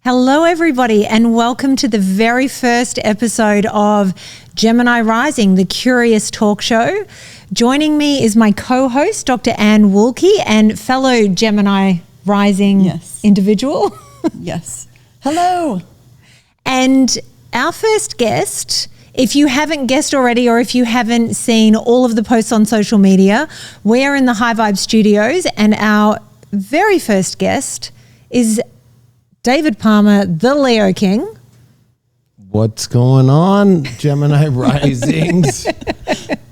Hello, everybody, and welcome to the very first episode of Gemini Rising, the Curious Talk Show. Joining me is my co-host, Dr. Anne Wohlcke, and fellow Gemini Rising individual. Yes. Hello. And our first guest, if you haven't guessed already or if you haven't seen all of the posts on social media, we are in the High Vibe Studios, and our very first guest is David Palmer, the Leo King. What's going on, Gemini Risings?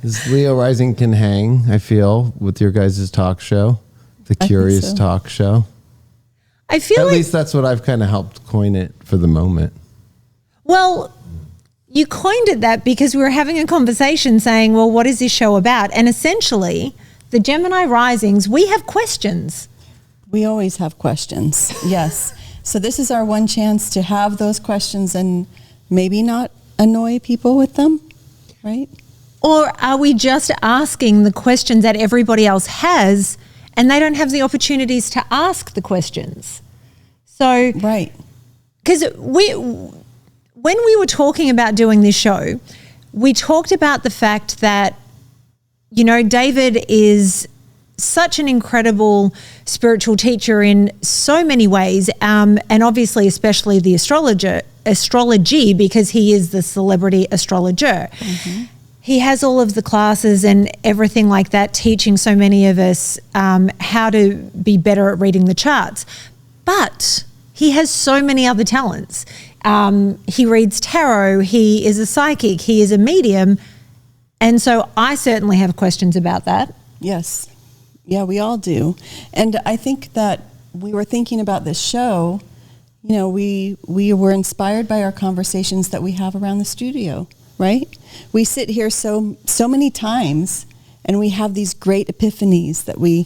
This Leo Rising can hang, I feel, with your guys' talk show, the Curious Talk Show. I feel At least that's what I've kind of helped coin it for the moment. Well, you coined it that because we were having a conversation saying, well, what is this show about? And essentially, the Gemini Risings, we have questions. We always have questions, yes. So this is our one chance to have those questions and maybe not annoy people with them, right? Or are we just asking the questions that everybody else has and they don't have the opportunities to ask the questions? So, right. Because when we were talking about doing this show, we talked about the fact that, you know, David is such an incredible spiritual teacher in so many ways, and obviously especially the astrology, because he is the celebrity astrologer. Mm-hmm. He has all of the classes and everything like that, teaching so many of us how to be better at reading the charts. But he has so many other talents. He reads tarot, he is a psychic, he is a medium, and so I certainly have questions about that. Yes. Yeah, we all do. And I think that we were thinking about this show, you know, we were inspired by our conversations that we have around the studio, right? We sit here so many times and we have these great epiphanies that we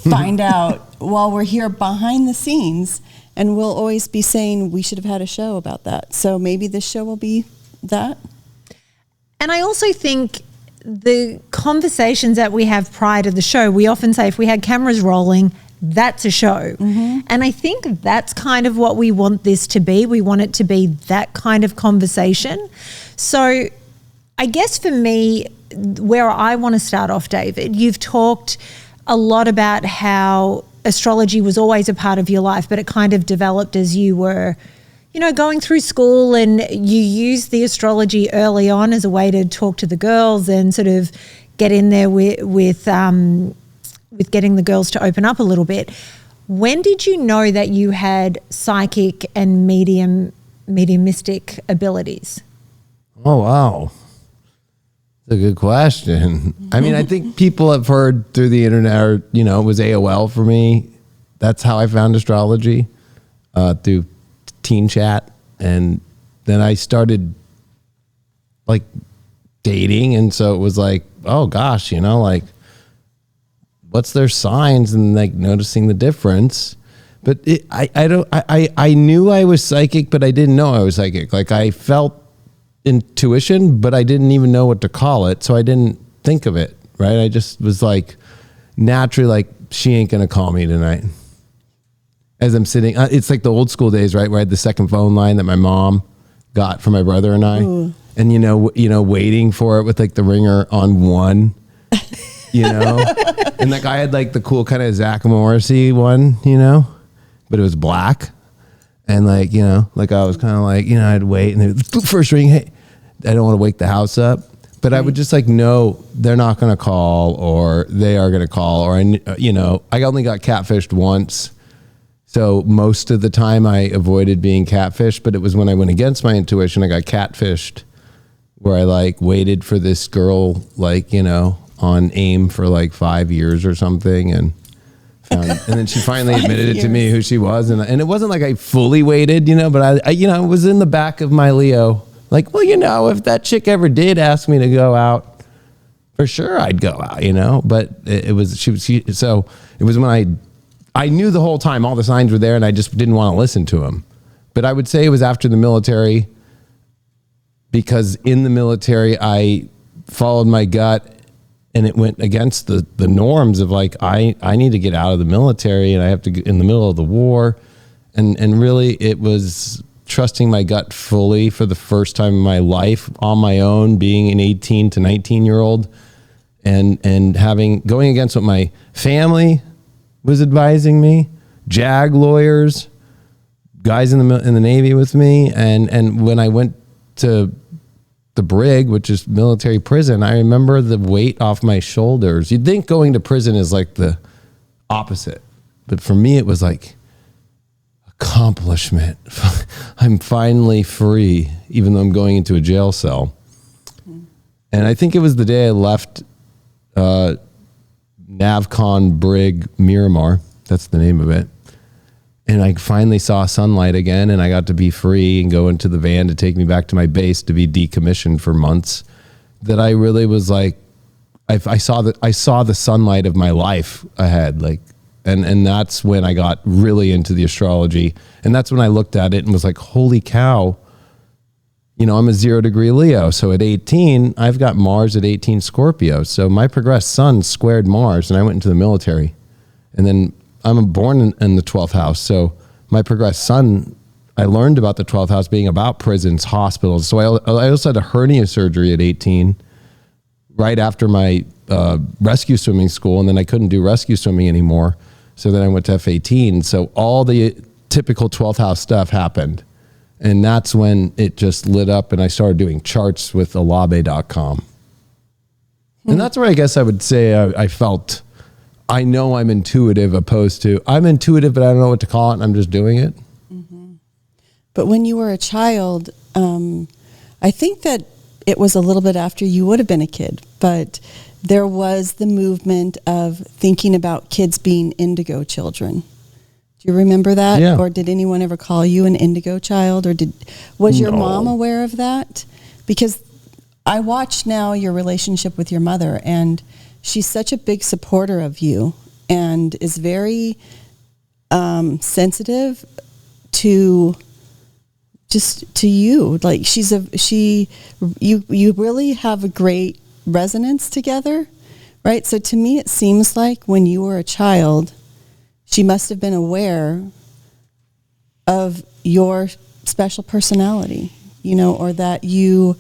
find out while we're here behind the scenes, and we'll always be saying we should have had a show about that. So maybe this show will be that. And I also think the conversations that we have prior to the show, we often say if we had cameras rolling, that's a show. Mm-hmm. And I think that's kind of what we want this to be. We want it to be that kind of conversation. So I guess for me, where I want to start off, David, you've talked a lot about how astrology was always a part of your life, but it kind of developed as you were, you know, going through school, and you used the astrology early on as a way to talk to the girls and sort of get in there with getting the girls to open up a little bit. When did you know that you had psychic and mediumistic abilities? Oh, wow. That's a good question. I mean, I think people have heard through the internet, or, you know, it was AOL for me. That's how I found astrology, through teen chat. And then I started like dating, and so it was like, oh gosh, you know, like what's their signs, and like noticing the difference. But I knew I was psychic, but I didn't know I was psychic. Like I felt intuition, but I didn't even know what to call it, so I didn't think of it, right? I just was like naturally like, she ain't gonna call me tonight. As I'm sitting, it's like the old school days, right? Where I had the second phone line that my mom got for my brother and I. Ooh. And, you know, waiting for it with like the ringer on one, you know, and like I had like the cool kind of Zach Morrissey one, you know, but it was black. And like, you know, like I was kind of like, you know, I'd wait and the first ring, hey, I don't want to wake the house up. But I would just like, no, they're not going to call, or they are going to call, or, you know, I only got catfished once. So most of the time I avoided being catfished, but it was when I went against my intuition, I got catfished, where I like waited for this girl, like, you know, on AIM for like 5 years or something. And then she finally admitted it to me who she was. And it wasn't like I fully waited, you know, but I, you know, it was in the back of my Leo. Like, well, you know, if that chick ever did ask me to go out, for sure I'd go out, you know. But so it was when I knew the whole time all the signs were there, and I just didn't want to listen to them. But I would say it was after the military, because in the military I followed my gut, and it went against the norms of like, I need to get out of the military, and I have to get in the middle of the war, and really it was trusting my gut fully for the first time in my life on my own, being an 18 to 19-year-old, and going against what my family was advising me, JAG lawyers, guys in the Navy with me, and when I went to the brig, which is military prison, I remember the weight off my shoulders. You'd think going to prison is like the opposite, but for me it was like accomplishment. I'm finally free, even though I'm going into a jail cell. And I think it was the day I left Navcon Brig Miramar. That's the name of it. And I finally saw sunlight again, and I got to be free and go into the van to take me back to my base to be decommissioned for months. That I really was like, I saw the sunlight of my life ahead, like. And that's when I got really into the astrology. And that's when I looked at it and was like, holy cow, you know, I'm a 0-degree Leo. So at 18, I've got Mars at 18 Scorpio. So my progressed sun squared Mars, and I went into the military. And then I'm born in the 12th house. So my progressed sun, I learned about the 12th house being about prisons, hospitals. So I also had a hernia surgery at 18, right after my rescue swimming school. And then I couldn't do rescue swimming anymore. So then I went to F18. So all the typical 12th house stuff happened. And that's when it just lit up, and I started doing charts with alabe.com. And that's where I guess I would say I felt, I know I'm intuitive, opposed to I'm intuitive, but I don't know what to call it, and I'm just doing it. Mm-hmm. But when you were a child, I think that it was a little bit after you would have been a kid, but there was the movement of thinking about kids being indigo children. Do you remember that? Yeah. Or did anyone ever call you an indigo child? Or was your mom aware of that? Because I watch now your relationship with your mother, and she's such a big supporter of you and is very sensitive to you. Like you really have a great resonance together, right? So to me, it seems like when you were a child, she must have been aware of your special personality, you know, or that you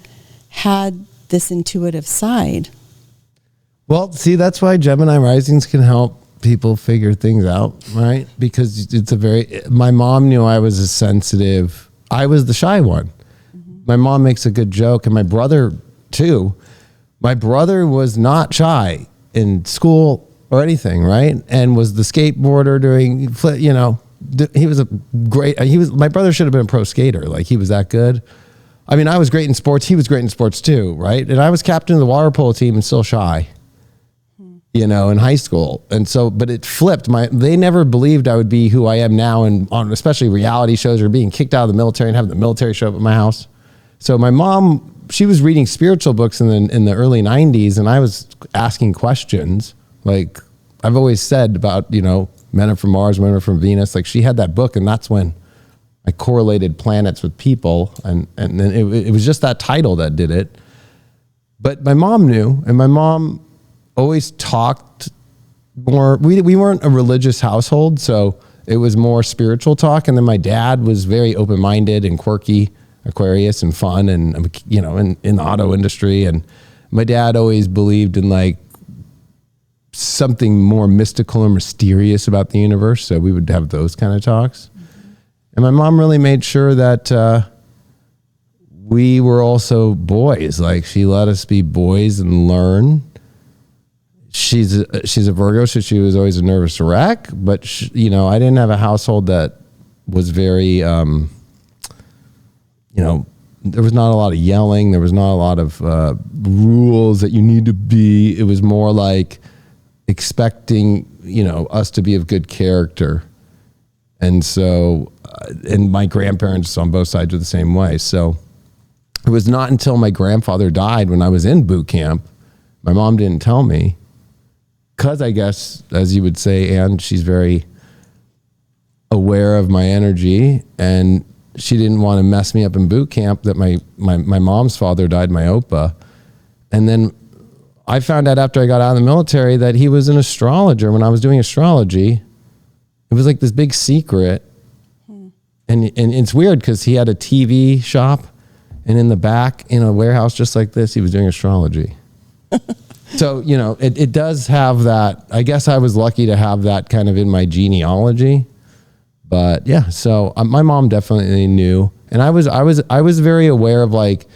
had this intuitive side. Well, see, that's why Gemini Risings can help people figure things out, right? Because my mom knew I was I was the shy one. Mm-hmm. My mom makes a good joke, and my brother too. My brother was not shy in school or anything, right? And was the skateboarder doing, you know, my brother should have been a pro skater. Like, he was that good. I mean, I was great in sports. He was great in sports too, right? And I was captain of the water polo team and still shy, you know, in high school. And so, but it flipped. They never believed I would be who I am now, and on especially reality shows, or being kicked out of the military and having the military show up at my house. So my mom, she was reading spiritual books in the early 90s, and I was asking questions. Like, I've always said about, you know, men are from Mars, women are from Venus. Like, she had that book, and that's when I correlated planets with people, and then it was just that title that did it. But my mom knew, and my mom always talked more. We weren't a religious household, so it was more spiritual talk. And then my dad was very open-minded and quirky, Aquarius, and fun, and, you know, in the auto industry. And my dad always believed in like something more mystical or mysterious about the universe. So we would have those kind of talks. And my mom really made sure that we were also boys. Like, she let us be boys and learn. She's a Virgo, so she was always a nervous wreck. But you know, I didn't have a household that was very, you know, there was not a lot of yelling. There was not a lot of rules that you need to be. It was more like expecting, you know, us to be of good character. And so, and my grandparents on both sides were the same way. So it was not until my grandfather died when I was in boot camp, my mom didn't tell me, because I guess, as you would say, Anne, she's very aware of my energy, and she didn't want to mess me up in boot camp that my mom's father died, my Opa. And then I found out after I got out of the military that he was an astrologer. When I was doing astrology, it was like this big secret. And it's weird because he had a TV shop, and in the back, in a warehouse just like this, he was doing astrology. So, you know, it does have that. I guess I was lucky to have that kind of in my genealogy. But yeah, so my mom definitely knew. And I was very aware of, like,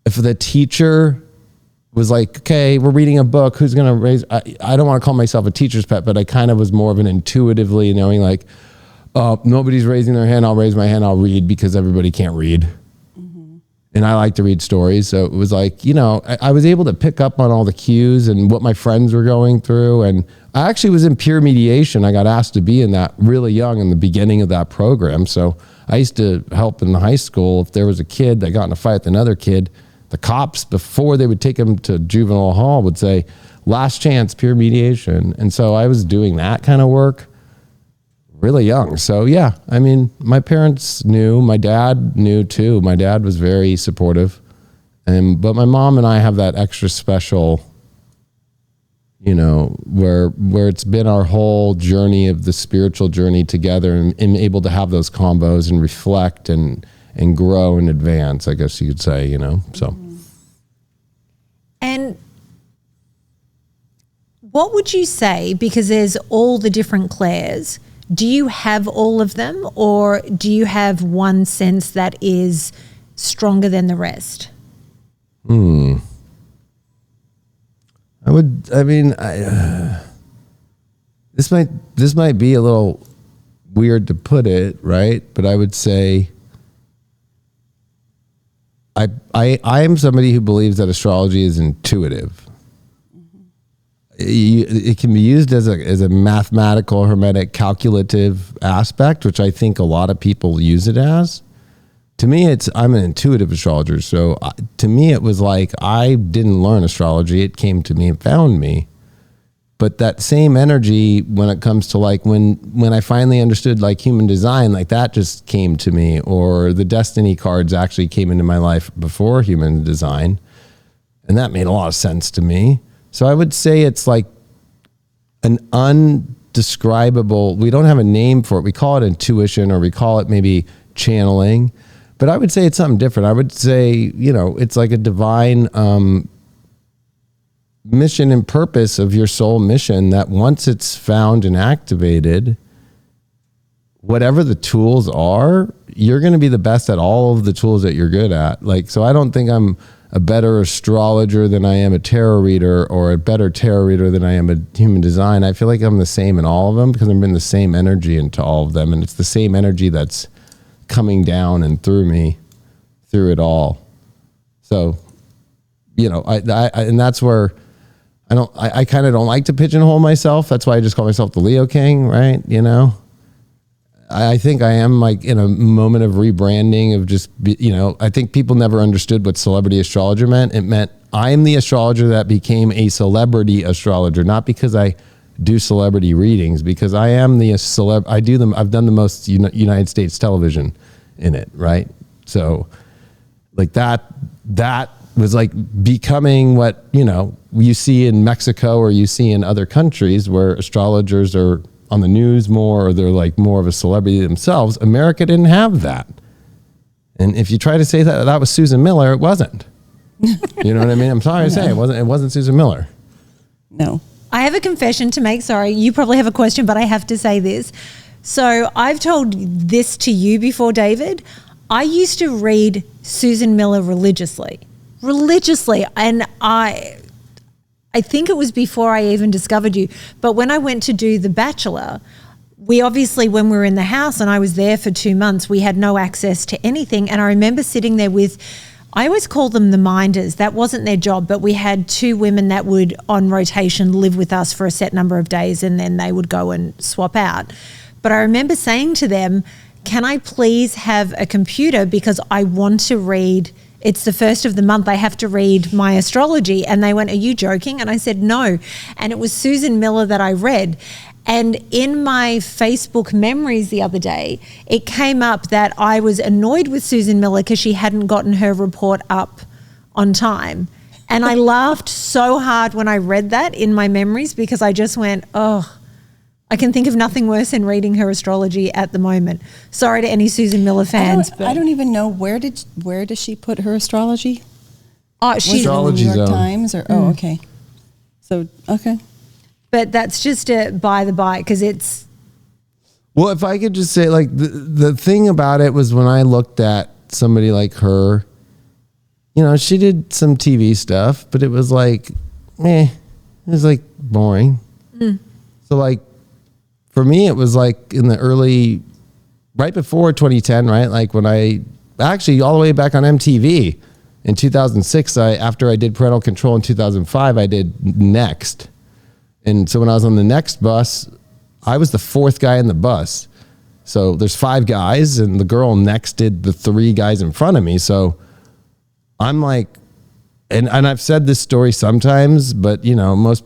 if the teacher was like, okay, we're reading a book, who's going to raise, I don't want to call myself a teacher's pet, but I kind of was more of an intuitively knowing, like, nobody's raising their hand, I'll raise my hand, I'll read, because everybody can't read. And I like to read stories. So it was like, you know, I was able to pick up on all the cues and what my friends were going through. And I actually was in peer mediation. I got asked to be in that really young in the beginning of that program. So I used to help in the high school. If there was a kid that got in a fight with another kid, the cops, before they would take him to juvenile hall, would say, last chance, peer mediation. And so I was doing that kind of work really young. So yeah, I mean, my parents knew, my dad knew too. My dad was very supportive. But my mom and I have that extra special, you know, where it's been our whole journey of the spiritual journey together, and able to have those combos and reflect and grow and advance, I guess you could say, you know, so. And what would you say, because there's all the different Claires, do you have all of them, or do you have one sense that is stronger than the rest? This might be a little weird to put it, right? But I would say I am somebody who believes that astrology is intuitive. It can be used as a mathematical, hermetic, calculative aspect, which I think a lot of people use it as. To me, I'm an intuitive astrologer. So to me, it was like, I didn't learn astrology. It came to me and found me. But that same energy, when it comes to, like, when I finally understood, like, human design, like, that just came to me, or the destiny cards actually came into my life before human design. And that made a lot of sense to me. So I would say it's like an undescribable, we don't have a name for it. We call it intuition, or we call it maybe channeling, but I would say it's something different. I would say, you know, it's like a divine mission and purpose of your soul mission, that once it's found and activated, whatever the tools are, you're going to be the best at all of the tools that you're good at. Like, so I don't think I'm a better astrologer than I am a tarot reader, or a better tarot reader than I am a human design. I feel like I'm the same in all of them, because I'm bringing the same energy into all of them. And it's the same energy that's coming down and through me, through it all. So, you know, I and that's where I kind of don't like to pigeonhole myself. That's why I just call myself the Leo King, right? You know, I think I am, like, in a moment of rebranding of just, you know, I think people never understood what celebrity astrologer meant. It meant I'm the astrologer that became a celebrity astrologer, not because I do celebrity readings, because I am the I do them. I've done the most United States television in it, right? So, like, that was like becoming what, you know, you see in Mexico, or you see in other countries where astrologers are on the news more, or they're like more of a celebrity themselves. America didn't have that. And if you try to say that was Susan Miller, it wasn't. You know what I mean? I'm sorry to say it wasn't Susan Miller. No. I have a confession to make. Sorry, you probably have a question, but I have to say this. So I've told this to you before, David. I used to read Susan Miller religiously. And I think it was before I even discovered you. But when I went to do The Bachelor, we obviously, when we were in the house and I was there for 2 months, we had no access to anything. And I remember sitting there with, I always call them the minders. That wasn't their job, but we had 2 women that would on rotation live with us for a set number of days and then they would go and swap out. But I remember saying to them, can I please have a computer because I want to read, it's the first of the month, I have to read my astrology. And they went, are you joking? And I said, no. And it was Susan Miller that I read. And in my Facebook memories the other day, it came up that I was annoyed with Susan Miller because she hadn't gotten her report up on time. And I laughed so hard when I read that in my memories because I just went, oh, I can think of nothing worse than reading her astrology at the moment. Sorry to any Susan Miller fans. I don't even know where does she put her astrology? Oh, she's in the New York Zone. Times or oh, okay. So okay. But that's just a by the by because it's. Well, if I could just say, like, the thing about it was when I looked at somebody like her, you know, she did some TV stuff, but it was like, it was like boring. So like, for me, it was like in the early, right before 2010, right? Like when I, actually all the way back on MTV in 2006, after I did Parental Control in 2005, I did Next. And so when I was on the Next bus, I was the 4th guy in the bus. So there's 5 guys and the girl next did the 3 guys in front of me. So I'm like, and I've said this story sometimes, but you know, most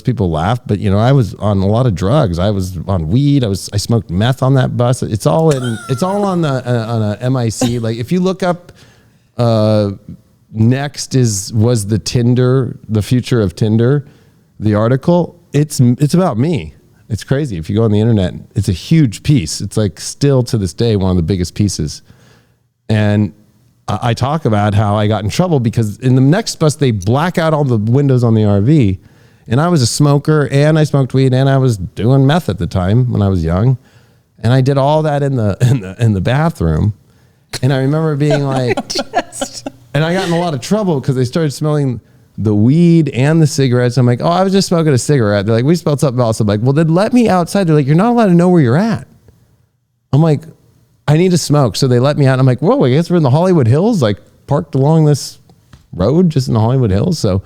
people laugh, but you know, I was on a lot of drugs. I was on weed. I smoked meth on that bus. It's all on a MIC. Like if you look up, Next was the Tinder, the future of Tinder, the article, it's about me. It's crazy. If you go on the internet, it's a huge piece. It's like still to this day, one of the biggest pieces. And I talk about how I got in trouble because in the Next bus, they black out all the windows on the RV. And I was a smoker and I smoked weed and I was doing meth at the time when I was young. And I did all that in the bathroom. And I remember being like, and I got in a lot of trouble because they started smelling the weed and the cigarettes. I'm like, oh, I was just smoking a cigarette. They're like, we smelled something else. I'm like, well, then let me outside. They're like, you're not allowed to know where you're at. I'm like, I need to smoke. So they let me out. I'm like, whoa, I guess we're in the Hollywood Hills, like parked along this road just in the Hollywood Hills. So,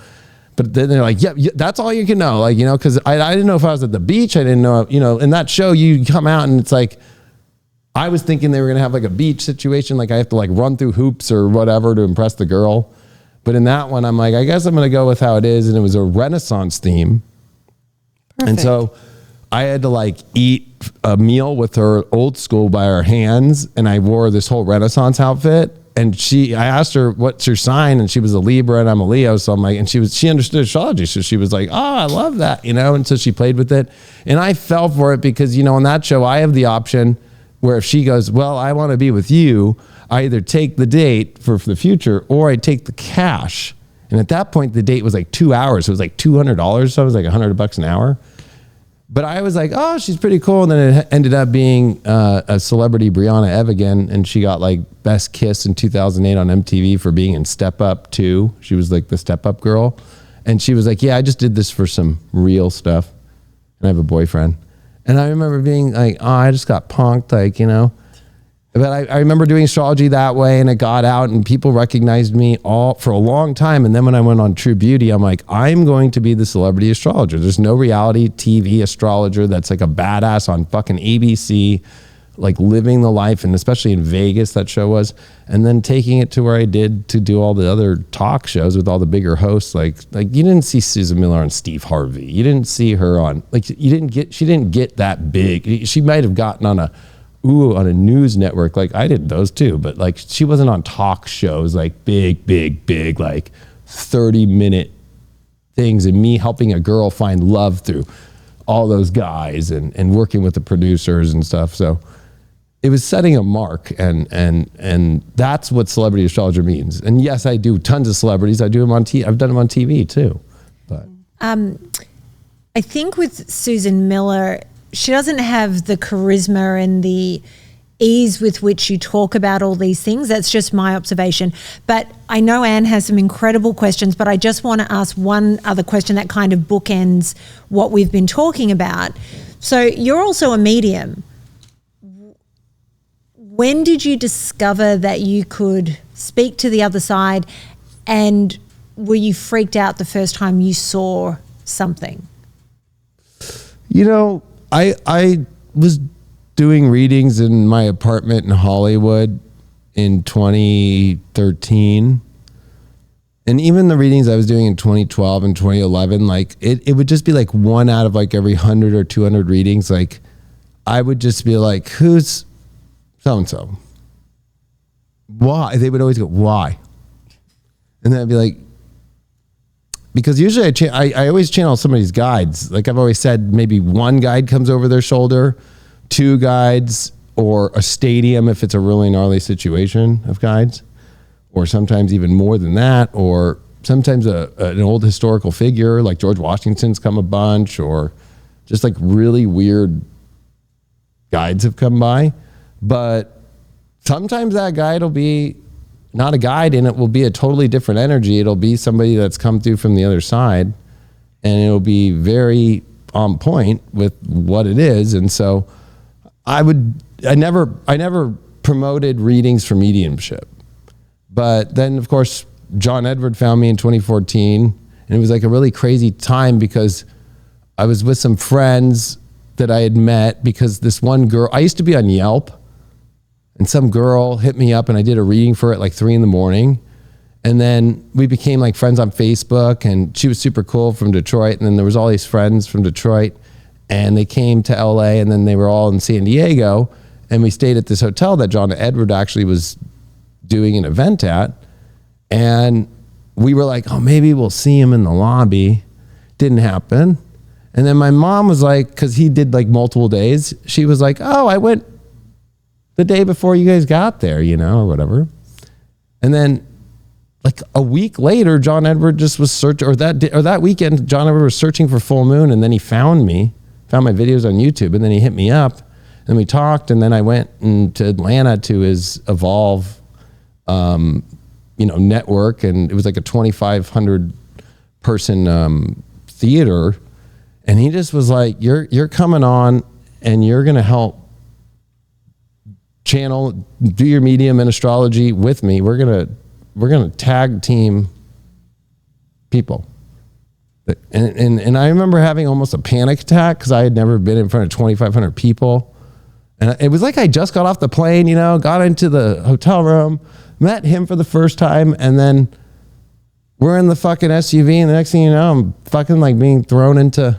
but then they're like, yeah, that's all you can know. Like, you know, cause I didn't know if I was at the beach. I didn't know, you know, in that show you come out and it's like, I was thinking they were going to have like a beach situation. Like I have to like run through hoops or whatever to impress the girl. But in that one, I'm like, I guess I'm going to go with how it is. And it was a Renaissance theme. Perfect. And so I had to like eat a meal with her old school by her hands. And I wore this whole Renaissance outfit. And I asked her, what's your sign? And she was a Libra and I'm a Leo. So I'm like, and she understood astrology. So she was like, oh, I love that, you know? And so she played with it. And I fell for it because, you know, on that show, I have the option where if she goes, well, I want to be with you, I either take the date for the future or I take the cash. And at that point, the date was like 2 hours. So it was like $200. So it was like $100 an hour. But I was like, oh, she's pretty cool. And then it ended up being a celebrity, Brianna Evigan. And she got like Best Kiss in 2008 on MTV for being in Step Up 2. She was like the Step Up girl. And she was like, yeah, I just did this for some real stuff. And I have a boyfriend. And I remember being like, oh, I just got punked, like, you know. But I remember doing astrology that way and it got out and people recognized me all for a long time. And then when I went on True Beauty, I'm like, I'm going to be the celebrity astrologer. There's no reality TV astrologer that's like a badass on fucking ABC, like living the life. And especially in Vegas, that show was. And then taking it to where I did to do all the other talk shows with all the bigger hosts. Like you didn't see Susan Miller on Steve Harvey. You didn't see her on, like she didn't get that big. She might have gotten on a news network. Like I did those too, but like she wasn't on talk shows, like big, like 30-minute things and me helping a girl find love through all those guys and working with the producers and stuff. So it was setting a mark and that's what celebrity astrologer means. And yes, I do tons of celebrities. I do them on TV. I've done them on TV too. But I think with Susan Miller, have the charisma and the ease with which you talk about all these things. That's just my observation. But I know Anne has some incredible questions, but I just want to ask one other question that kind of bookends what we've been talking about. So you're also a medium. When did you discover that you could speak to the other side, and were you freaked out the first time you saw something? You know, I was doing readings in my apartment in Hollywood in 2013. And even the readings I was doing in 2012 and 2011, like it would just be like one out of like every 100 or 200 readings. Like I would just be like, who's so-and-so? Why? They would always go, why? And then I'd be like, because usually I always channel somebody's guides. Like I've always said, maybe one guide comes over their shoulder, two guides, or a stadium if it's a really gnarly situation of guides, or sometimes even more than that, or sometimes an old historical figure like George Washington's come a bunch, or just like really weird guides have come by. But sometimes that guide will be not a guide, and it will be a totally different energy. It'll be somebody that's come through from the other side, and it'll be very on point with what it is. And so I never promoted readings for mediumship. But then, of course, John Edward found me in 2014, and it was like a really crazy time because I was with some friends that I had met, because this one girl, I used to be on Yelp, and some girl hit me up and I did a reading for it like 3 a.m. And then we became like friends on Facebook, and she was super cool from Detroit. And then there was all these friends from Detroit, and they came to LA, and then they were all in San Diego, and we stayed at this hotel that John Edward actually was doing an event at. And we were like, oh, maybe we'll see him in the lobby. Didn't happen. And then my mom was like, because he did like multiple days, she was like, oh, I went the day before you guys got there, or whatever. And then like a week later, John Edward just was searching, or that weekend, John Edward was searching for full moon, and then he found my videos on YouTube, and then he hit me up, and we talked, and then I went to Atlanta to his Evolve, network, and it was like a 2,500 person theater, and he just was like, you're coming on, and you're gonna help channel, do your medium and astrology with me. We're gonna tag team people. And I remember having almost a panic attack because I had never been in front of 2,500 people. And it was like I just got off the plane, got into the hotel room, met him for the first time, and then we're in the fucking SUV, and the next thing you know, I'm fucking like being thrown into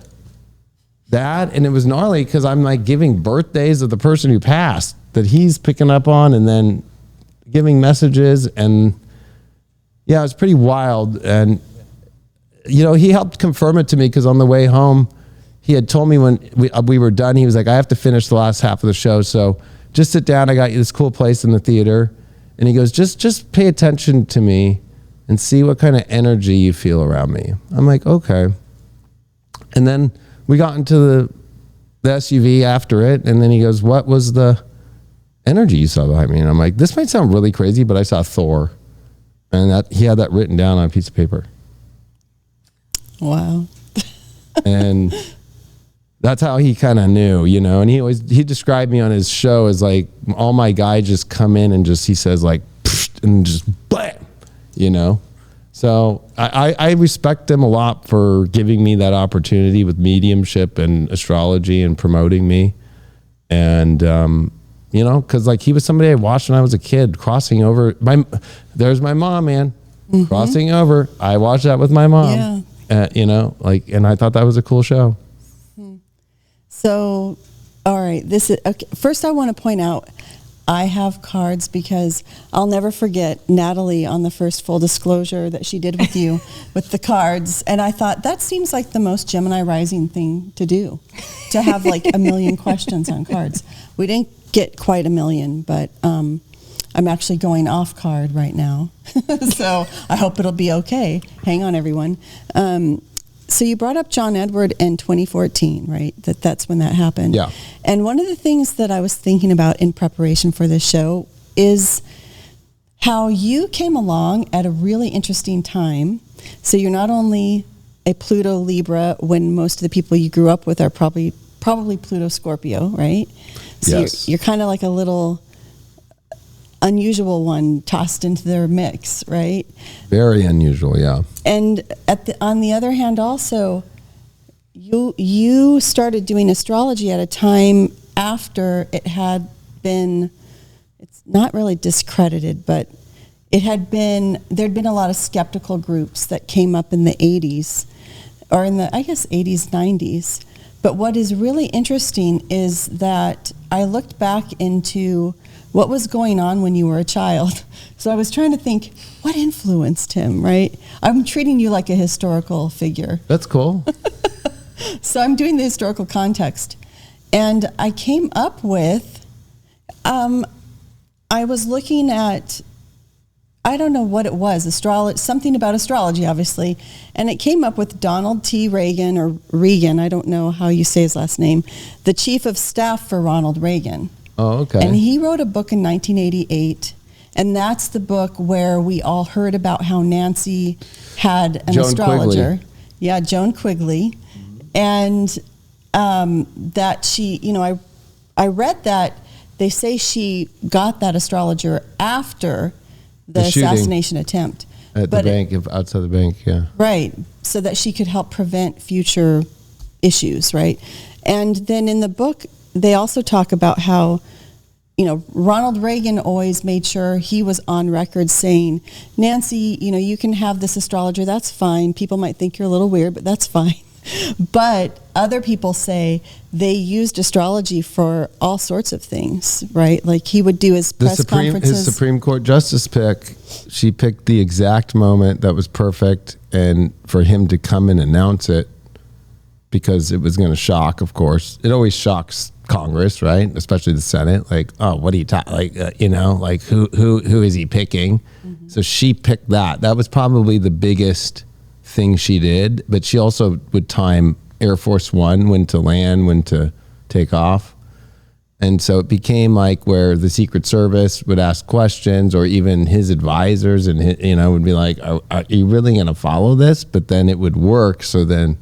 that. And it was gnarly because I'm like giving birthdays of the person who passed that he's picking up on, and then giving messages. And yeah, it was pretty wild. And he helped confirm it to me, because on the way home, he had told me when we were done, he was like, I have to finish the last half of the show, so just sit down. I got you this cool place in the theater. And he goes, just pay attention to me and see what kind of energy you feel around me. I'm like, okay. And then we got into the SUV after it, and then he goes, what was the energy you saw behind me? And I'm like, this might sound really crazy, but I saw Thor. And he had that written down on a piece of paper. Wow. And that's how he kind of knew, and he described me on his show as like, all my guys just come in and he says like, and just blam, So I respect him a lot for giving me that opportunity with mediumship and astrology and promoting me. And, because like he was somebody I watched when I was a kid, crossing over. There's my mom, man, crossing over. I watched that with my mom. Yeah. And I thought that was a cool show. So, all right, this is okay. First I want to point out, I have cards because I'll never forget Natalie on the first full disclosure that she did with you with the cards. And I thought that seems like the most Gemini Rising thing to do, to have like a million questions on cards. We didn't get quite a million, but I'm actually going off card right now. So I hope it'll be okay. Hang on, everyone. so you brought up John Edward in 2014, right? That's when that happened. Yeah. And one of the things that I was thinking about in preparation for this show is how you came along at a really interesting time. So you're not only a Pluto Libra when most of the people you grew up with are probably Pluto Scorpio, right? So yes. you're kind of like a little unusual one tossed into their mix, right? Very unusual, yeah. And on the other hand, also, you started doing astrology at a time after it had been, it's not really discredited, but there'd been a lot of skeptical groups that came up in the 80s, or in the, I guess, 80s, 90s. But what is really interesting is that I looked back into what was going on when you were a child. So I was trying to think, what influenced him, right? I'm treating you like a historical figure. That's cool. So I'm doing the historical context. And I came up with, I was looking at, I don't know what it was, something about astrology, obviously. And it came up with Donald T. Reagan, or Reagan, I don't know how you say his last name, the chief of staff for Ronald Reagan. Oh, okay. And he wrote a book in 1988, and that's the book where we all heard about how Nancy had an Joan astrologer. Quigley. Yeah, Joan Quigley. And that she, I read that they say she got that astrologer after the assassination attempt. At the bank, outside the bank, yeah. Right, so that she could help prevent future issues, right? And then in the book, they also talk about how, Ronald Reagan always made sure he was on record saying, Nancy, you can have this astrologer, that's fine. People might think you're a little weird, but that's fine. But other people say they used astrology for all sorts of things, right? Like he would do his press conferences. His Supreme Court justice pick, she picked the exact moment that was perfect, and for him to come and announce it, because it was going to shock, of course. It always shocks Congress, right? Especially the Senate. Like, oh, what are you talking? Like, who is he picking? Mm-hmm. So she picked that. That was probably the biggest thing she did. But she also would time Air Force One, when to land, when to take off. And so it became like where the Secret Service would ask questions, or even his advisors, and would be like, are you really going to follow this? But then it would work. So then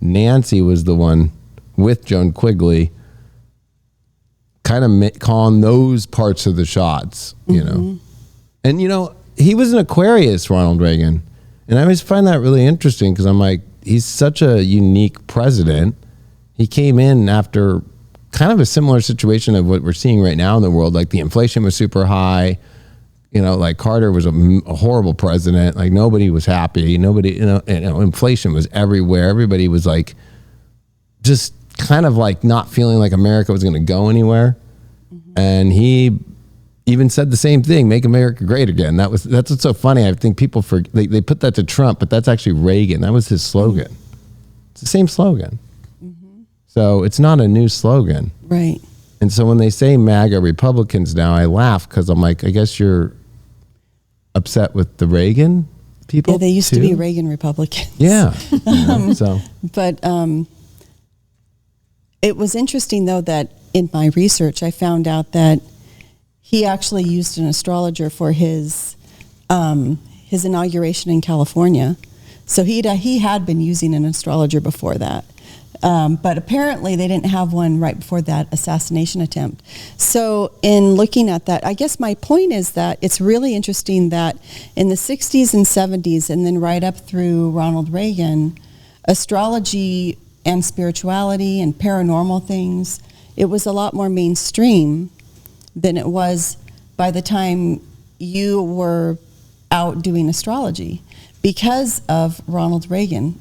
Nancy was the one with Joan Quigley kind of calling those parts of the shots, Mm-hmm. And, he was an Aquarius, Ronald Reagan. And I always find that really interesting because I'm like, he's such a unique president. He came in after kind of a similar situation of what we're seeing right now in the world. Like the inflation was super high. Like Carter was a horrible president. Like nobody was happy. Nobody, inflation was everywhere. Everybody was like, just kind of like not feeling like America was going to go anywhere. Mm-hmm. And he even said the same thing, make America great again. That's what's so funny. I think people they put that to Trump, but that's actually Reagan. That was his slogan. Mm-hmm. It's the same slogan. Mm-hmm. So it's not a new slogan. Right. And so when they say MAGA Republicans now, I laugh because I'm like, I guess you're upset with the Reagan people. Yeah, they used too? to be Reagan Republicans. Yeah. But it was interesting, though, that in my research, I found out that he actually used an astrologer for his inauguration in California. So he had been using an astrologer before that. But apparently they didn't have one right before that assassination attempt. So in looking at that, I guess my point is that it's really interesting that in the 60s and 70s, and then right up through Ronald Reagan, astrology and spirituality and paranormal things, it was a lot more mainstream than it was by the time you were out doing astrology. Because of Ronald Reagan,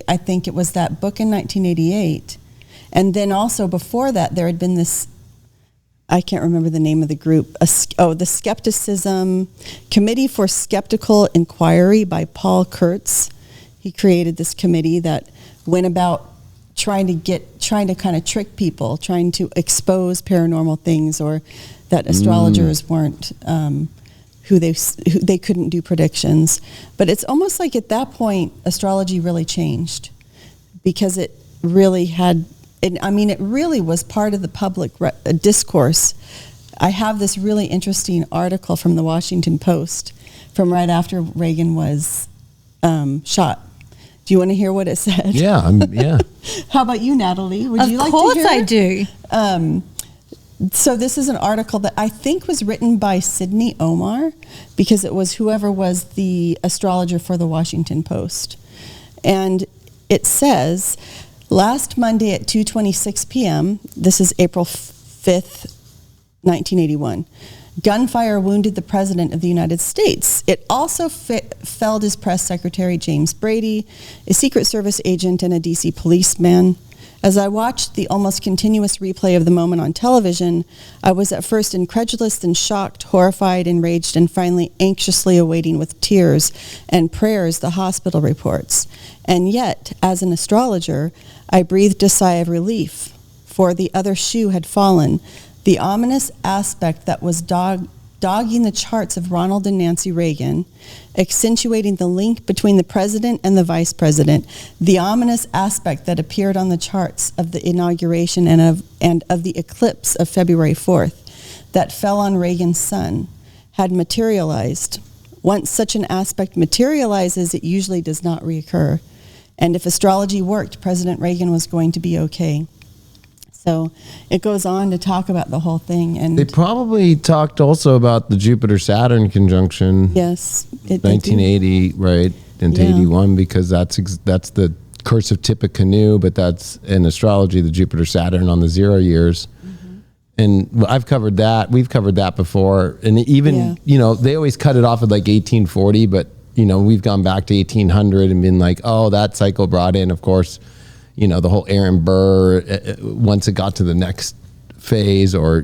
I think it was that book in 1988. And then also before that, there had been this, I can't remember the name of the group, the Skepticism Committee for Skeptical Inquiry by Paul Kurtz. He created this committee that went about trying to kind of trick people, trying to expose paranormal things, or that astrologers weren't who they couldn't do predictions. But it's almost like at that point, astrology really changed, because it really had, it really was part of the public discourse. I have this really interesting article from the Washington Post from right after Reagan was shot. Do you want to hear what it said? Yeah, yeah. How about you, Natalie? Would you like to hear? Of course I do. So this is an article that I think was written by Sidney Omar, because it was whoever was the astrologer for the Washington Post. And it says, last Monday at 2:26 p.m., this is April 5th, 1981, gunfire wounded the President of the United States. It also felled his press secretary, James Brady, a Secret Service agent, and a D.C. policeman. As I watched the almost continuous replay of the moment on television, I was at first incredulous, then shocked, horrified, enraged, and finally anxiously awaiting with tears and prayers the hospital reports. And yet, as an astrologer, I breathed a sigh of relief, for the other shoe had fallen. The ominous aspect that was dogging the charts of Ronald and Nancy Reagan, accentuating the link between the president and the vice president, the ominous aspect that appeared on the charts of the inauguration and of the eclipse of February 4th that fell on Reagan's sun, had materialized. Once such an aspect materializes, it usually does not reoccur. And if astrology worked, President Reagan was going to be okay. So it goes on to talk about the whole thing. And they probably talked also about the Jupiter-Saturn conjunction. Yes. 1980, right, into 81, because that's the curse of Tippecanoe, but that's in astrology, the Jupiter-Saturn on the 0 years. Mm-hmm. And I've covered that. We've covered that before. And even, they always cut it off at like 1840, but, we've gone back to 1800 and been like, oh, that cycle brought in, of course, the whole Aaron Burr, once it got to the next phase, or,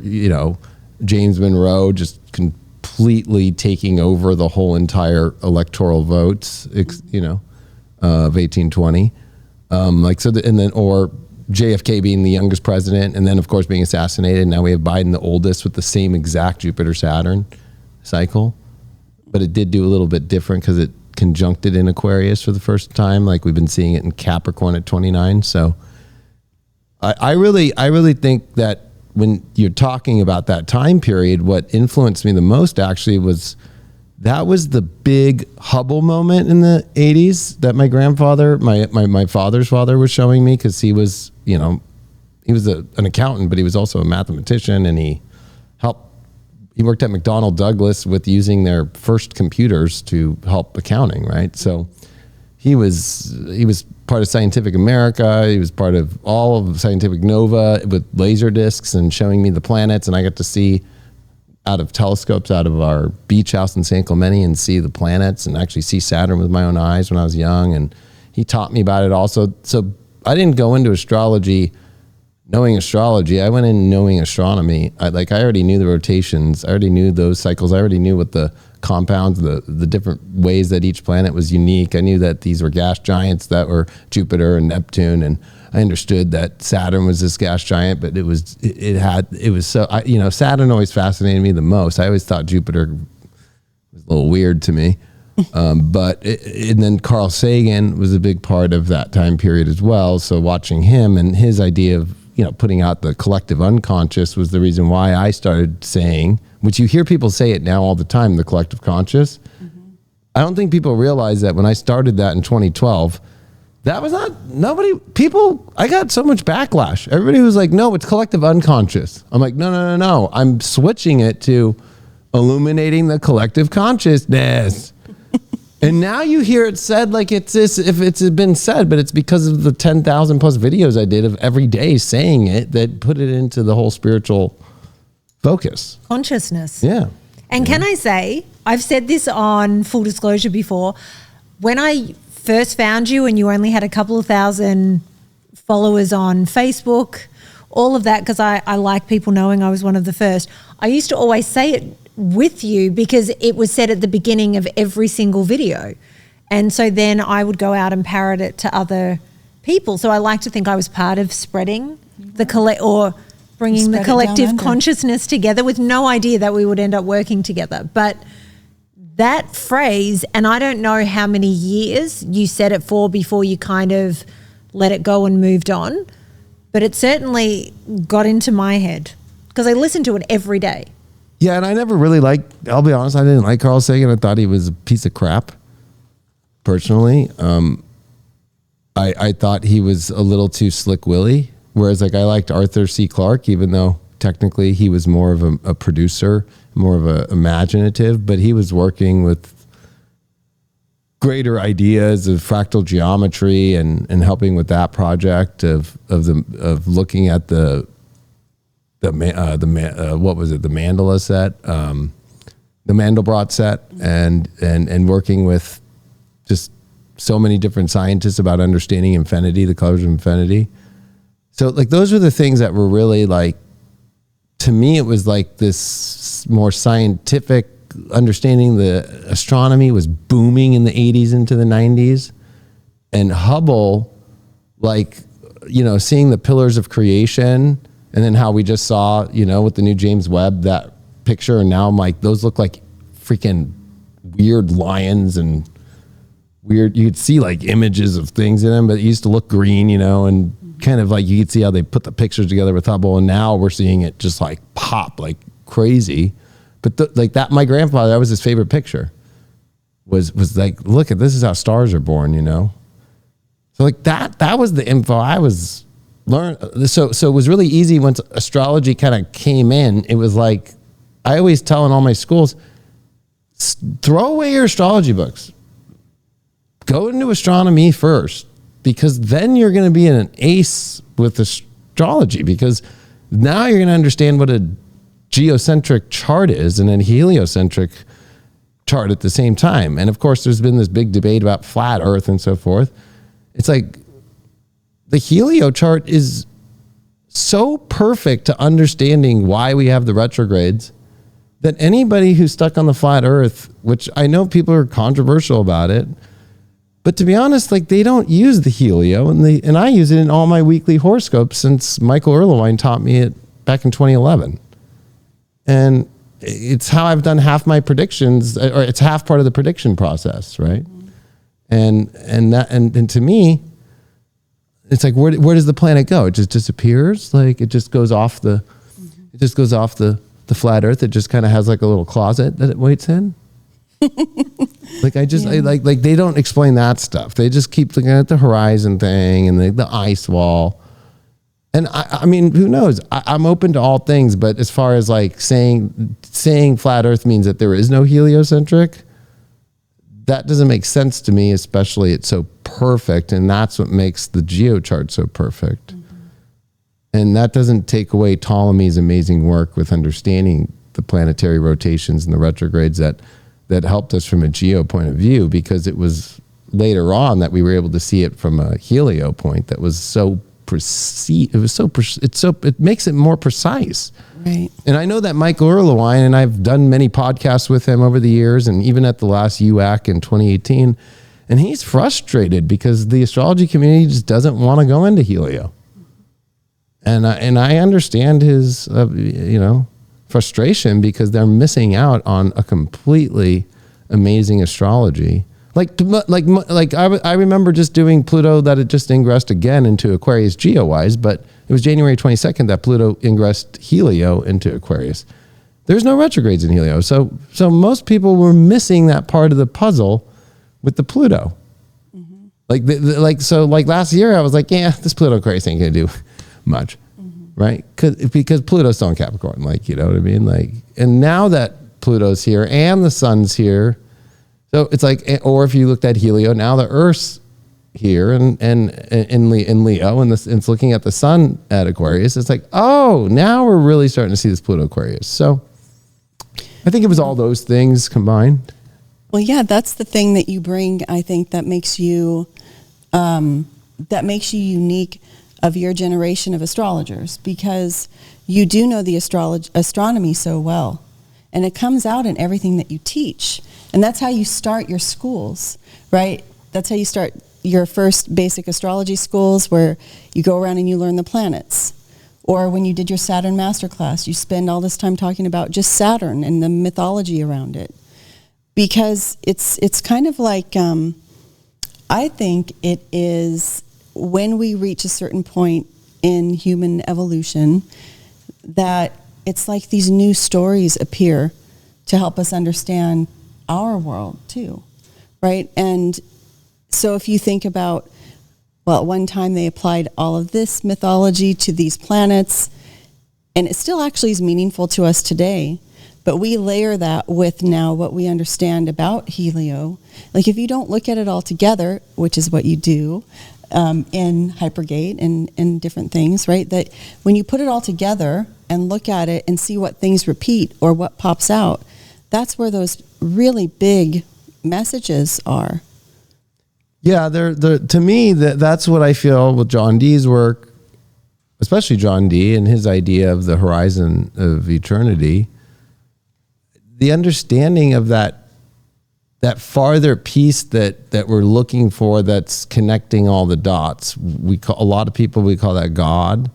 James Monroe just completely taking over the whole entire electoral votes, of 1820. Or JFK being the youngest president, and then, of course, being assassinated. Now we have Biden, the oldest, with the same exact Jupiter-Saturn cycle. But it did do a little bit different because it conjuncted in Aquarius for the first time, like we've been seeing it in Capricorn at 29. So I really think that when you're talking about that time period, what influenced me the most actually was the big Hubble moment in the 80s that my grandfather, my father's father, was showing me, because he was, he was an accountant, but he was also a mathematician, and he worked at McDonnell Douglas with using their first computers to help accounting, right? So he was part of Scientific America. He was part of all of Scientific Nova with laser discs and showing me the planets. And I got to see out of telescopes out of our beach house in San Clemente and see the planets and actually see Saturn with my own eyes when I was young. And he taught me about it also. So I didn't go into astrology knowing astrology. I went in knowing astronomy. I already knew the rotations. I already knew those cycles. I already knew what the compounds, the different ways that each planet was unique. I knew that these were gas giants that were Jupiter and Neptune, and I understood that Saturn was this gas giant, but Saturn always fascinated me the most. I always thought Jupiter was a little weird to me. And then Carl Sagan was a big part of that time period as well. So watching him and his idea of, putting out the collective unconscious was the reason why I started saying, which you hear people say it now all the time, the collective conscious. Mm-hmm. I don't think people realize that when I started that in 2012, that was I got so much backlash. Everybody was like, no, it's collective unconscious. I'm like, no. I'm switching it to illuminating the collective consciousness. And now you hear it said like it's this, if it's been said, but it's because of the 10,000 plus videos I did of every day saying it that put it into the whole spiritual focus. Consciousness. Yeah. And can I say, I've said this on Full Disclosure before, when I first found you and you only had a couple of thousand followers on Facebook, all of that, because I like people knowing I was one of the first, I used to always say it with you because it was said at the beginning of every single video. And so then I would go out and parrot it to other people. So I like to think I was part of spreading bringing the collective consciousness together, with no idea that we would end up working together. But that phrase, and I don't know how many years you said it for before you kind of let it go and moved on. But it certainly got into my head because I listened to it every day. Yeah, and I never really I'll be honest, I didn't like Carl Sagan. I thought he was a piece of crap, personally. I thought he was a little too slick willy, whereas like I liked Arthur C. Clarke, even though technically he was more of a producer, more of a imaginative, but he was working with greater ideas of fractal geometry and helping with that project of looking at the what was it, the mandala set, the Mandelbrot set, and working with just so many different scientists about understanding infinity, the colors of infinity. So like those were the things that were really like, to me, it was like this more scientific understanding. The astronomy was booming in the 80s into the 90s, and Hubble, like, you know, seeing the pillars of creation, and then how we just saw, you know, with the new James Webb, that picture, and now I'm like, those look like freaking weird lions and weird, you could see like images of things in them, but it used to look green, you know, and kind of like you could see how they put the pictures together with Hubble, and now we're seeing it just like pop like crazy. But like that, my grandfather, that was his favorite picture, was like, look at this, is how stars are born, you know? So like that was the info I was learning. So it was really easy once astrology kind of came in. It was like, I always tell in all my schools, throw away your astrology books. Go into astronomy first, because then you're going to be an ace with astrology, because now you're going to understand what a geocentric chart is and a heliocentric chart at the same time. And of course, there's been this big debate about flat Earth and so forth. It's like the helio chart is so perfect to understanding why we have the retrogrades that anybody who's stuck on the flat Earth, which I know people are controversial about it, but to be honest, like they don't use the helio, and I use it in all my weekly horoscopes since Michael Erlewine taught me it back in 2011. And it's how I've done half my predictions, or it's half part of the prediction process, right? And to me, it's like, where does the planet go? It just disappears. Like it just goes off the flat Earth. It just kind of has like a little closet that it waits in. Like I they don't explain that stuff. They just keep looking at the horizon thing and the ice wall. And I mean, who knows? I'm open to all things, but as far as like saying flat Earth means that there is no heliocentric, that doesn't make sense to me. Especially it's so perfect, and that's what makes the geochart so perfect. Mm-hmm. And that doesn't take away Ptolemy's amazing work with understanding the planetary rotations and the retrogrades that helped us from a geo point of view, because it was later on that we were able to see it from a helio point that was so precise. It makes it more precise. Right. And I know that Michael Erlewine, and I've done many podcasts with him over the years, and even at the last UAC in 2018, and he's frustrated because the astrology community just doesn't want to go into helio. And I understand his, frustration, because they're missing out on a completely amazing astrology. I remember just doing Pluto, that it just ingressed again into Aquarius geo-wise, but it was January 22nd that Pluto ingressed helio into Aquarius. There's no retrogrades in helio. So most people were missing that part of the puzzle with the Pluto. Mm-hmm. Like last year I was like, yeah, this Pluto Aquarius ain't going to do much. Right? Because Pluto's still in Capricorn, like, you know what I mean? Like, and now that Pluto's here and the sun's here, so it's like, or if you looked at helio, now the Earth's here and in Leo, and it's looking at the sun at Aquarius. It's like, oh, now we're really starting to see this Pluto Aquarius. So I think it was all those things combined. Well, yeah, that's the thing that you bring, I think, that makes you unique of your generation of astrologers, because you do know the astronomy so well, and it comes out in everything that you teach. And that's how you start your schools, right? That's how you start your first basic astrology schools, where you go around and you learn the planets. Or when you did your Saturn masterclass, you spend all this time talking about just Saturn and the mythology around it. Because it's kind of like, I think it is when we reach a certain point in human evolution, that it's like these new stories appear to help us understand our world too, right? And so if you think about, well, at one time they applied all of this mythology to these planets, and it still actually is meaningful to us today, but we layer that with now what we understand about Helio. Like if you don't look at it all together, which is what you do in Hypergate and different things, right? That when you put it all together and look at it and see what things repeat or what pops out, that's where those really big messages are. Yeah, they're to me, that's what I feel with John Dee's work, especially John Dee and his idea of the horizon of eternity. The understanding of that farther piece that we're looking for, that's connecting all the dots. A lot of people call that God,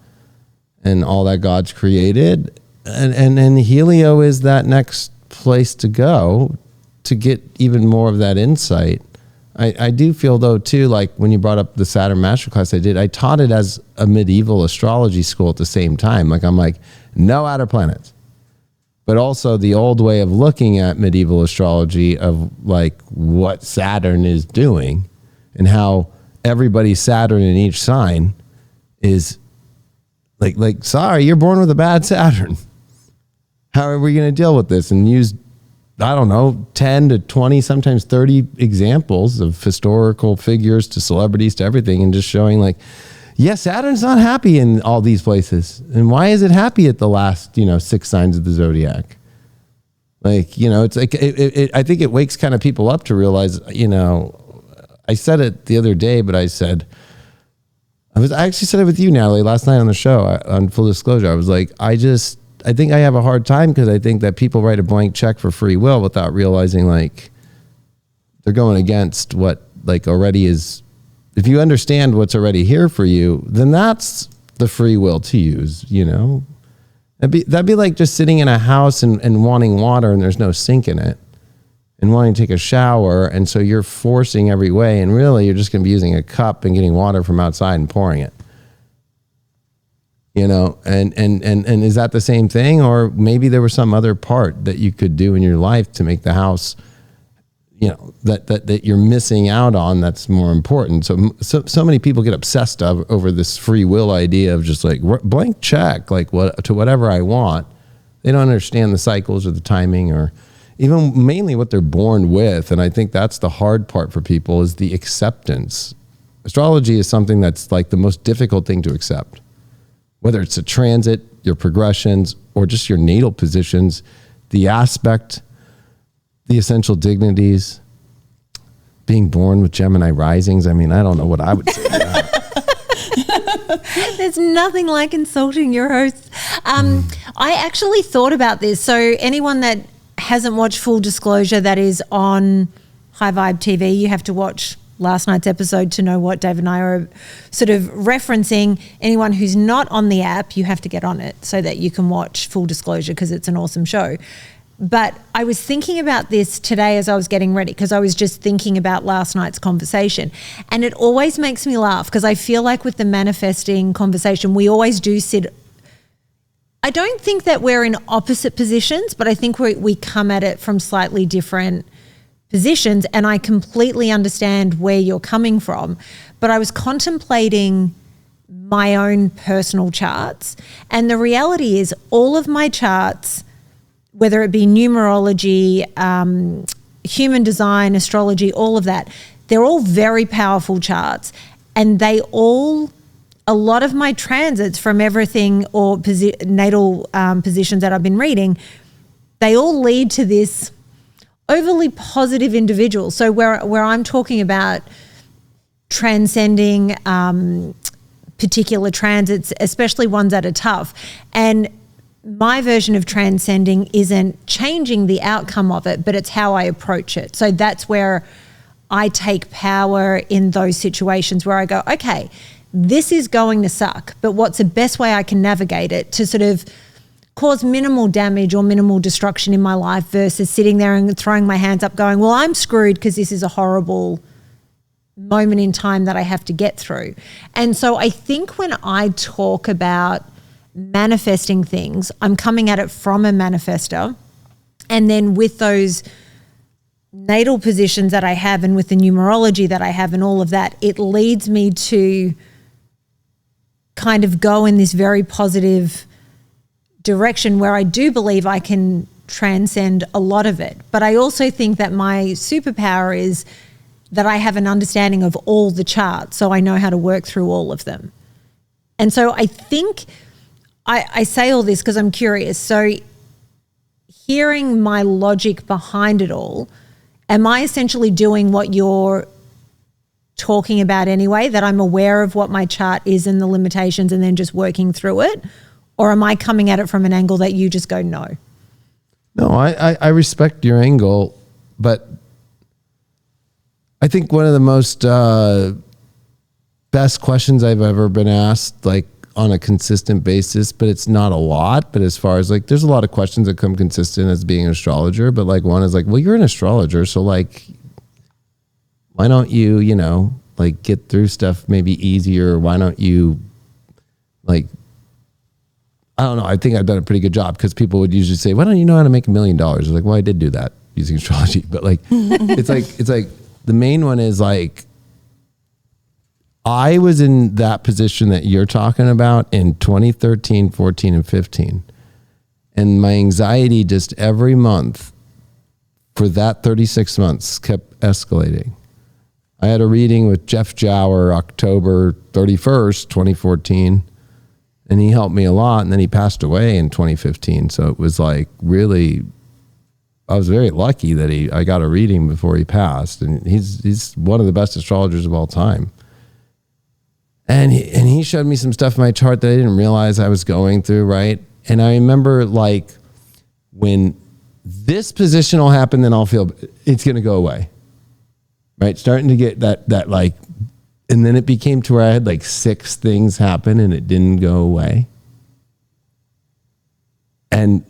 and all that God's created, and Helio is that next place to go to get even more of that insight. I do feel though too, like when you brought up the Saturn Masterclass I taught it as a medieval astrology school at the same time. Like I'm like, no outer planets. But also the old way of looking at medieval astrology of like what Saturn is doing and how everybody's Saturn in each sign is like sorry, you're born with a bad Saturn. How are we going to deal with this? And use, I don't know, 10 to 20, sometimes 30 examples of historical figures to celebrities to everything, and just showing like, yes, Saturn's not happy in all these places. And why is it happy at the last, 6 signs of the zodiac? Like, it's like, I think it wakes kind of people up to realize, I said it the other day, but I actually said it with you, Natalie, last night on the show, on full disclosure. I was like, I think I have a hard time because I think that people write a blank check for free will without realizing like they're going against what like already is. If you understand what's already here for you, then that's the free will to use, That'd be like just sitting in a house and wanting water and there's no sink in it, and wanting to take a shower, and so you're forcing every way, and really you're just going to be using a cup and getting water from outside and pouring it. And is that the same thing? Or maybe there was some other part that you could do in your life to make the house, that you're missing out on, that's more important. So many people get obsessed over this free will idea of just like blank check, like to whatever I want. They don't understand the cycles or the timing or even mainly what they're born with. And I think that's the hard part for people, is the acceptance. Astrology is something that's like the most difficult thing to accept. Whether it's a transit, your progressions, or just your natal positions, the aspect, the essential dignities, being born with Gemini risings. I mean, I don't know what I would say to that. There's nothing like insulting your hosts. I actually thought about this. So anyone that hasn't watched Full Disclosure, that is on High Vibe TV, you have to watch last night's episode to know what Dave and I are sort of referencing. Anyone who's not on the app, you have to get on it so that you can watch Full Disclosure, because it's an awesome show. But I was thinking about this today as I was getting ready, because I was just thinking about last night's conversation, and it always makes me laugh, because I feel like with the manifesting conversation, we always do sit. I don't think that we're in opposite positions, but I think we come at it from slightly different positions, and I completely understand where you're coming from. But I was contemplating my own personal charts, and the reality is all of my charts, whether it be numerology, human design, astrology, all of that, they're all very powerful charts, and a lot of my transits from everything or natal positions that I've been reading, they all lead to this overly positive individual. So where I'm talking about transcending particular transits, especially ones that are tough, and my version of transcending isn't changing the outcome of it, but it's how I approach it. So that's where I take power in those situations where I go, okay, this is going to suck, but what's the best way I can navigate it to sort of cause minimal damage or minimal destruction in my life, versus sitting there and throwing my hands up going, well, I'm screwed because this is a horrible moment in time that I have to get through. And so I think when I talk about manifesting things, I'm coming at it from a manifestor. And then with those natal positions that I have and with the numerology that I have and all of that, it leads me to kind of go in this very positive direction where I do believe I can transcend a lot of it. But I also think that my superpower is that I have an understanding of all the charts, so I know how to work through all of them. And so I think I say all this because I'm curious. So hearing my logic behind it all, am I essentially doing what you're talking about anyway, that I'm aware of what my chart is and the limitations and then just working through it? Or am I coming at it from an angle that you just go, no? No, I respect your angle, but I think one of the most best questions I've ever been asked, like on a consistent basis, but it's not a lot. But as far as like, there's a lot of questions that come consistent as being an astrologer. But like one is like, well, you're an astrologer, so like, why don't you, you know, like get through stuff maybe easier? Why don't you like, I don't know. I think I've done a pretty good job because people would usually say, why don't you know how to make $1 million? I was like, well, I did do that using astrology, but like, it's like the main one is like, I was in that position that you're talking about in 2013, 14, and 15. And my anxiety just every month for that 36 months kept escalating. I had a reading with Jeff Jower, October 31st, 2014. And he helped me a lot. And then he passed away in 2015. So it was like really, I was very lucky that I got a reading before he passed. And he's one of the best astrologers of all time. And he showed me some stuff in my chart that I didn't realize I was going through, right? And I remember like when this position will happen, then I'll feel it's going to go away, right? Starting to get that like, and then it became to where I had like 6 things happen and it didn't go away. And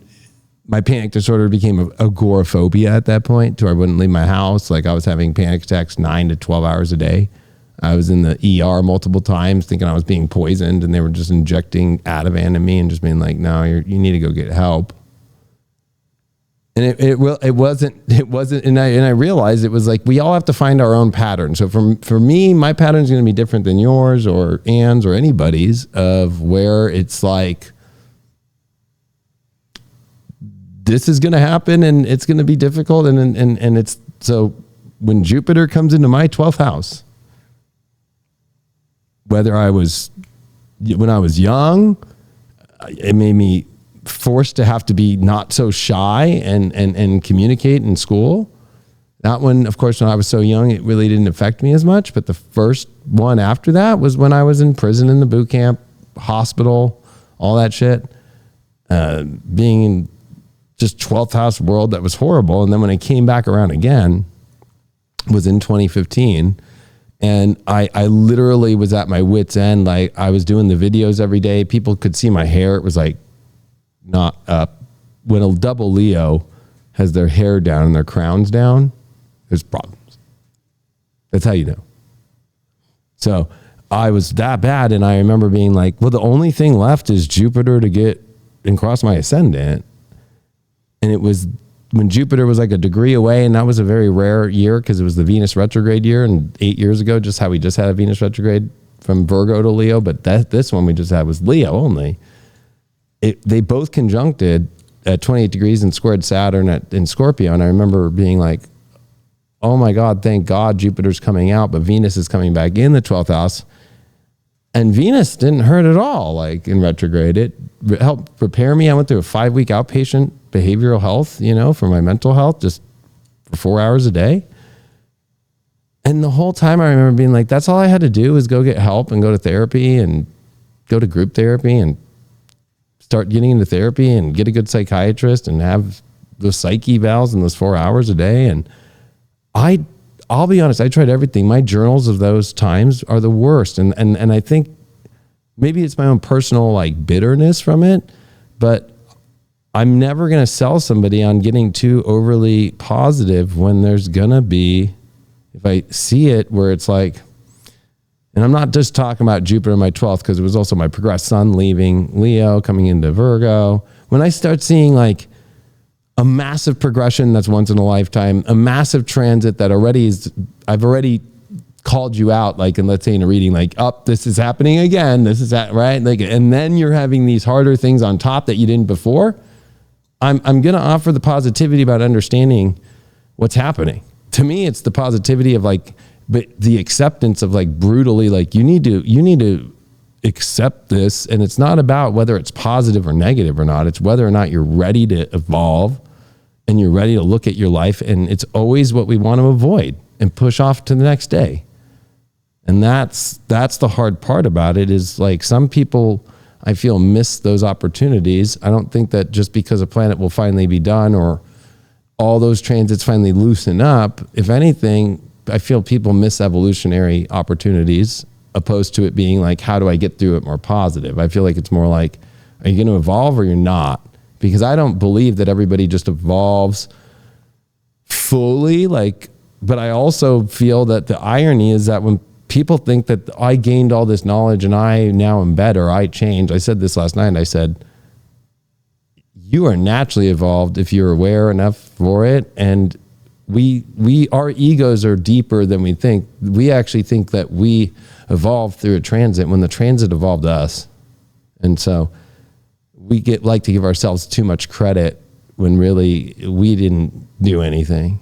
my panic disorder became agoraphobia at that point, to where I wouldn't leave my house. Like I was having panic attacks 9 to 12 hours a day. I was in the ER multiple times thinking I was being poisoned, and they were just injecting Ativan in me and just being like, no, you need to go get help. And it wasn't, and I realized it was like, we all have to find our own pattern. So for me, my pattern is going to be different than yours or Anne's or anybody's, of where it's like, this is going to happen and it's going to be difficult. And it's, so when Jupiter comes into my 12th house, whether when I was young, it made me forced to have to be not so shy and communicate in school. That one, of course, when I was so young, it really didn't affect me as much. But the first one after that was when I was in prison, in the boot camp, hospital, all that shit. Being in just 12th house world, that was horrible. And then when I came back around again, was in 2015. And I literally was at my wit's end. Like I was doing the videos every day. People could see my hair. It was like not up. When a double Leo has their hair down and their crowns down, there's problems. That's how you know. So I was that bad. And I remember being like, well, the only thing left is Jupiter to get and cross my ascendant. And it was when Jupiter was like a degree away, and that was a very rare year because it was the Venus retrograde year. And 8 years ago, just how we just had a Venus retrograde from Virgo to Leo, but this one we just had was Leo only. They both conjuncted at 28 degrees and squared Saturn in Scorpio. And I remember being like, oh my God, thank God Jupiter's coming out, but Venus is coming back in the 12th house. And Venus didn't hurt at all, like in retrograde. It helped prepare me. I went through a 5-week outpatient behavioral health, for my mental health, just for 4 hours a day. And the whole time I remember being like, that's all I had to do was go get help and go to therapy and go to group therapy and start getting into therapy and get a good psychiatrist and have those psych evals in those 4 hours a day. And I'll be honest, I tried everything. My journals of those times are the worst. And I think maybe it's my own personal like bitterness from it, but I'm never going to sell somebody on getting too overly positive when there's going to be, if I see it where it's like, and I'm not just talking about Jupiter in my 12th, because it was also my progressed sun leaving Leo, coming into Virgo. When I start seeing like a massive progression that's once in a lifetime, a massive transit that already is, I've already called you out, like, and let's say in a reading, like, this is happening again, this is that, right? Like, and then you're having these harder things on top that you didn't before. I'm going to offer the positivity about understanding what's happening. To me, it's the positivity of like, but the acceptance of like brutally, like you need to accept this. And it's not about whether it's positive or negative or not. It's whether or not you're ready to evolve and you're ready to look at your life. And it's always what we want to avoid and push off to the next day. And that's the hard part about it, is like some people, I feel, miss those opportunities. I don't think that just because a planet will finally be done or all those transits finally loosen up, if anything, I feel people miss evolutionary opportunities opposed to it being like, how do I get through it more positive? I feel like it's more like, are you going to evolve or you're not? Because I don't believe that everybody just evolves fully, like, but I also feel that the irony is that when people think that I gained all this knowledge and I now am better, I changed. I said this last night. I said, you are naturally evolved if you're aware enough for it. And our egos are deeper than we think. We actually think that we evolved through a transit when the transit evolved us. And so we like to give ourselves too much credit when really we didn't do anything.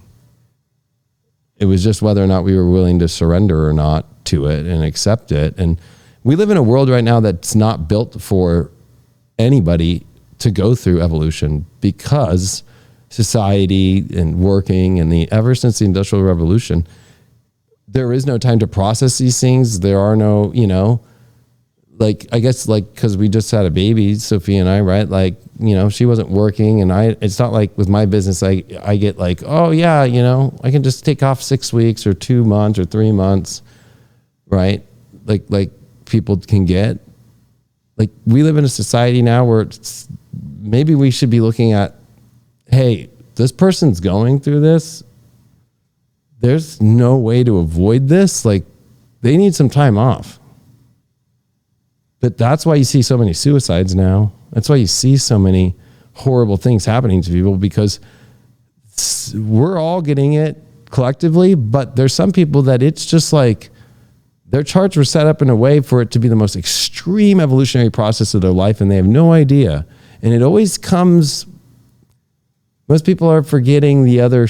It was just whether or not we were willing to surrender or not to it and accept it. And we live in a world right now that's not built for anybody to go through evolution, because society and working and ever since the Industrial Revolution, there is no time to process these things. There are no, like, I guess, like, because we just had a baby, Sophie and I, right? Like, she wasn't working, and it's not like with my business, I get like, oh yeah, I can just take off 6 weeks or 2 months or 3 months, right? Like people can get. Like, we live in a society now where maybe we should be looking at, hey, this person's going through this. There's no way to avoid this. Like, they need some time off. But that's why you see so many suicides now. That's why you see so many horrible things happening to people, because we're all getting it collectively, but there's some people that it's just like their charts were set up in a way for it to be the most extreme evolutionary process of their life, and they have no idea. And it always comes, most people are forgetting the other,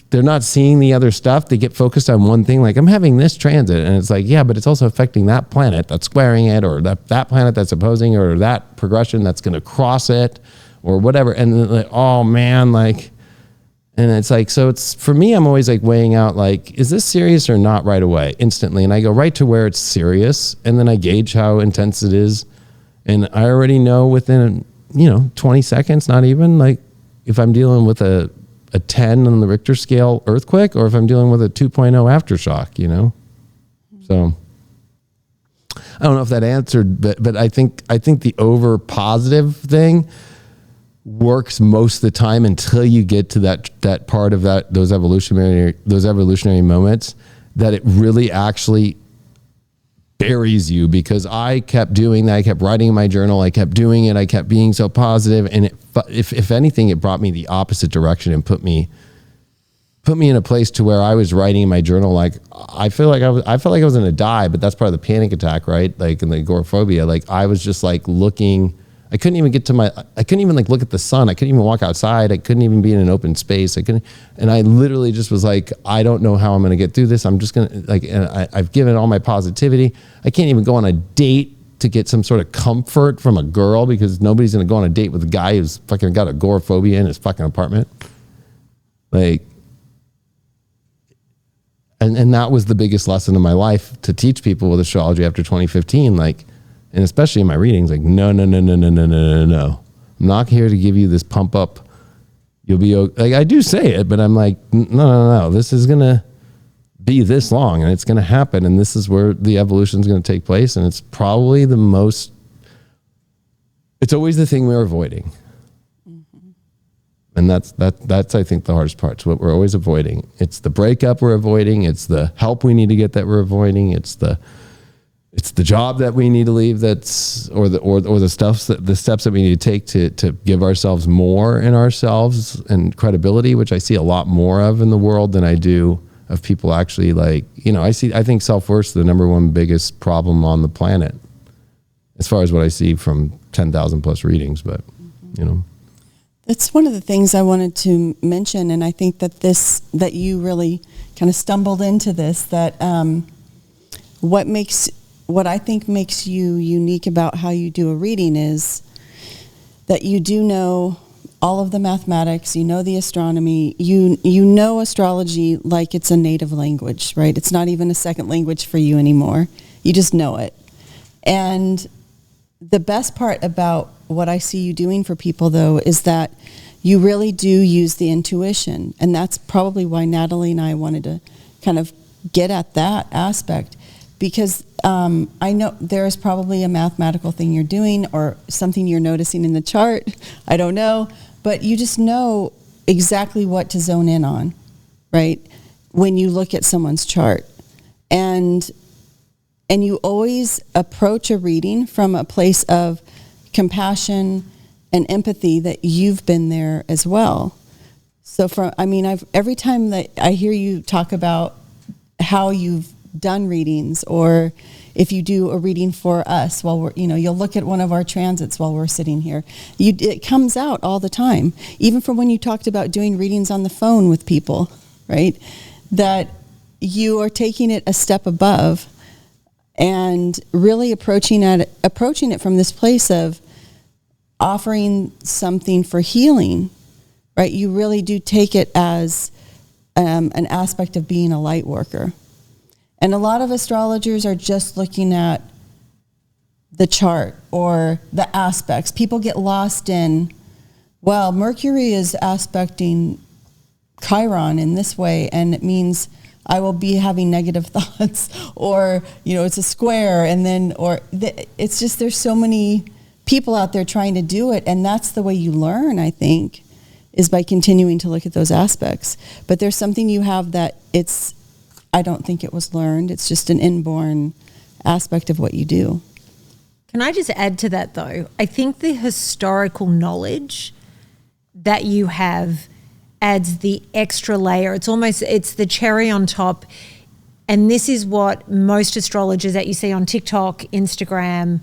they're not seeing the other stuff. They get focused on one thing, like, I'm having this transit, and it's like, yeah, but it's also affecting that planet that's squaring it, or that planet that's opposing, or that progression that's going to cross it, or whatever. And like, oh man, like, and it's like, so it's, for me, I'm always like weighing out, like, is this serious or not right away, instantly? And I go right to where it's serious, and then I gauge how intense it is. And I already know within, 20 seconds, not even, like, if I'm dealing with a 10 on the Richter scale earthquake, or if I'm dealing with a 2.0 aftershock, So I don't know if that answered, but I think the over positive thing works most of the time until you get to that part of those evolutionary moments, that it really actually buries you. Because I kept doing that. I kept writing in my journal. I kept doing it. I kept being so positive, and if anything, it brought me the opposite direction and put me in a place to where I was writing in my journal, like, I felt like I was going to die, but that's part of the panic attack, right? Like, in the agoraphobia, like, I was just like looking. I couldn't even like look at the sun. I couldn't even walk outside. I couldn't even be in an open space. And I literally just was like, I don't know how I'm going to get through this. I'm just going to, like, and I've given all my positivity. I can't even go on a date to get some sort of comfort from a girl, because nobody's going to go on a date with a guy who's fucking got agoraphobia in his fucking apartment. Like, and that was the biggest lesson of my life, to teach people with astrology after 2015, like, and especially in my readings, like, no. I'm not here to give you this pump up. You'll be okay. Like, I do say it, but I'm like, no. This is going to be this long, and it's going to happen. And this is where the evolution is going to take place. And it's probably it's always the thing we're avoiding. Mm-hmm. And that's I think the hardest part. It's what we're always avoiding. It's the breakup we're avoiding. It's the help we need to get that we're avoiding. It's the job that we need to leave. Or the steps that we need to take to give ourselves more in ourselves and credibility, which I see a lot more of in the world than I do of people actually I think self-worth is the number one biggest problem on the planet, as far as what I see from 10,000 plus readings. But that's one of the things I wanted to mention, and I think that you really kind of stumbled into this, that what I think makes you unique about how you do a reading is that you do know all of the mathematics, you know the astronomy, you know astrology like it's a native language, right? It's not even a second language for you anymore. You just know it. And the best part about what I see you doing for people, though, is that you really do use the intuition. And that's probably why Natalie and I wanted to kind of get at that aspect, because I know there is probably a mathematical thing you're doing or something you're noticing in the chart. I don't know. But you just know exactly what to zone in on, right? When you look at someone's chart. And you always approach a reading from a place of compassion and empathy that you've been there as well. So every time that I hear you talk about how you've done readings, or if you do a reading for us while you'll look at one of our transits while we're sitting here, it comes out all the time. Even from when you talked about doing readings on the phone with people, right? That you are taking it a step above and really approaching it from this place of offering something for healing, right? You really do take it as an aspect of being a light worker. And a lot of astrologers are just looking at the chart or the aspects. People get lost in, well, Mercury is aspecting Chiron in this way, and it means I will be having negative thoughts, or, it's a square, it's just, there's so many people out there trying to do it, and that's the way you learn, I think, is by continuing to look at those aspects. But there's something you have that I don't think it was learned. It's just an inborn aspect of what you do. Can I just add to that, though? I think the historical knowledge that you have adds the extra layer. It's the cherry on top. And this is what most astrologers that you see on TikTok, Instagram,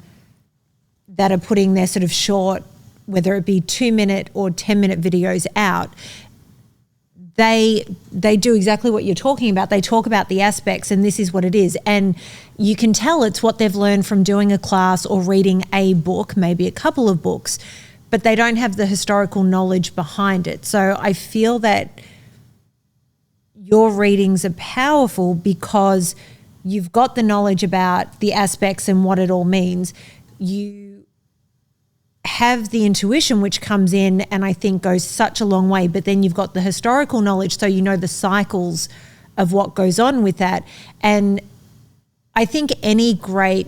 that are putting their sort of short, whether it be 2-minute or 10-minute videos out, they do exactly what you're talking about. They talk about the aspects, and this is what it is. And you can tell it's what they've learned from doing a class or reading a book, maybe a couple of books, but they don't have the historical knowledge behind it. So I feel that your readings are powerful because you've got the knowledge about the aspects and what it all means. You have the intuition, which comes in and I think goes such a long way, but then you've got the historical knowledge, so you know the cycles of what goes on with that. And I think any great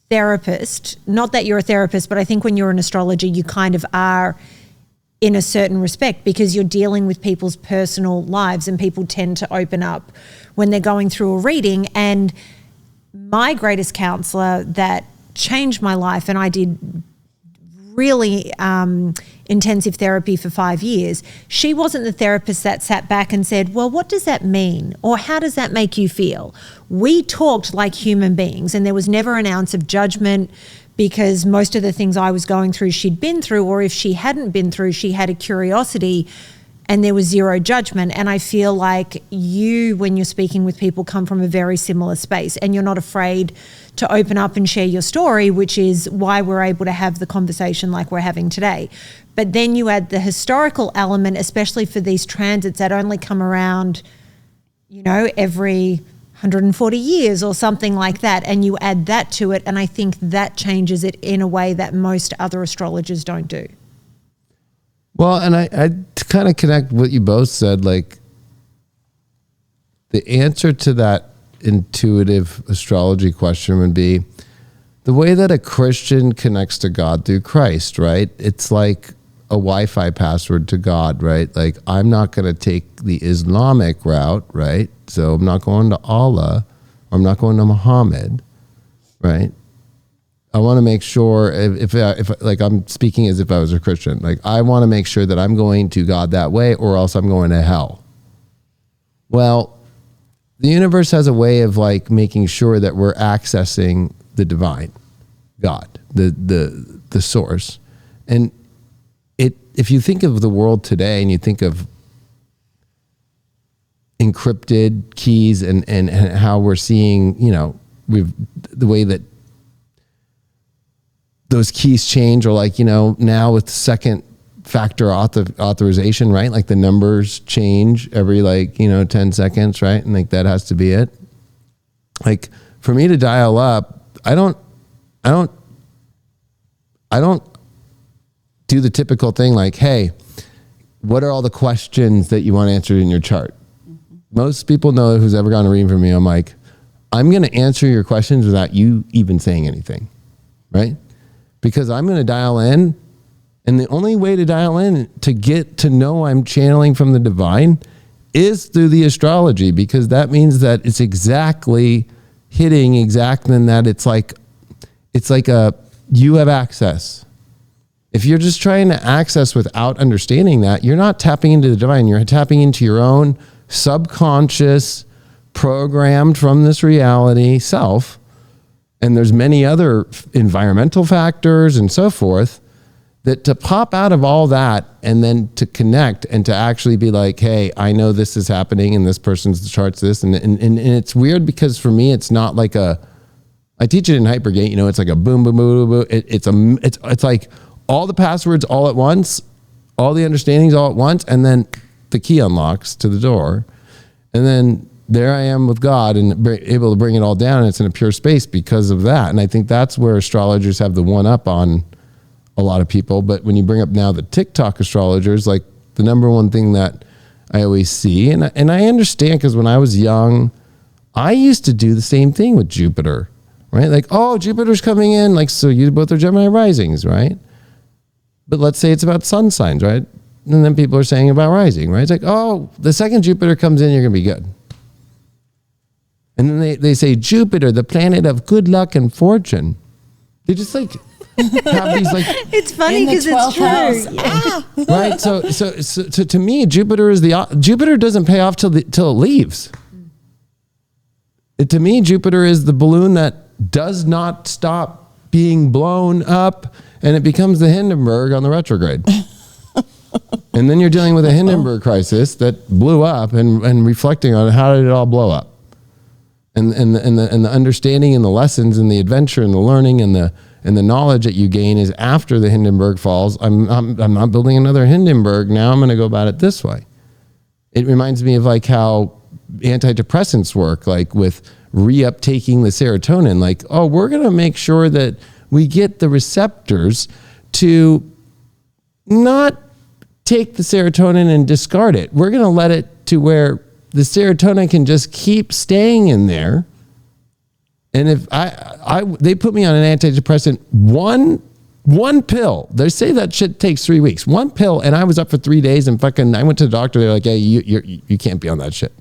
therapist, not that you're a therapist, but I think when you're an astrologer, you kind of are in a certain respect, because you're dealing with people's personal lives, and people tend to open up when they're going through a reading. And my greatest counselor that changed my life, and I did really intensive therapy for 5 years, she wasn't the therapist that sat back and said, well, what does that mean? Or how does that make you feel? We talked like human beings, and there was never an ounce of judgment, because most of the things I was going through, she'd been through, or if she hadn't been through, she had a curiosity, and there was zero judgment. And I feel like you, when you're speaking with people, come from a very similar space, and you're not afraid to open up and share your story, which is why we're able to have the conversation like we're having today. But then you add the historical element, especially for these transits that only come around, every 140 years or something like that, and you add that to it, and I think that changes it in a way that most other astrologers don't do. Well, and I to kind of connect what you both said, like the answer to that intuitive astrology question would be the way that a Christian connects to God through Christ, right? It's like a Wi-Fi password to God, right? Like, I'm not going to take the Islamic route, right? So I'm not going to Allah, or I'm not going to Muhammad, right? I want to make sure if like, I'm speaking as if I was a Christian, like, I want to make sure that I'm going to God that way, or else I'm going to hell. Well, the universe has a way of like making sure that we're accessing the divine, God, the source. And if you think of the world today and you think of encrypted keys and how we're seeing, you know, the way that those keys change, or like, you know, now with second factor authorization, right? Like the numbers change every, like, you know, 10 seconds, right? And like that has to be it. Like, for me to dial up, I don't do the typical thing like, hey, what are all the questions that you want answered in your chart? Mm-hmm. Most people know, who's ever gone to reading from me, I'm like, I'm going to answer your questions without you even saying anything, right? Because I'm going to dial in, and the only way to dial in to get to know I'm channeling from the divine is through the astrology, because that means that it's exactly hitting exactly in that it's like you have access. If you're just trying to access without understanding that, you're not tapping into the divine. You're tapping into your own subconscious, programmed from this reality self. And there's many other environmental factors and so forth that to pop out of all that and then to connect and to actually be like, hey, I know this is happening and this person's chart's this. And it's weird because for me, it's not like I teach it in Hypergate, you know, it's like a boom, boom, boom, boom. It's like all the passwords all at once, all the understandings all at once, and then the key unlocks to the door. And then there I am with God and able to bring it all down, and it's in a pure space because of that. And I think that's where astrologers have the one up on a lot of people. But when you bring up now the TikTok astrologers, like the number one thing that I always see, and I understand, because when I was young, I used to do the same thing with Jupiter, right? Like, oh, Jupiter's coming in, like, so you both are Gemini risings, right? But let's say it's about sun signs, right? And then people are saying about rising, right? It's like, oh, the second Jupiter comes in, you're going to be good. And then they say Jupiter, the planet of good luck and fortune. They just like have these like. It's funny because it's true. Yeah. Right. So to me, Jupiter doesn't pay off till it leaves. To me, Jupiter is the balloon that does not stop being blown up, and it becomes the Hindenburg on the retrograde. And then you're dealing with a Hindenburg crisis that blew up and reflecting on how did it all blow up. And the understanding and the lessons and the adventure and the learning and the knowledge that you gain is after the Hindenburg falls. I'm not building another Hindenburg. Now I'm going to go about it this way. It reminds me of like how antidepressants work, like with reuptaking the serotonin. Like, oh, we're going to make sure that we get the receptors to not take the serotonin and discard it. We're going to let it to where the serotonin can just keep staying in there. And if they put me on an antidepressant, one pill, they say that shit takes 3 weeks, one pill. And I was up for 3 days and I went to the doctor. They're like, hey, you can't be on that shit.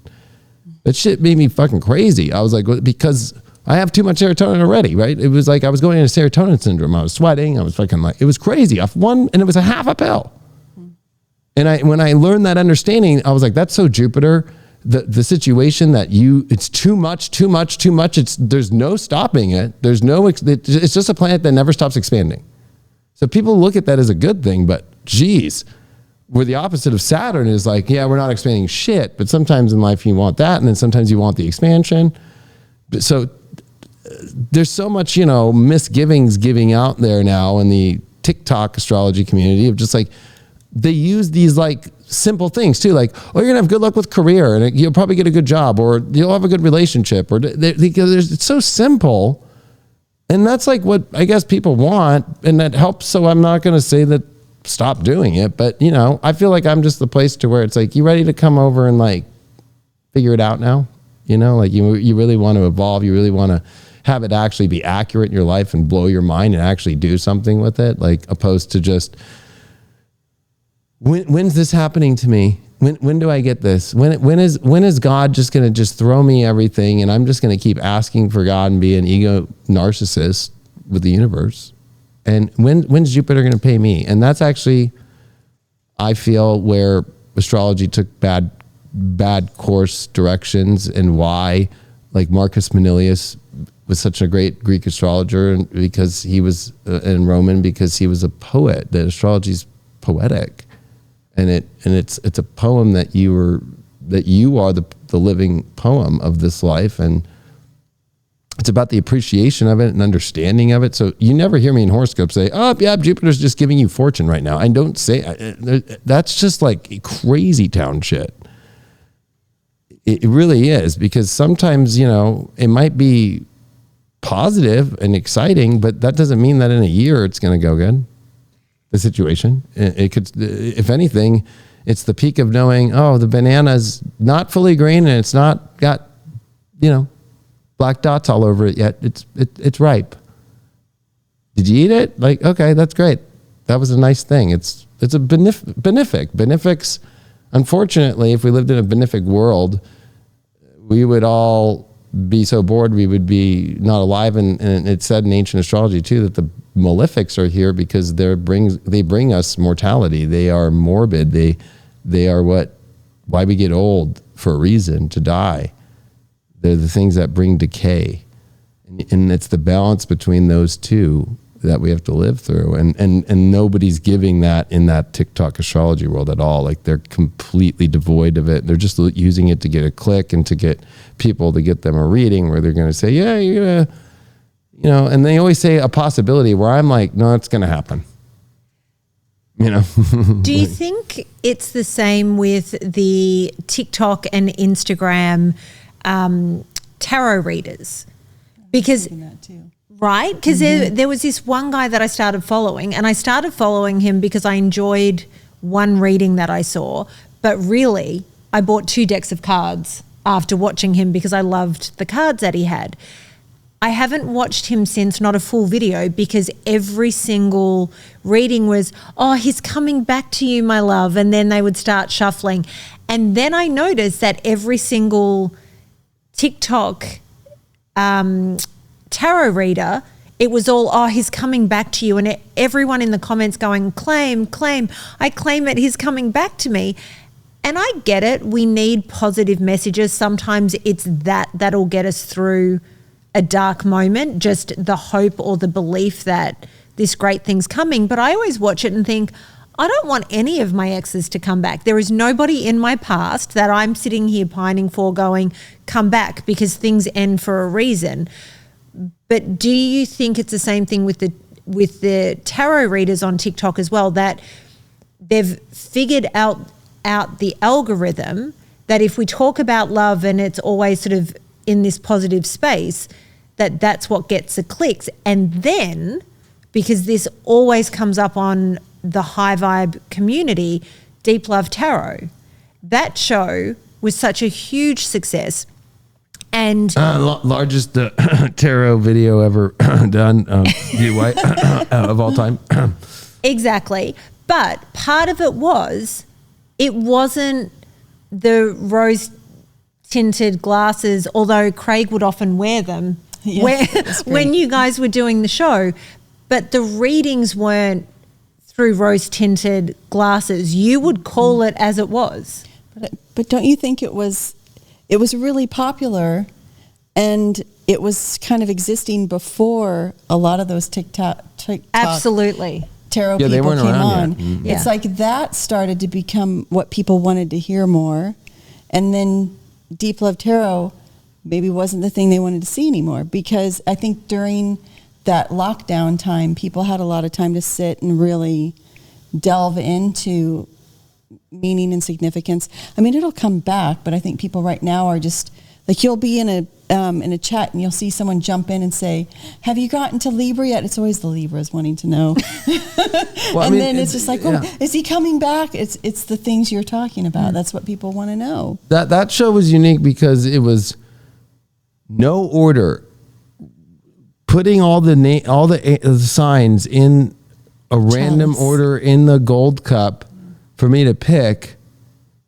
That shit made me fucking crazy. I was like, well, because I have too much serotonin already, right? It was like, I was going into serotonin syndrome. I was sweating. I was fucking like, it was crazy off one, and it was a half a pill. And when I learned that understanding, I was like, that's so Jupiter. The situation that it's too much. There's no stopping it. It's just a planet that never stops expanding. So people look at that as a good thing, but geez, where the opposite of Saturn is like, yeah, we're not expanding shit, but sometimes in life you want that, and then sometimes you want the expansion. So there's so much, misgivings giving out there now in the TikTok astrology community of just like, they use these like simple things too, like, oh, you're gonna have good luck with career and you'll probably get a good job, or you'll have a good relationship, or it's so simple. And that's like what I guess people want, and that helps. So I'm not going to say that stop doing it, but I feel like I'm just the place to where it's like, you ready to come over and like figure it out now? Like you really want to evolve. You really want to have it actually be accurate in your life and blow your mind and actually do something with it, like opposed to just when's this happening to me? When do I get this? When is God just going to just throw me everything and I'm just going to keep asking for God and be an ego narcissist with the universe? And when's Jupiter going to pay me? And that's actually, I feel, where astrology took bad course directions, and why, like Marcus Manilius was such a great Greek astrologer, and because he was and Roman, because he was a poet. That astrology's poetic. And it's a poem that you are the living poem of this life, and it's about the appreciation of it and understanding of it. So you never hear me in horoscope say, "Oh, yeah, Jupiter's just giving you fortune right now." I don't say that's just like crazy town shit. It really is, because sometimes it might be positive and exciting, but that doesn't mean that in a year it's going to go good. The situation, it could, if anything, it's the peak of knowing, oh, the banana's not fully green and it's not got, black dots all over it yet. It's ripe. Did you eat it? Like, okay, that's great. That was a nice thing. It's a benefic. Benefics, unfortunately, if we lived in a benefic world, we would all be so bored we would be not alive. And it's said in ancient astrology too that the malefics are here because they bring us mortality. They are morbid. They are why we get old, for a reason, to die. They're the things that bring decay, and it's the balance between those two that we have to live through. And nobody's giving that in that TikTok astrology world at all. Like, they're completely devoid of it. They're just using it to get a click and to get people to get them a reading where they're going to say, yeah, you're gonna. And they always say a possibility, where I'm like, no, it's going to happen. Do you think it's the same with the TikTok and Instagram tarot readers? Because, right? Because there was this one guy that I started following, and I started following him because I enjoyed one reading that I saw. But really, I bought 2 decks of cards after watching him because I loved the cards that he had. I haven't watched him since, not a full video, because every single reading was, oh, he's coming back to you, my love. And then they would start shuffling. And then I noticed that every single TikTok tarot reader, it was all, oh, he's coming back to you. And everyone in the comments going, claim, I claim it, he's coming back to me. And I get it. We need positive messages. Sometimes it's that'll get us through a dark moment, just the hope or the belief that this great thing's coming. But I always watch it and think, I don't want any of my exes to come back. There is nobody in my past that I'm sitting here pining for going, come back, because things end for a reason. But do you think it's the same thing with the tarot readers on TikTok as well, that they've figured out the algorithm that if we talk about love and it's always sort of in this positive space, that's what gets the clicks? And then, because this always comes up on the high vibe community, Deep Love Tarot, that show was such a huge success. And largest tarot video ever done of all time. Exactly. But part of it wasn't the rose tinted glasses, although Craig would often wear them when you guys were doing the show, but the readings weren't through rose tinted glasses. You would call it as it was. But don't you think it was really popular, and it was kind of existing before a lot of those TikTok absolutely tarot they people weren't came around on. yet. Mm-hmm. It's like that started to become what people wanted to hear more, and then Deep Love Tarot maybe wasn't the thing they wanted to see anymore, because I think during that lockdown time, people had a lot of time to sit and really delve into meaning and significance. I mean, it'll come back, but I think people right now are just like, you'll be in a chat and you'll see someone jump in and say, have you gotten to Libra yet? It's always the Libras wanting to know. Then it's just like, is he coming back? It's the things you're talking about. That's what people want to know. That show was unique because it was no order, putting all the signs in a random order in the gold cup, for me to pick.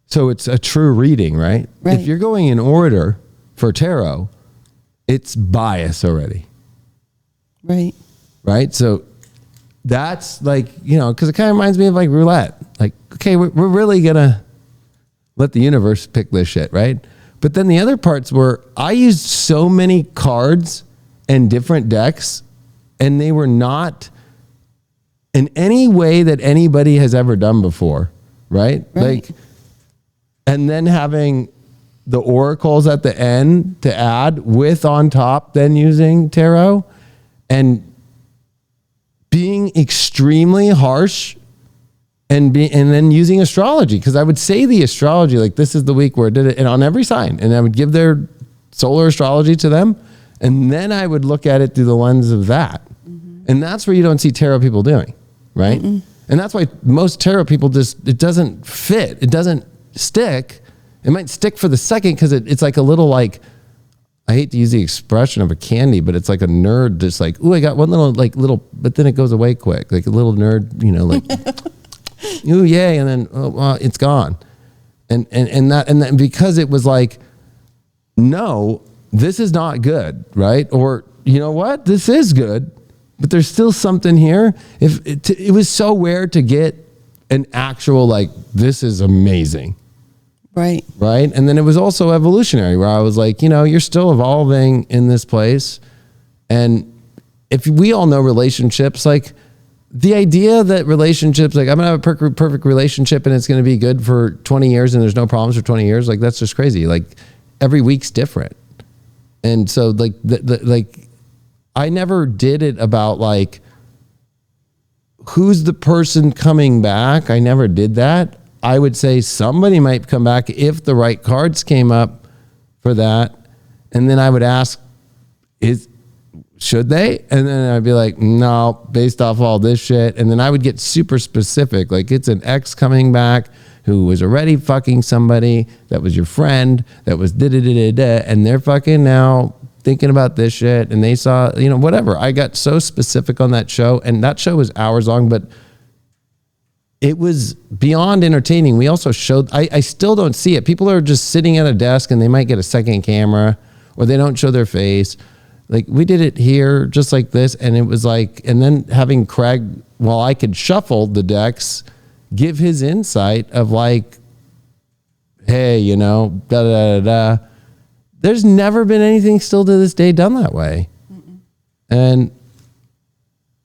So it's a true reading, right? Right. If you're going in order for tarot, it's bias already. Right. Right. So that's like, because it kind of reminds me of like roulette. Like, okay, we're really going to let the universe pick this shit, right? But then the other parts were I used so many cards and different decks, and they were not in any way that anybody has ever done before, right? Like, and then having the oracles at the end to add with on top, then using tarot and being extremely harsh and then using astrology. Cause I would say the astrology, like this is the week where it did it, and on every sign, and I would give their solar astrology to them. And then I would look at it through the lens of that. Mm-hmm. And that's where you don't see tarot people doing, right? Mm-mm. And that's why most tarot people it doesn't fit. It doesn't stick. It might stick for the second because it's like a little like, I hate to use the expression of a candy, but it's like a nerd just like, ooh, I got one little, but then it goes away quick. Like a little nerd, like, ooh, yay. And then, it's gone. And then because it was like, no, this is not good, right? Or, you know what? This is good, but there's still something here. It was so rare to get an actual, like, this is amazing. Right. Right. And then it was also evolutionary where I was like, you're still evolving in this place. And if we all know relationships, like the idea that relationships, like I'm going to have a perfect relationship and it's going to be good for 20 years and there's no problems for 20 years. Like, that's just crazy. Like every week's different. And so like, I never did it about like, who's the person coming back? I never did that. I would say somebody might come back if the right cards came up for that. And then I would ask, should they? And then I'd be like, no, based off all this shit. And then I would get super specific. Like it's an ex coming back who was already fucking somebody that was your friend that was da-da-da-da-da. And they're fucking now thinking about this shit. And they saw, whatever. I got so specific on that show. And that show was hours long, but it was beyond entertaining. We also showed, I still don't see it. People are just sitting at a desk and they might get a second camera or they don't show their face. Like we did it here just like this. And it was like, and then having Craig, while I could shuffle the decks, give his insight of like, hey, da da da da. There's never been anything still to this day done that way. Mm-mm. And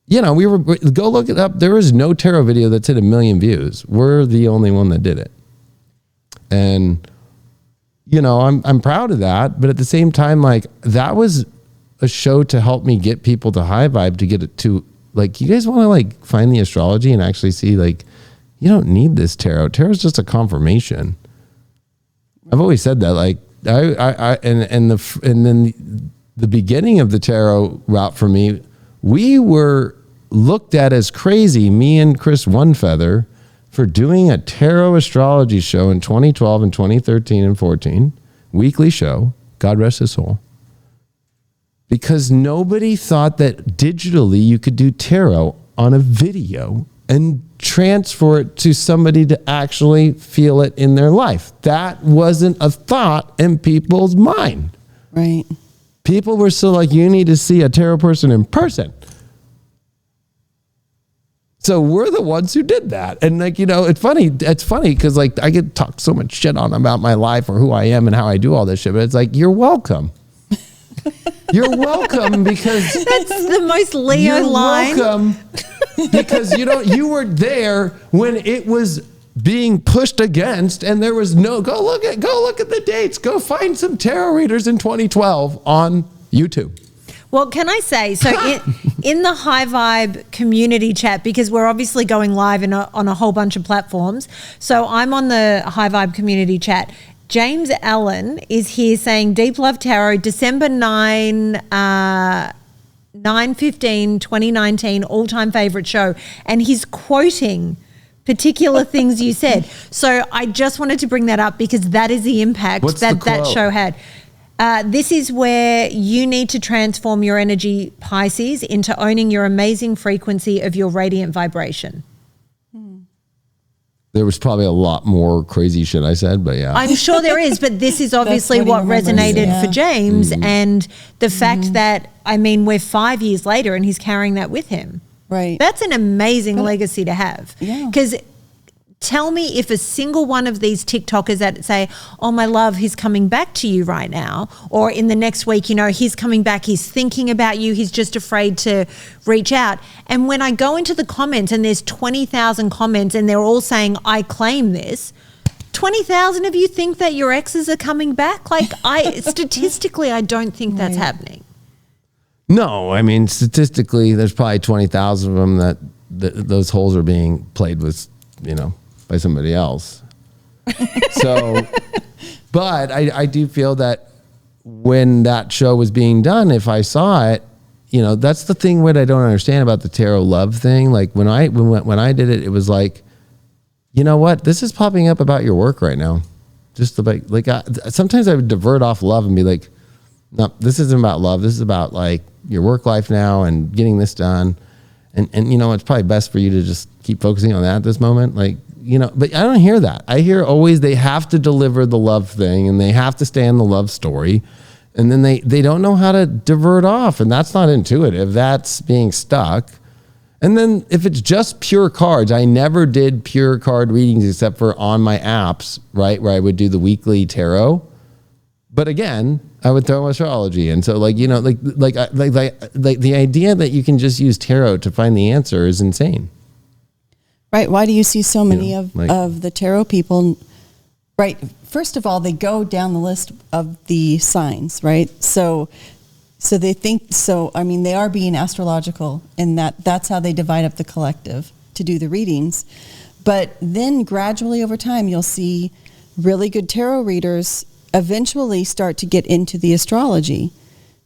go look it up. There is no tarot video that's hit 1 million views. We're the only one that did it. And, I'm proud of that. But at the same time, like that was a show to help me get people to high vibe, to get it to like, you guys want to like find the astrology and actually see like, you don't need this tarot. Tarot is just a confirmation. I've always said that, like and then the beginning of the tarot route for me, we were looked at as crazy, me and Chris Onefeather, for doing a tarot astrology show in 2012 and 2013 and 14, weekly show, God rest his soul, because nobody thought that digitally you could do tarot on a video and transfer it to somebody to actually feel it in their life. That wasn't a thought in people's mind. Right. People were still like, you need to see a tarot person in person. So we're the ones who did that. And like, it's funny because like I get talked so much shit on about my life or who I am and how I do all this shit, but it's like, you're welcome. You're welcome because that's the most Leo line. You're welcome because you were there when it was being pushed against and there was no, go look at the dates, go find some tarot readers in 2012 on YouTube. Well, can I say, so in the High Vibe community chat, because we're obviously going live on a whole bunch of platforms. So I'm on the High Vibe community chat. James Allen is here saying, Deep Love Tarot, December 9/15, 2019, all-time favorite show. And he's quoting particular things you said. So I just wanted to bring that up because that is the impact that show had. This is where you need to transform your energy, Pisces, into owning your amazing frequency of your radiant vibration. There was probably a lot more crazy shit I said, but yeah. I'm sure there is, but this is obviously what he what remembers, resonated yeah. for James, and the fact that, I mean, we're 5 years later and he's carrying that with him. Right. That's an amazing legacy to have. Yeah. Because tell me if a single one of these TikTokers that say, oh, my love, he's coming back to you right now, or in the next week, you know, he's coming back, he's thinking about you, he's just afraid to reach out. And when I go into the comments and there's 20,000 comments and they're all saying, I claim this, 20,000 of you think that your exes are coming back? Like, statistically, I don't think that's happening. No, I mean, statistically, there's probably 20,000 of them that those holes are being played with, you know, by somebody else. So, but I do feel that when that show was being done, if I saw it, you know, that's the thing what I don't understand about the tarot love thing. Like when I did it, it was like, you know what, this is popping up about your work right now. Just sometimes I would divert off love and be like, no, this isn't about love. This is about like your work life now and getting this done. And you know, it's probably best for you to just keep focusing on that at this moment. Like, you know, but I don't hear that. I hear always they have to deliver the love thing and they have to stay in the love story. And then they don't know how to divert off. And that's not intuitive. That's being stuck. And then if it's just pure cards, I never did pure card readings except for on my apps, right? Where I would do the weekly tarot. But again, I would throw astrology. And so like, you know, like the idea that you can just use tarot to find the answer is insane. Right. Why do you see so many You know, of the tarot people? Right. First of all, they go down the list of the signs, right? So they think, I mean, they are being astrological in that's how they divide up the collective to do the readings. But then gradually over time, you'll see really good tarot readers eventually start to get into the astrology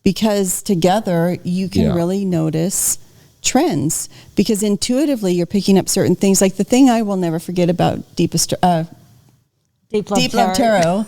because together you can really notice trends because intuitively you're picking up certain things. Like the thing I will never forget about Deep Love Tarot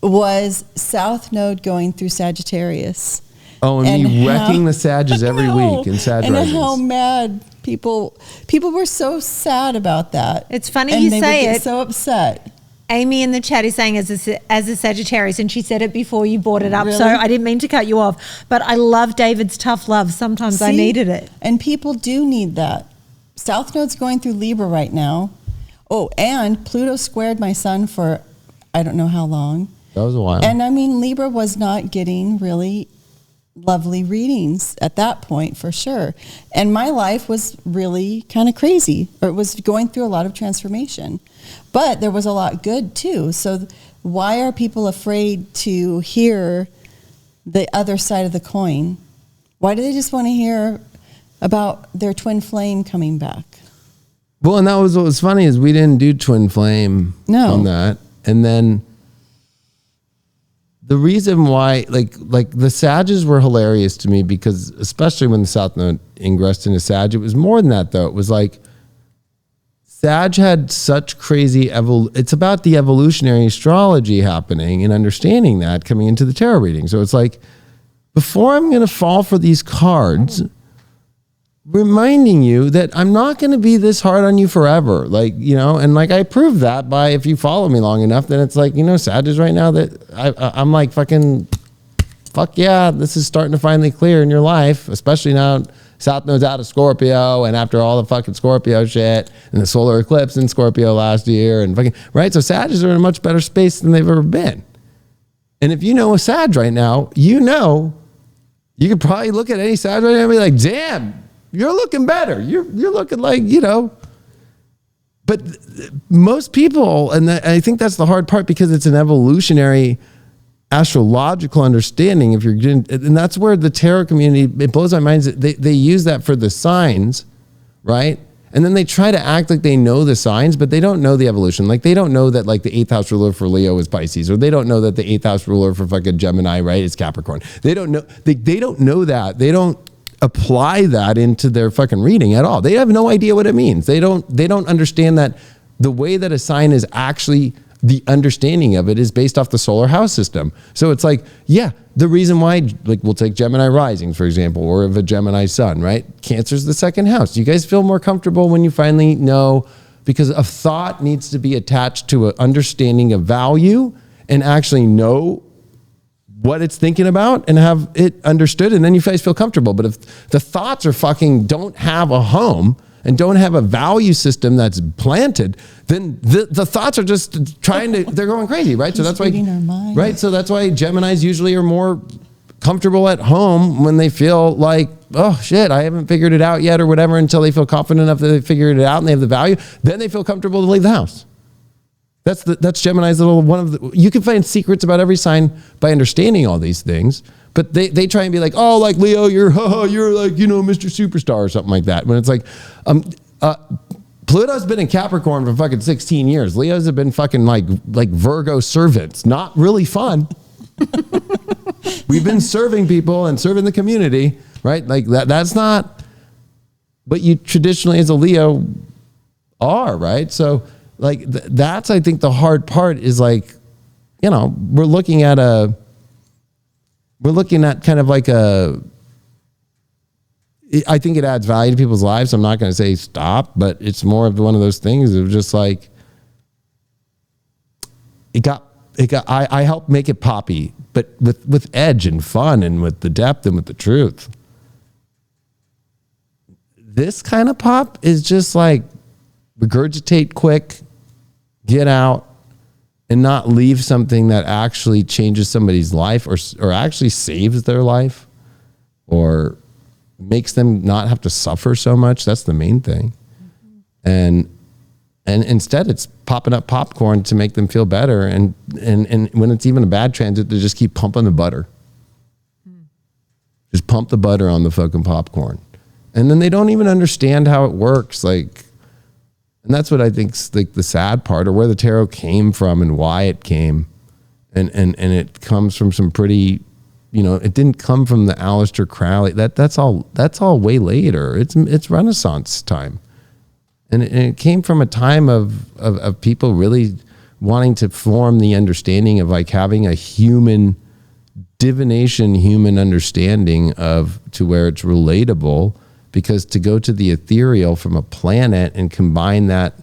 was South Node going through Sagittarius. Oh, and me wrecking the Sages every week in Sag and Risings. how mad people were so sad about that. It's funny and you they say would get it. so upset. Amy in the chat is saying as a Sagittarius, and she said it before you brought it up, Really? so I didn't mean to cut you off, but I love David's tough love. Sometimes I needed it. And people do need that. South Node's going through Libra right now. Oh, and Pluto squared my sun for I don't know how long. That was a while. And I mean, Libra was not getting really lovely readings at that point for sure. And my life was really kind of crazy, or it was going through a lot of transformation. But there was a lot good too. So why are people afraid to hear the other side of the coin? Why do they just want to hear about their twin flame coming back? Well, and that was what was funny is we didn't do twin flame on that. And then the reason why, like the Sages were hilarious to me because especially when the South Node ingressed into Sag, it was more than that though. It was like Sag had such crazy it's about the evolutionary astrology happening and understanding that coming into the tarot reading. So it's like, before I'm going to fall for these cards, reminding you that I'm not going to be this hard on you forever. Like, you know, and like I proved that by, if you follow me long enough, then it's like, you know, Sag is right now that I'm like fuck yeah, this is starting to finally clear in your life, especially now South Node's out of Scorpio, and after all the fucking Scorpio shit and the solar eclipse in Scorpio last year and fucking, right? So Sages are in a much better space than they've ever been. And if you know a Sag right now, you know, you could probably look at any Sag right now and be like, damn, you're looking better. You're looking like, you know, but most people, and I think that's the hard part because it's an evolutionary astrological understanding. If you're getting, and that's where the tarot community, it blows my mind. They use that for the signs, right? And then they try to act like they know the signs, but they don't know the evolution. Like they don't know that like the 8th house ruler for Leo is Pisces, or they don't know that the 8th house ruler for fucking Gemini, right, is Capricorn. They don't know. They don't know that. They don't apply that into their fucking reading at all. They have no idea what it means. They don't understand that the way that a sign is actually, the understanding of it is based off the solar house system. So it's like, yeah, the reason why, like we'll take Gemini Rising, for example, or of a Gemini sun, right? Cancer's the second house. You guys feel more comfortable when you finally know because a thought needs to be attached to an understanding of value and actually know what it's thinking about and have it understood. And then you guys feel comfortable. But if the thoughts are don't have a home and don't have a value system that's planted, then the thoughts are just they're going crazy, right? So that's why, right? So that's why Geminis usually are more comfortable at home when they feel like, oh shit, I haven't figured it out yet or whatever, until they feel confident enough that they figured it out and they have the value. Then they feel comfortable to leave the house. That's Gemini's you can find secrets about every sign by understanding all these things, but they try and be like, oh, like Leo, you're like, Mr. Superstar or something like that. When it's like, Pluto's been in Capricorn for fucking 16 years. Leos have been fucking like Virgo servants. Not really fun. We've been serving people and serving the community, right? Like that's not what you traditionally as a Leo are, right? So like that's, I think the hard part is like, we're looking at kind of like I think it adds value to people's lives. I'm not going to say stop, but it's more of one of those things of just like, I helped make it poppy, but with edge and fun and with the depth and with the truth. This kind of pop is just like regurgitate quick, get out, and not leave something that actually changes somebody's life or actually saves their life or makes them not have to suffer so much. That's the main thing. And instead it's popping up popcorn to make them feel better. And when it's even a bad transit, they just keep pumping the butter. Just pump the butter on the fucking popcorn. And then they don't even understand how it works. Like, and that's what I think's like the sad part, or where the tarot came from and why it came. And it comes from some pretty, it didn't come from the Aleister Crowley. That's all way later. It's Renaissance time. And it came from a time of people really wanting to form the understanding of like having a human divination, human understanding to where it's relatable, because to go to the ethereal from a planet and combine that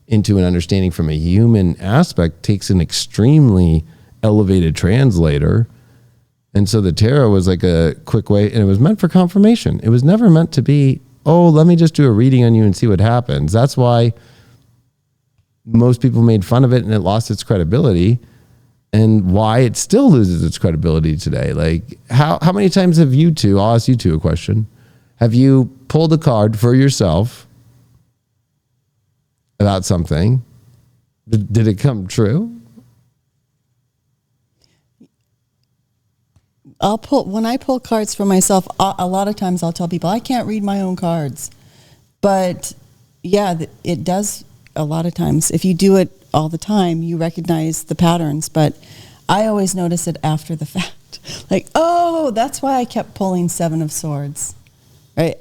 into an understanding from a human aspect takes an extremely elevated translator. And so the tarot was like a quick way, and it was meant for confirmation. It was never meant to be, oh, let me just do a reading on you and see what happens. That's why most people made fun of it and it lost its credibility, and why it still loses its credibility today. Like how many times have you two, I'll ask you two a question. Have you pulled a card for yourself about something? Did it come true? When I pull cards for myself, a lot of times I'll tell people I can't read my own cards. But yeah, it does a lot of times. If you do it all the time, you recognize the patterns. But I always notice it after the fact. Like, oh, that's why I kept pulling Seven of Swords. Right?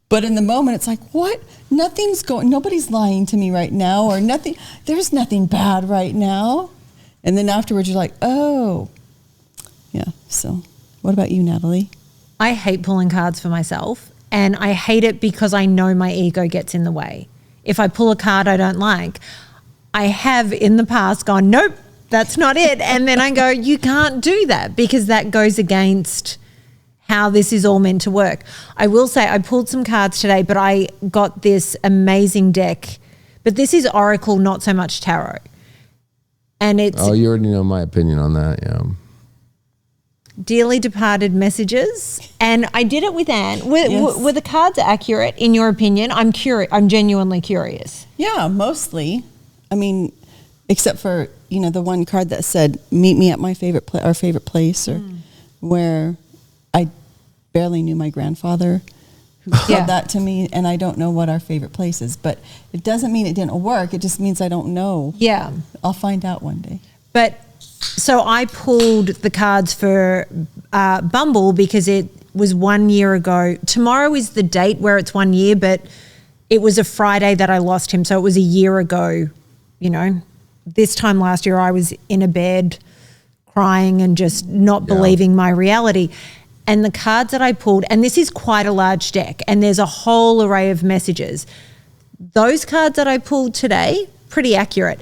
But in the moment, it's like, what? Nobody's lying to me right now, or nothing. There's nothing bad right now. And then afterwards, you're like, oh. Yeah. So what about you, Natalie? I hate pulling cards for myself, and I hate it because I know my ego gets in the way. If I pull a card I don't like, I have in the past gone, nope, that's not it. And then I go, you can't do that, because that goes against how this is all meant to work. I will say I pulled some cards today, but I got this amazing deck, but this is Oracle, not so much Tarot. And it's... Oh, you already know my opinion on that, yeah. Dearly departed messages, and I did it with Anne. Were the cards accurate in your opinion? I'm curious. I'm genuinely curious. Yeah, mostly. I mean, except for the one card that said "Meet me at my our favorite place," or where I barely knew my grandfather who said that to me, and I don't know what our favorite place is. But it doesn't mean it didn't work. It just means I don't know. Yeah, I'll find out one day. But. So I pulled the cards for Bumble because it was 1 year ago. Tomorrow is the date where it's 1 year, but it was a Friday that I lost him. So it was a year ago, This time last year I was in a bed crying and just not believing my reality. And the cards that I pulled, and this is quite a large deck, and there's a whole array of messages. Those cards that I pulled today, pretty accurate.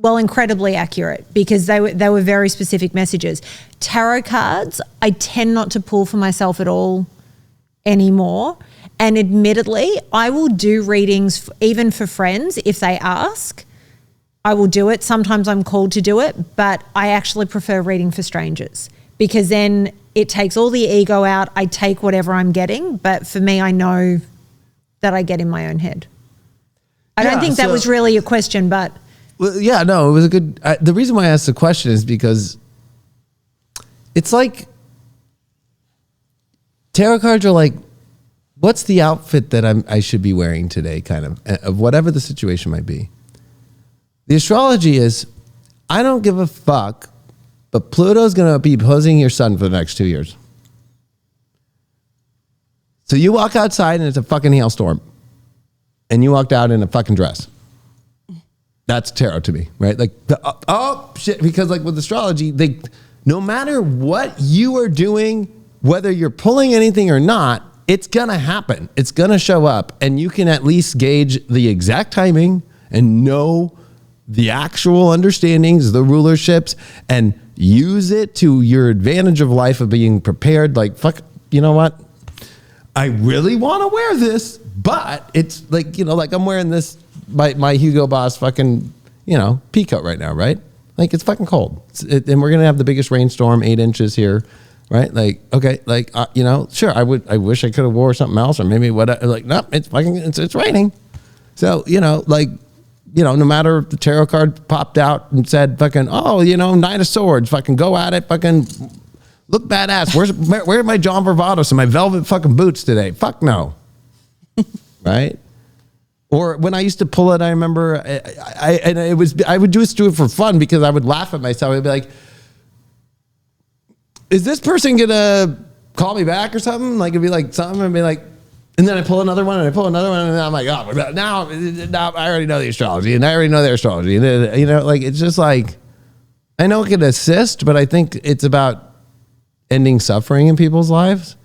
Incredibly accurate, because they were very specific messages. Tarot cards, I tend not to pull for myself at all anymore. And admittedly, I will do readings even for friends if they ask. I will do it. Sometimes I'm called to do it, but I actually prefer reading for strangers, because then it takes all the ego out. I take whatever I'm getting, but for me, I know that I get in my own head. I don't think that was really a question, but... Well, yeah, no, it was a good... the reason why I asked the question is because it's like tarot cards are like, what's the outfit that I should be wearing today, kind of whatever the situation might be. The astrology is, I don't give a fuck, but Pluto's going to be opposing your sun for the next 2 years. So you walk outside and it's a fucking hailstorm, and you walked out in a fucking dress. That's tarot to me, right? Like, oh shit, because like with astrology, no matter what you are doing, whether you're pulling anything or not, it's gonna happen. It's gonna show up, and you can at least gauge the exact timing and know the actual understandings, the rulerships, and use it to your advantage of life of being prepared. Like, fuck, you know what? I really want to wear this, but it's like, you know, like I'm wearing this, my Hugo Boss fucking, you know, pea coat right now, right? Like, it's fucking cold. And we're going to have the biggest rainstorm, 8 inches here, right? Like, okay, like, you know, sure, I wish I could have wore something else, or maybe what, like, no, it's fucking, it's raining. So, you know, like, you know, no matter if the tarot card popped out and said fucking, oh, you know, 9 of Swords, fucking go at it, fucking look badass. Where are my John Barbados and my velvet fucking boots today? Fuck no. Right? Or when I used to pull it, I remember I would just do it for fun, because I would laugh at myself. I'd be like, is this person gonna call me back or something? Like, it'd be like something, and be like, and then I pull another one, and I pull another one, and I'm like, oh, now I already know the astrology, and I already know their astrology. And then, you know, like, it's just like, I know it can assist, but I think it's about ending suffering in people's lives.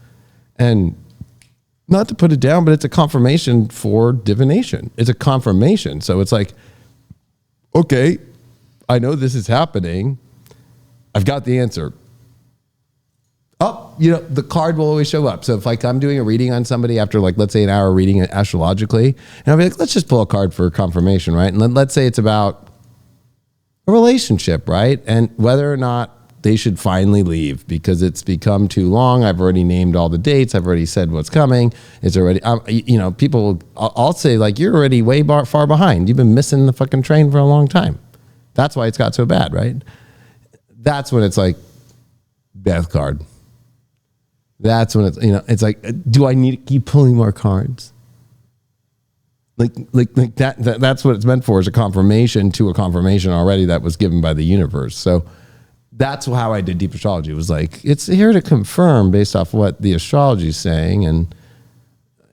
And not to put it down, but it's a confirmation for divination. It's a confirmation. So it's like, okay, I know this is happening. I've got the answer. Oh, you know, the card will always show up. So if like I'm doing a reading on somebody after, like, let's say an hour reading it astrologically, and I'll be like, let's just pull a card for confirmation, right? And let's say it's about a relationship, right? And whether or not they should finally leave because it's become too long. I've already named all the dates. I've already said what's coming. It's already, you know, people, I'll say like, you're already way far behind. You've been missing the fucking train for a long time. That's why it's got so bad, right? That's when it's like death card. That's when it's, you know, it's like, do I need to keep pulling more cards? Like that's what it's meant for, is a confirmation to a confirmation already that was given by the universe. So that's how I did deep astrology. It was like, it's here to confirm based off what the astrology is saying. And,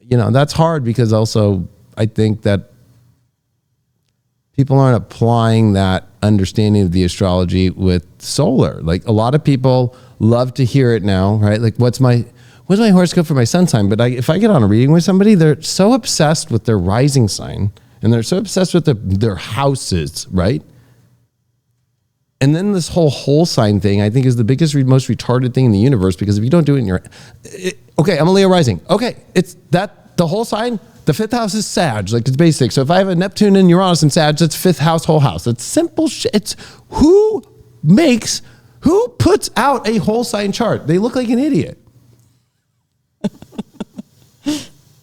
you know, that's hard because also I think that people aren't applying that understanding of the astrology with solar. Like, a lot of people love to hear it now, right? Like, what's my horoscope for my sun sign? But if I get on a reading with somebody, they're so obsessed with their rising sign, and they're so obsessed with their houses, right? And then this whole sign thing, I think, is the biggest, most retarded thing in the universe, because if you don't do it in okay, I'm a Leo rising. Okay, it's that, the whole sign, the 5th house is Sag, like, it's basic. So if I have a Neptune and Uranus and Sag, that's 5th house, whole house. It's simple shit. It's who puts out a whole sign chart? They look like an idiot.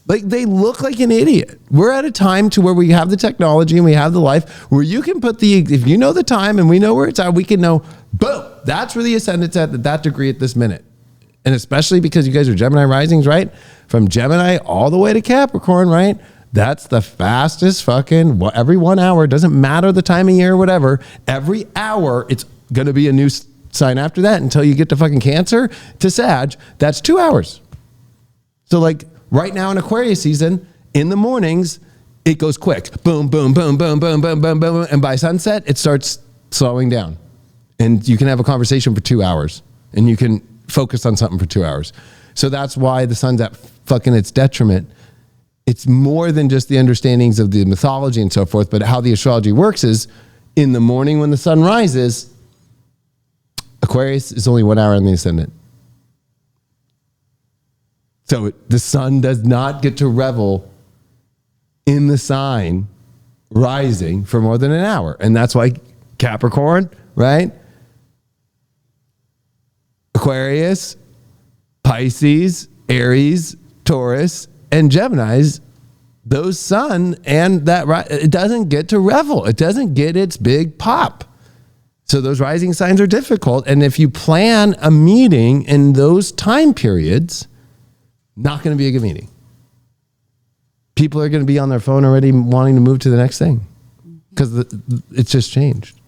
Like, they look like an idiot. We're at a time to where we have the technology and we have the life where you can put if you know the time and we know where it's at, we can know, boom, that's where the ascendant's at that degree at this minute. And especially because you guys are Gemini risings, right? From Gemini all the way to Capricorn, right? That's the fastest fucking, every 1 hour, doesn't matter the time of year or whatever, every hour it's going to be a new sign after that until you get to fucking Cancer to Sag. That's 2 hours. So like right now in Aquarius season, in the mornings, it goes quick. Boom, boom, boom, boom, boom, boom, boom, boom. And by sunset, it starts slowing down. And you can have a conversation for 2 hours. And you can focus on something for 2 hours. So that's why the sun's at fucking its detriment. It's more than just the understandings of the mythology and so forth, but how the astrology works is in the morning when the sun rises, Aquarius is only 1 hour in the ascendant. So the sun does not get to revel in the sign rising for more than an hour. And that's why Capricorn, right? Aquarius, Pisces, Aries, Taurus, and Geminis, those sun and that, it doesn't get to revel. It doesn't get its big pop. So those rising signs are difficult. And if you plan a meeting in those time periods, not going to be a good meeting. People are going to be on their phone already wanting to move to the next thing because it's just changed.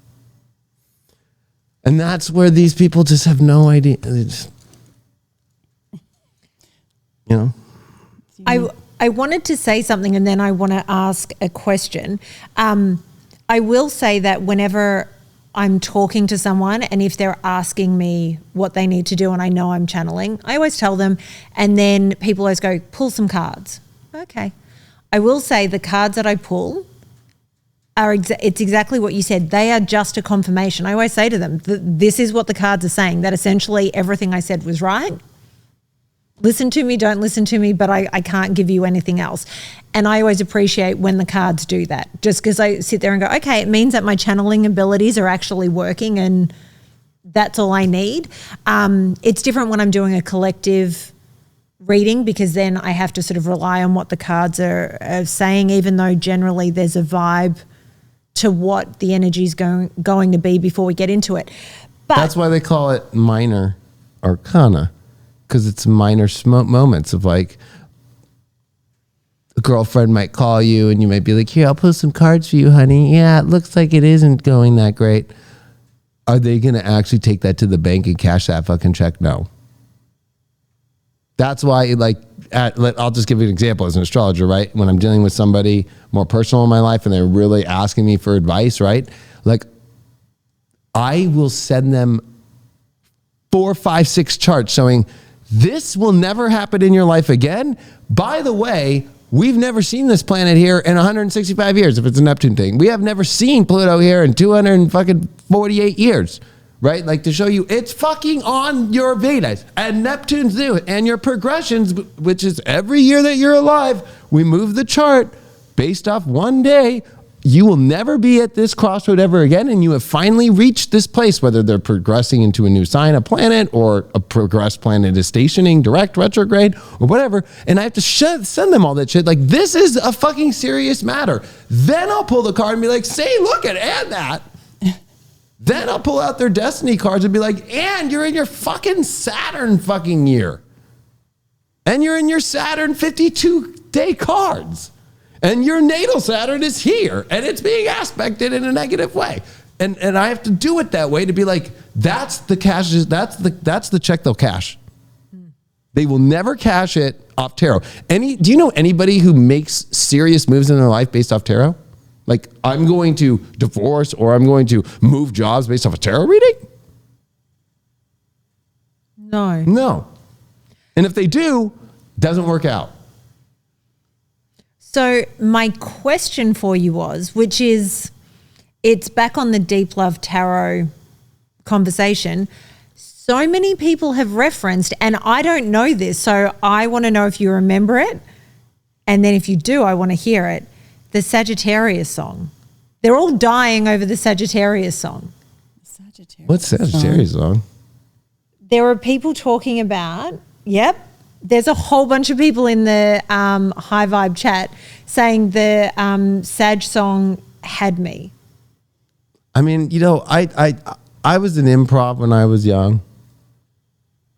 And that's where these people just have no idea. I wanted to say something and then I want to ask a question. I will say that whenever I'm talking to someone and if they're asking me what they need to do and I know I'm channeling, I always tell them, and then people always go, pull some cards. Okay. I will say the cards that I pull it's exactly what you said. They are just a confirmation. I always say to them, this is what the cards are saying, that essentially everything I said was right. Listen to me, don't listen to me, but I can't give you anything else. And I always appreciate when the cards do that, just because I sit there and go, okay, it means that my channeling abilities are actually working and that's all I need. It's different when I'm doing a collective reading because then I have to sort of rely on what the cards are saying, even though generally there's a vibe to what the energy is going to be before we get into it. But that's why they call it minor arcana, because it's minor moments of like a girlfriend might call you and you might be like, here, I'll pull some cards for you, honey. Yeah, it looks like it isn't going that great. Are they going to actually take that to the bank and cash that fucking check? No. That's why, I'll just give you an example as an astrologer, right? When I'm dealing with somebody more personal in my life and they're really asking me for advice, right? Like, I will send them 4, 5, 6 charts showing this will never happen in your life again. By the way, we've never seen this planet here in 165 years, if it's a Neptune thing. We have never seen Pluto here in 248 years. Right? Like to show you it's fucking on your Vedas and Neptune's new and your progressions, which is every year that you're alive, we move the chart based off one day. You will never be at this crossroad ever again. And you have finally reached this place, whether they're progressing into a new sign, a planet, or a progressed planet is stationing, direct, retrograde, or whatever. And I have to send them all that shit. Like, this is a fucking serious matter. Then I'll pull the card and be like, say, look at and that. Then I'll pull out their destiny cards and be like, and you're in your fucking Saturn fucking year. And you're in your Saturn 52-day cards. And your natal Saturn is here. And it's being aspected in a negative way. And I have to do it that way to be like, that's the cash, that's the check they'll cash. They will never cash it off tarot. Do you know anybody who makes serious moves in their life based off tarot? Like, I'm going to divorce or I'm going to move jobs based off a tarot reading? No. And if they do, doesn't work out. So my question for you was, which is, it's back on the Deep Love Tarot conversation. So many people have referenced, and I don't know this, so I want to know if you remember it. And then if you do, I want to hear it. The Sagittarius song. They're all dying over the Sagittarius song. What's Sagittarius song? There are people talking about, there's a whole bunch of people in the High Vibe chat saying the Sag song had me. I mean, I was in improv when I was young.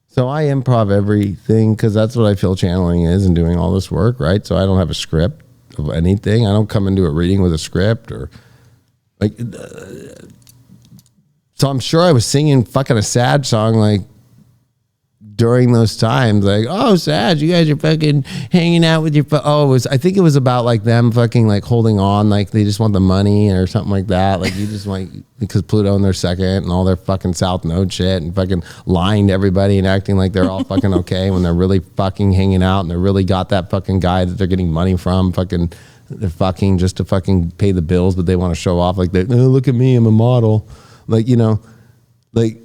So I improv everything because that's what I feel channeling is and doing all this work, right? So I don't have a script of anything. I don't come into a reading with a script or like. So I'm sure I was singing fucking a sad song like during those times, like, oh, Sag, you guys are fucking hanging out with your, I think it was about like them fucking like holding on, like they just want the money or something like that. Like you just like, because Pluto in their second and all their fucking South Node shit and fucking lying to everybody and acting like they're all fucking okay when they're really fucking hanging out and they really got that fucking guy that they're getting money from, fucking, they're fucking just to fucking pay the bills, but they want to show off like, look at me, I'm a model. Like, you know, like,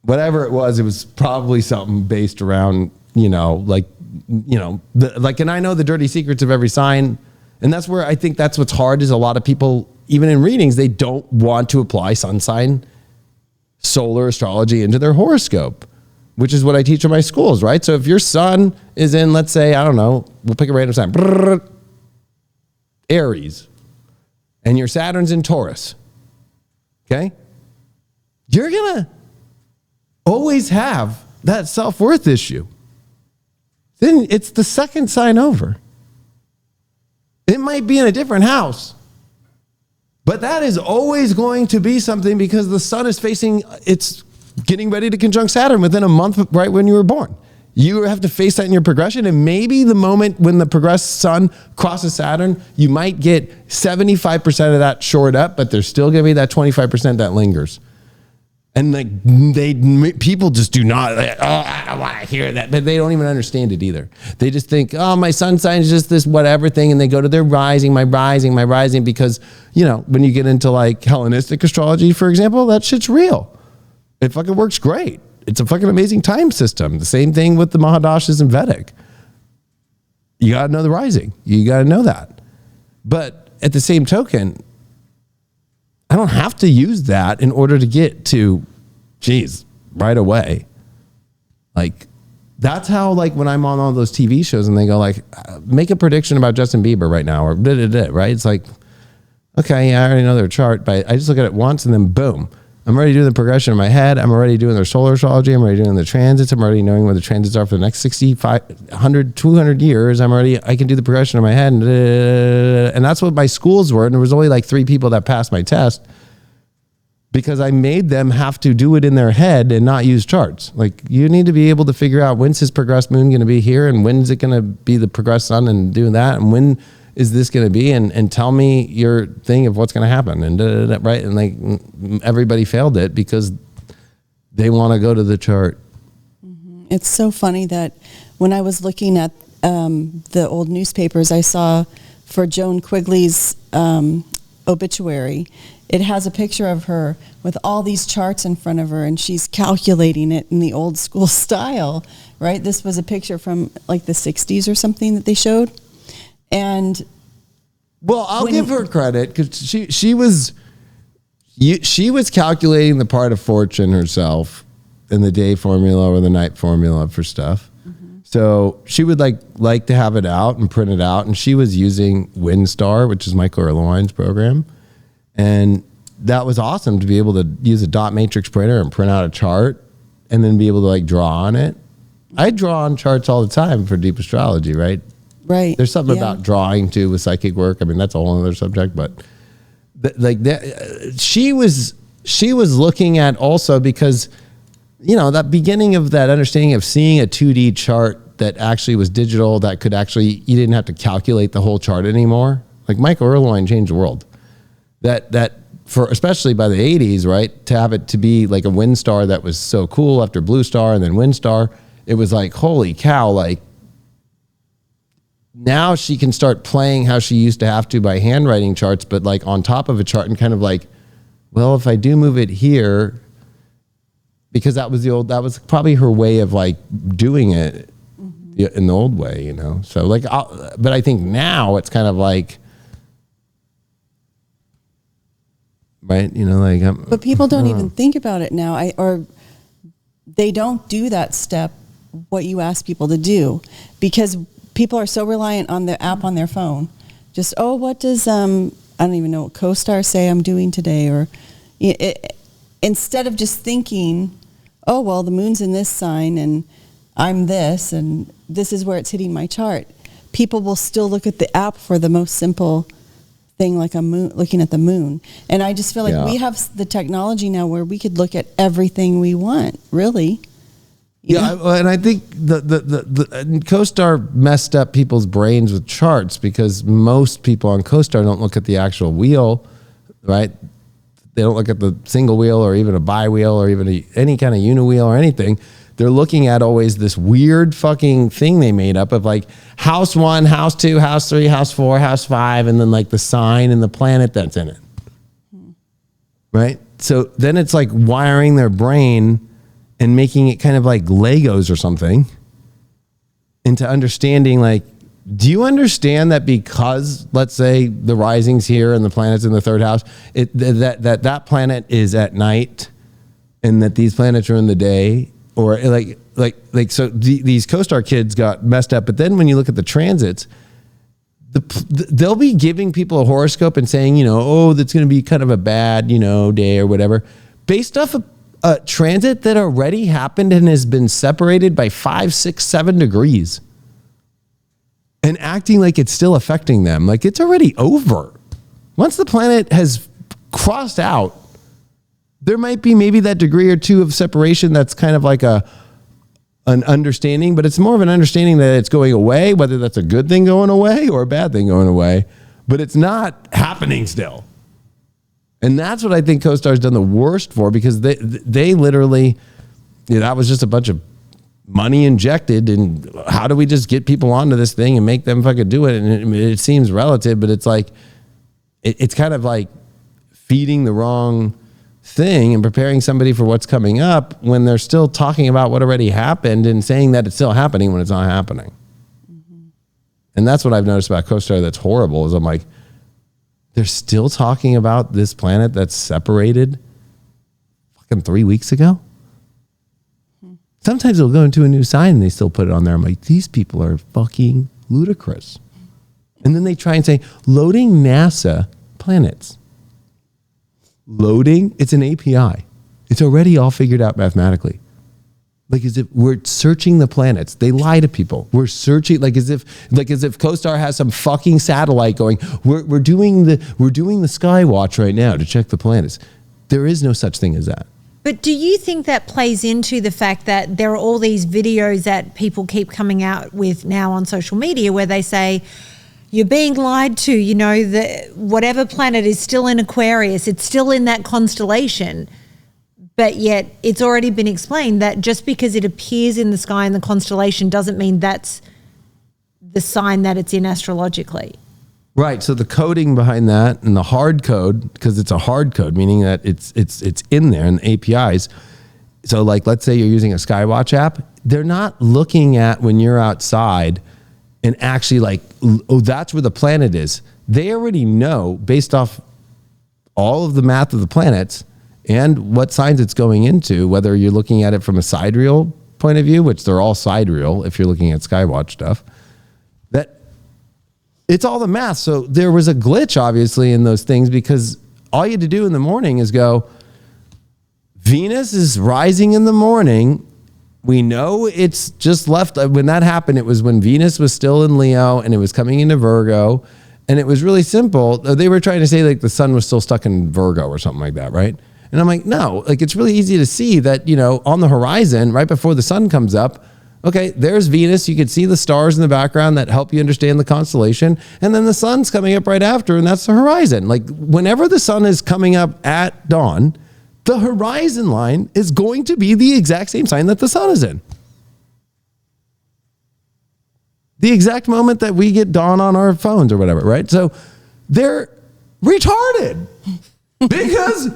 whatever it was probably something based around, you know, like, you know, and I know the dirty secrets of every sign. And that's where I think that's what's hard is a lot of people, even in readings, they don't want to apply sun sign, solar astrology into their horoscope, which is what I teach in my schools, right? So if your sun is in, let's say, I don't know, we'll pick a random sign, Aries, and your Saturn's in Taurus, okay? You're going to always have that self-worth issue. Then it's the second sign over. It might be in a different house, but that is always going to be something because the sun is it's getting ready to conjunct Saturn within a month right when you were born. You have to face that in your progression, and maybe the moment when the progressed sun crosses Saturn, you might get 75% of that shored up, but there's still going to be that 25% that lingers. And like people just do not, like, oh, I don't want to hear that, but they don't even understand it either. They just think, oh, my sun sign is just this whatever thing, and they go to their rising, my rising, because, you know, when you get into like Hellenistic astrology, for example, that shit's real. It fucking works great. It's a fucking amazing time system. The same thing with the Mahadashas and Vedic. You got to know the rising. You got to know that. But at the same token, I don't have to use that in order to get to, right away. Like, that's how, like, when I'm on all those TV shows and they go, like, make a prediction about Justin Bieber right now, or right? It's like, okay, yeah, I already know their chart, but I just look at it once and then boom. I'm already doing the progression in my head. I'm already doing their solar astrology. I'm already doing the transits. I'm already knowing where the transits are for the next 65, 100, 200 years. I can do the progression in my head. And that's what my schools were. And there was only like 3 people that passed my test because I made them have to do it in their head and not use charts. Like, you need to be able to figure out when's his progressed moon going to be here, and when's it going to be the progressed sun and doing that, and when is this going to be, and tell me your thing of what's going to happen, and right? And like, everybody failed it because they want to go to the chart. Mm-hmm. It's so funny that when I was looking at the old newspapers, I saw for Joan Quigley's obituary, it has a picture of her with all these charts in front of her, and she's calculating it in the old school style, right? This was a picture from like the 60s or something that they showed. And well, I'll give her credit because she was calculating the part of fortune herself in the day formula or the night formula for stuff. Mm-hmm. So she would like to have it out and print it out, and she was using WinStar, which is Michael Erlewine's program, and that was awesome to be able to use a dot matrix printer and print out a chart and then be able to like draw on it. I draw on charts all the time for deep astrology, right? Right. There's something about drawing too with psychic work. I mean, that's a whole other subject, but she was looking at also because, you know, that beginning of that understanding of seeing a 2D chart that actually was digital, that could actually, you didn't have to calculate the whole chart anymore. Like Michael Erlewine changed the world. That for, especially by the 80s, right? To have it to be like a WinStar that was so cool after Blue Star and then WinStar, it was like, holy cow, like, now she can start playing how she used to have to by handwriting charts, but like on top of a chart and kind of like, well, if I do move it here, because that was probably her way of like doing it in the old way, you know? So like, but I think now it's kind of like, right. You know, like, but people don't even think about it now. Or they don't do that step, what you ask people to do, because people are so reliant on the app on their phone. Just, oh, what does, I don't even know what CoStar say I'm doing today? Or instead of just thinking, oh, well, the moon's in this sign and I'm this, and this is where it's hitting my chart. People will still look at the app for the most simple thing, like a moon, looking at the moon. And I just feel like we have the technology now where we could look at everything we want, really. And I think the CoStar messed up people's brains with charts because most people on CoStar don't look at the actual wheel, right? They don't look at the single wheel or even a bi-wheel or even any kind of uni-wheel or anything. They're looking at always this weird fucking thing they made up of like house 1, house 2, house 3, house 4, house 5, and then like the sign and the planet that's in it. Right? So then it's like wiring their brain and making it kind of like Legos or something into understanding like, do you understand that because let's say the rising's here and the planet's in the third house, that planet is at night and that these planets are in the day? Or so these CoStar kids got messed up. But then when you look at the transits, they'll be giving people a horoscope and saying, that's going to be kind of a bad, day or whatever, based off a transit that already happened and has been separated by 5, 6, 7 degrees, and acting like it's still affecting them. Like it's already over. Once the planet has crossed out, there might be maybe that degree or two of separation that's kind of like an understanding, but it's more of an understanding that it's going away, whether that's a good thing going away or a bad thing going away, but it's not happening still. And that's what I think CoStar's done the worst for, because they literally, that was just a bunch of money injected, and how do we just get people onto this thing and make them fucking do it? And it seems relative, but it's like, it's kind of like feeding the wrong thing and preparing somebody for what's coming up when they're still talking about what already happened and saying that it's still happening when it's not happening. Mm-hmm. And that's what I've noticed about CoStar that's horrible, is I'm like, they're still talking about this planet that's separated fucking 3 weeks ago. Mm-hmm. Sometimes they'll go into a new sign and they still put it on there. I'm like, these people are fucking ludicrous. And then they try and say, loading NASA planets. Loading, it's an API. It's already all figured out mathematically. Like as if we're searching the planets. They lie to people. We're searching like as if CoStar has some fucking satellite going, we're doing the sky watch right now to check the planets. There is no such thing as that. But do you think that plays into the fact that there are all these videos that people keep coming out with now on social media where they say, you're being lied to, whatever planet is still in Aquarius, it's still in that constellation, but yet it's already been explained that just because it appears in the sky in the constellation doesn't mean that's the sign that it's in astrologically. Right. So the coding behind that and the hard code, because it's a hard code, meaning that it's in there in the APIs. So like, let's say you're using a Skywatch app, they're not looking at when you're outside and actually like, oh, that's where the planet is. They already know based off all of the math of the planets and what signs it's going into, whether you're looking at it from a sidereal point of view, which they're all sidereal if you're looking at Skywatch stuff, that it's all the math. So there was a glitch obviously in those things, because all you had to do in the morning is go, Venus is rising in the morning. We know it's just left. When that happened, it was when Venus was still in Leo and it was coming into Virgo. And it was really simple. They were trying to say like the sun was still stuck in Virgo or something like that, right? And I'm like, no, like it's really easy to see that, on the horizon, right before the sun comes up, okay, there's Venus. You could see the stars in the background that help you understand the constellation. And then the sun's coming up right after, and that's the horizon. Like whenever the sun is coming up at dawn, the horizon line is going to be the exact same sign that the sun is in. The exact moment that we get dawn on our phones or whatever, right? So they're retarded because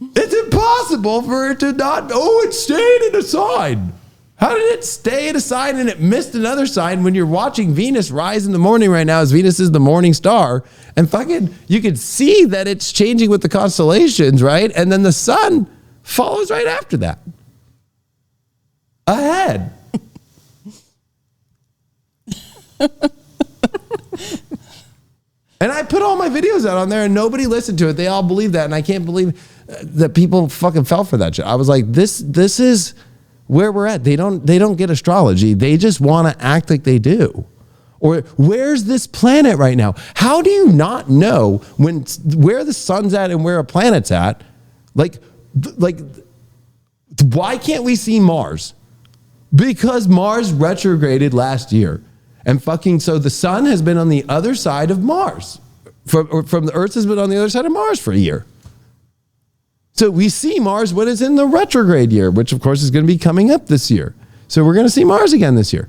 it's impossible for it to not, it stayed in a sign. How did it stay in a sign and it missed another sign when you're watching Venus rise in the morning right now, as Venus is the morning star, and fucking you can see that it's changing with the constellations, right? And then the sun follows right after that. Ahead. And I put all my videos out on there and nobody listened to it. They all believe that. And I can't believe that people fucking fell for that shit. I was like, this is where we're at. They don't get astrology. They just want to act like they do. Or where's this planet right now? How do you not know where the sun's at and where a planet's at? Like, why can't we see Mars? Because Mars retrograded last year. And so the sun has been on the other side of Mars. From the Earth has been on the other side of Mars for a year. So we see Mars when it's in the retrograde year, which of course is going to be coming up this year. So we're going to see Mars again this year.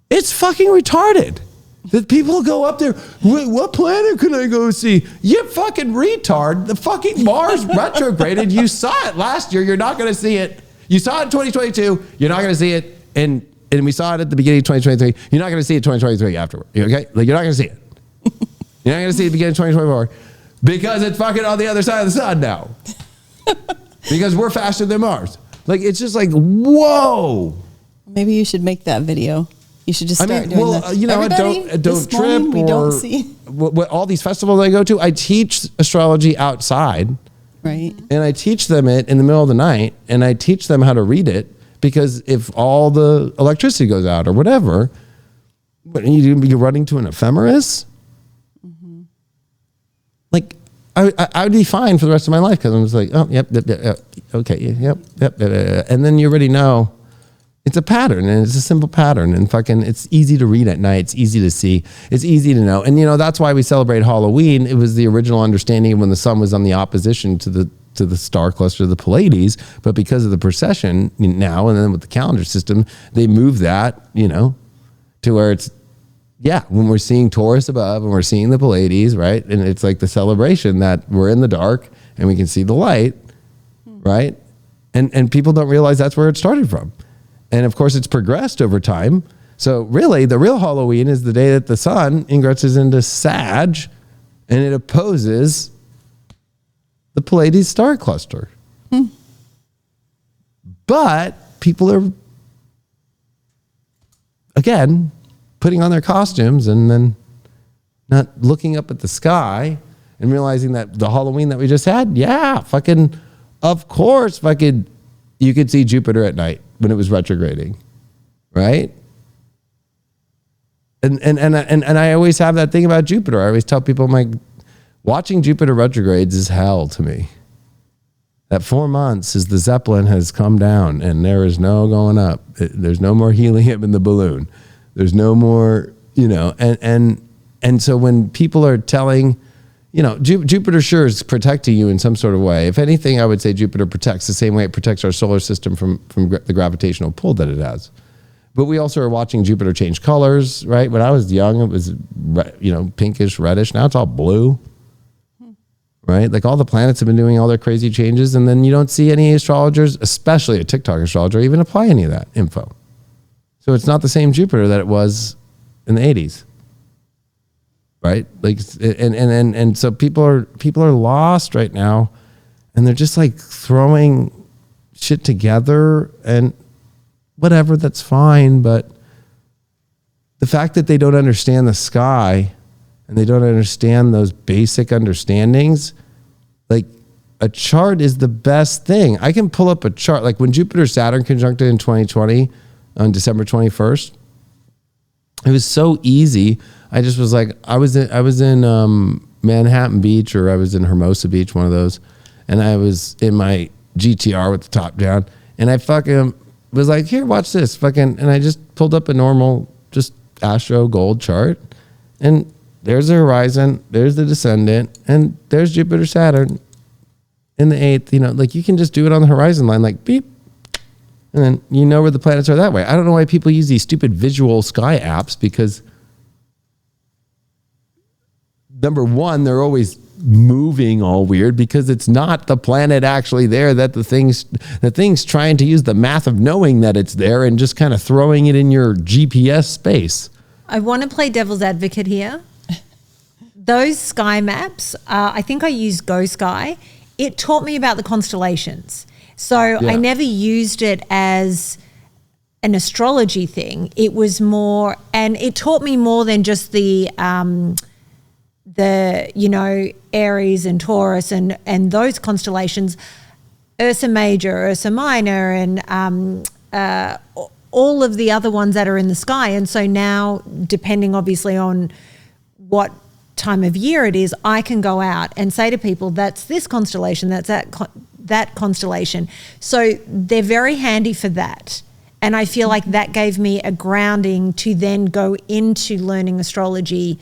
It's fucking retarded that people go up there. What planet can I go see? You fucking retard. The fucking Mars retrograded. You saw it last year. You're not going to see it. You saw it in 2022. You're not going to see it. And we saw it at the beginning of 2023. You're not going to see it 2023 afterward. Okay? Like, you're not going to see it. You're not going to see it beginning of 2024 because it's fucking on the other side of the sun now. Because we're faster than Mars. Like, it's just like, whoa. Maybe you should make that video. You should just start doing that. You know, don't trip we don't see. What all these festivals I go to, I teach astrology outside. Right. And I teach them it in the middle of the night, and I teach them how to read it, because if all the electricity goes out or whatever, you're running to an ephemeris. Mm-hmm. Like, I would be fine for the rest of my life, because I'm just like, oh, yep, okay, yep. And then you already know it's a pattern, and it's a simple pattern, and fucking it's easy to read at night. It's easy to see. It's easy to know. And, you know, that's why we celebrate Halloween. It was the original understanding when the sun was on the opposition to the star cluster of the Pleiades, but because of the precession now, and then with the calendar system, they move that, you know, to where it's, yeah, when we're seeing Taurus above and we're seeing the Pleiades, right? And it's like the celebration that we're in the dark and we can see the light, right? And people don't realize that's where it started from. And of course, it's progressed over time. So really, the real Halloween is the day that the sun ingresses into Sag and it opposes the Pleiades star cluster. But people are, again, putting on their costumes and then not looking up at the sky and realizing that the Halloween that we just had, yeah, fucking, of course, fucking, you could see Jupiter at night when it was retrograding, right? And I always have that thing about Jupiter. I always tell people, I'm like, watching Jupiter retrogrades is hell to me. That 4 months as the Zeppelin has come down and there is no going up. There's no more helium in the balloon. There's no more, you know, and so when people are telling, you know, Jupiter sure is protecting you in some sort of way. If anything, I would say Jupiter protects the same way it protects our solar system from the gravitational pull that it has. But we also are watching Jupiter change colors, right? When I was young, it was, you know, pinkish, reddish. Now it's all blue, right? Like all the planets have been doing all their crazy changes, and then you don't see any astrologers, especially a TikTok astrologer, even apply any of that info. So it's not the same Jupiter that it was in the 80s, right? Like, and so people are lost right now, and they're just like throwing shit together and whatever, that's fine. But the fact that they don't understand the sky and they don't understand those basic understandings, like a chart is the best thing. I can pull up a chart, like when Jupiter Saturn conjuncted in 2020 on December 21st, it was so easy. I just was like, I was in Manhattan Beach, or I was in Hermosa Beach, one of those, and I was in my GTR with the top down, and I fucking was like, here, watch this, fucking, and I just pulled up a normal, just Astro Gold chart, and there's the horizon, there's the descendant, and there's Jupiter Saturn in the 8th. You know, like you can just do it on the horizon line, like beep, and then you know where the planets are that way. I don't know why people use these stupid visual sky apps, because number one, they're always moving all weird because it's not the planet actually there, that the thing's trying to use the math of knowing that it's there and just kind of throwing it in your GPS space. I want to play devil's advocate here. Those sky maps, I think I used Go Sky. It taught me about the constellations. So yeah. I never used it as an astrology thing. It was more, and it taught me more than just the you know, Aries and Taurus and those constellations, Ursa Major, Ursa Minor, and all of the other ones that are in the sky. And so now, depending obviously on what time of year it is, I can go out and say to people, that's this constellation, that's that constellation. So they're very handy for that. And I feel like that gave me a grounding to then go into learning astrology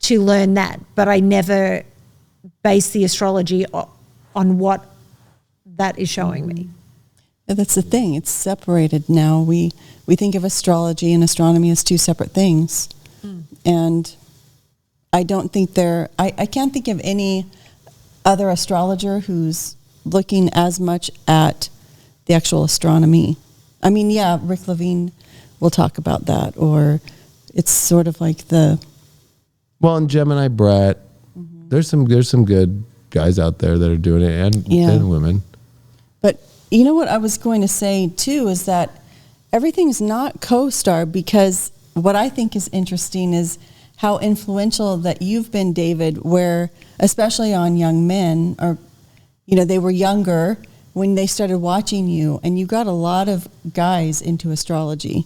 to learn that. But I never base the astrology on what that is showing me. Yeah, that's the thing. It's separated now. We think of astrology and astronomy as two separate things. And I don't think I can't think of any other astrologer who's looking as much at the actual astronomy. I mean, yeah, Rick Levine will talk about that, or it's sort of like well, and Gemini Brett, there's some good guys out there that are doing it, and women. But you know what I was going to say too is that everything's not co-star, because what I think is interesting is how influential that you've been, David, where especially on young men, or they were younger when they started watching you, and you got a lot of guys into astrology.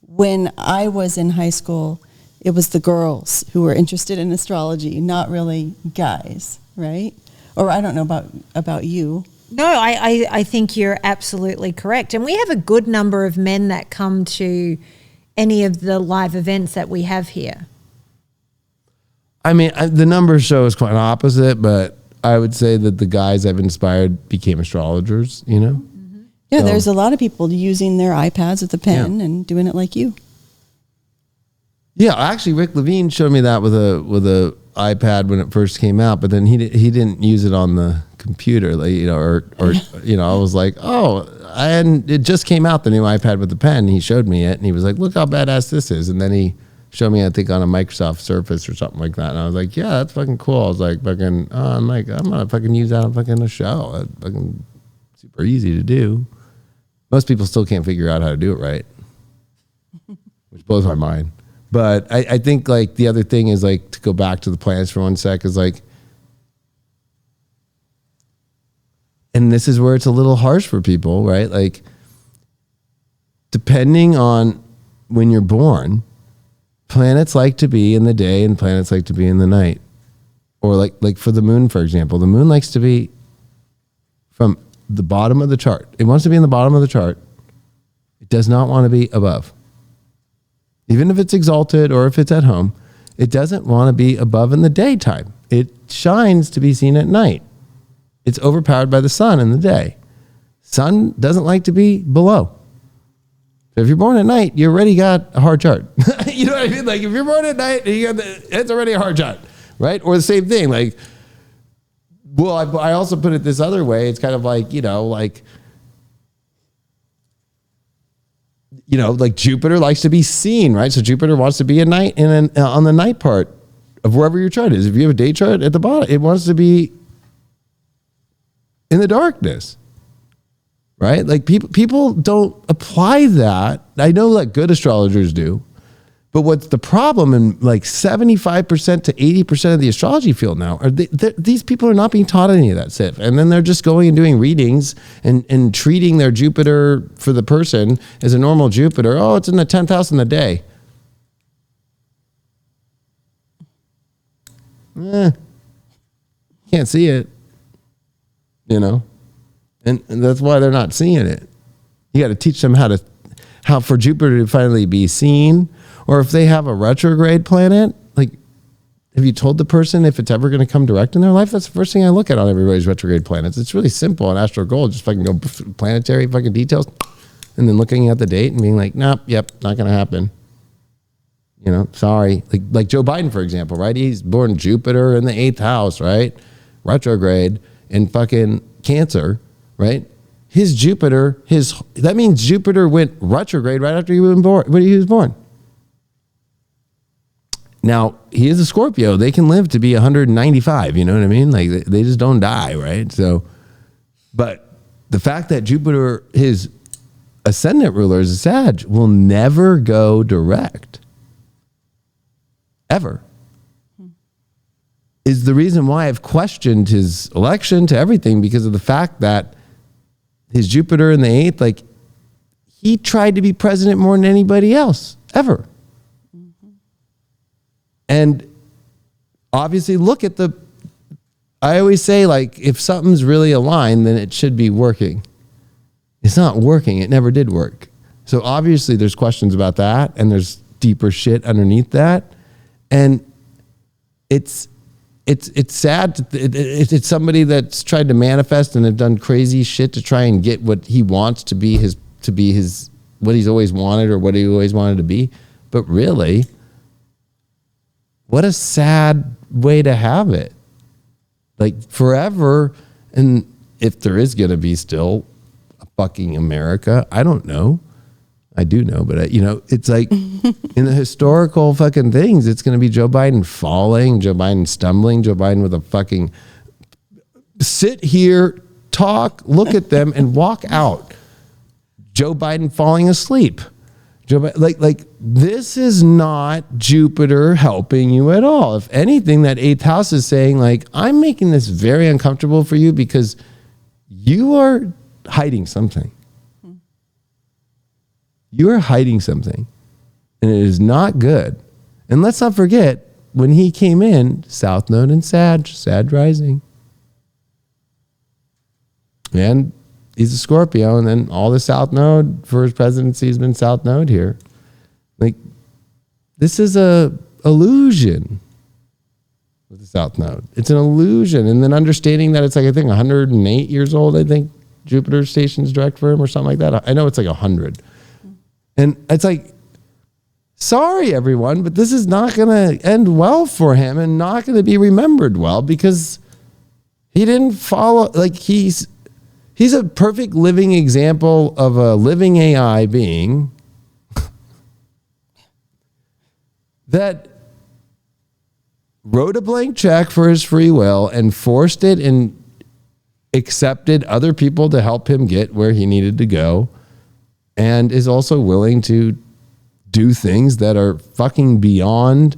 When I was in high school, it was the girls who were interested in astrology, not really guys, right? Or I don't know about you. No, I think you're absolutely correct. And we have a good number of men that come to any of the live events that we have here. I mean, the numbers show is quite opposite, but I would say that the guys I've inspired became astrologers, Yeah, so, there's a lot of people using their iPads with a pen and doing it like you. Yeah, actually, Rick Levine showed me that with a iPad when it first came out, but then he didn't use it on the computer, like, I was like, and it just came out, the new iPad with the pen. He showed me it, and he was like, look how badass this is, and then he showed me, I think, on a Microsoft Surface or something like that, and I was like, yeah, that's fucking cool. I was like, I'm gonna fucking use that on fucking a show. It's fucking super easy to do. Most people still can't figure out how to do it right, which blows my mind. But I think, like, the other thing is, like, to go back to the planets for one sec, is like, and this is where it's a little harsh for people, right? Like, depending on when you're born, planets like to be in the day and planets like to be in the night. Or like for the moon, for example, the moon likes to be from the bottom of the chart. It wants to be in the bottom of the chart. It does not want to be above. Even if it's exalted or if it's at home, it doesn't want to be above in the daytime. It shines to be seen at night. It's overpowered by the sun in the day. Sun doesn't like to be below. So if you're born at night, you already got a hard chart. You know what I mean? Like, if you're born at night, it's already a hard chart, right? Or the same thing. Like, well, I also put it this other way. It's kind of like, like Jupiter likes to be seen, right? So Jupiter wants to be at night on the night part of wherever your chart is. If you have a day chart at the bottom, it wants to be in the darkness. Right? Like, people don't apply that. I know that good astrologers do. But what's the problem in like 75% to 80% of the astrology field now are these people are not being taught any of that stuff. And then they're just going and doing readings and treating their Jupiter for the person as a normal Jupiter. Oh, it's in the 10th house in the day. Can't see it. And that's why they're not seeing it. You got to teach them how for Jupiter to finally be seen. Or if they have a retrograde planet, like, have you told the person if it's ever going to come direct in their life? That's the first thing I look at on everybody's retrograde planets. It's really simple on Astro Gold. Just fucking go planetary fucking details, and then looking at the date and being like, nope, yep, not going to happen. Sorry. Like Joe Biden, for example, right? He's born Jupiter in the 8th house, right? Retrograde in fucking Cancer. Right? His Jupiter, that means Jupiter went retrograde right after he was born. Now, he is a Scorpio. They can live to be 195, you know what I mean? Like, they just don't die, right? So, but the fact that Jupiter, his ascendant ruler is a Sag, will never go direct. Ever. Is the reason why I've questioned his election to everything, because of the fact that his Jupiter in the 8th, like, he tried to be president more than anybody else ever. And obviously, look at I always say, like, if something's really aligned, then it should be working. It's not working. It never did work. So obviously there's questions about that, and there's deeper shit underneath that. And it's sad. It's somebody that's tried to manifest and have done crazy shit to try and get what he wants to be his what he's always wanted or what he always wanted to be. But really, what a sad way to have it. Like forever. And if there is going to be still a fucking America, I don't know. I do know, but it's like in the historical fucking things, it's going to be Joe Biden falling, Joe Biden stumbling, Joe Biden with a fucking sit here, talk, look at them, and walk out. Joe Biden falling asleep. Like this is not Jupiter helping you at all. If anything, that 8th house is saying like, I'm making this very uncomfortable for you because you are hiding something. You are hiding something, and it is not good. And let's not forget, when he came in, South Node and Sag rising. And he's a Scorpio, and then all the South Node for his presidency has been South Node here. Like, this is a illusion with the South Node. It's an illusion. And then understanding that it's like, I think 108 years old, I think Jupiter stations direct for him or something like that. I know it's like 100. And it's like, sorry, everyone, but this is not going to end well for him and not going to be remembered well because he didn't follow. Like, he's a perfect living example of a living AI being that wrote a blank check for his free will and forced it and accepted other people to help him get where he needed to go. And is also willing to do things that are fucking beyond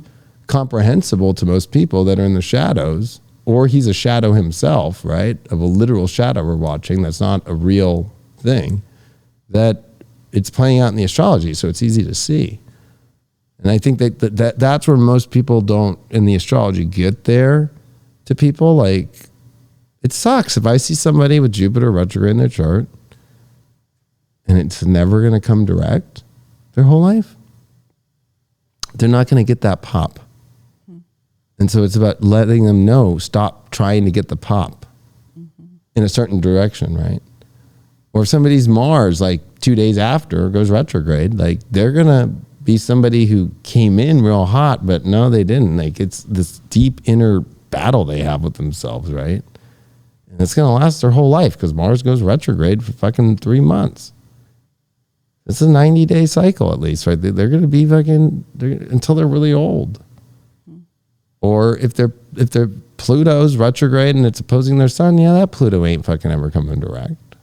comprehensible to most people that are in the shadows. Or he's a shadow himself, right? Of a literal shadow we're watching. That's not a real thing. That it's playing out in the astrology, so it's easy to see. And I think that's where most people don't, in the astrology, get there to people. Like, it sucks if I see somebody with Jupiter retrograde in their chart, and it's never going to come direct their whole life, they're not going to get that pop. And so it's about letting them know, stop trying to get the pop in a certain direction, right? Or if somebody's Mars, like 2 days after, goes retrograde, like they're going to be somebody who came in real hot, but no, they didn't. Like, it's this deep inner battle they have with themselves, right? And it's going to last their whole life because Mars goes retrograde for fucking 3 months. It's a 90-day cycle at least, right? They're going to be until they're really old. Or if they're Pluto's retrograde and it's opposing their sun, yeah, that Pluto ain't fucking ever coming direct.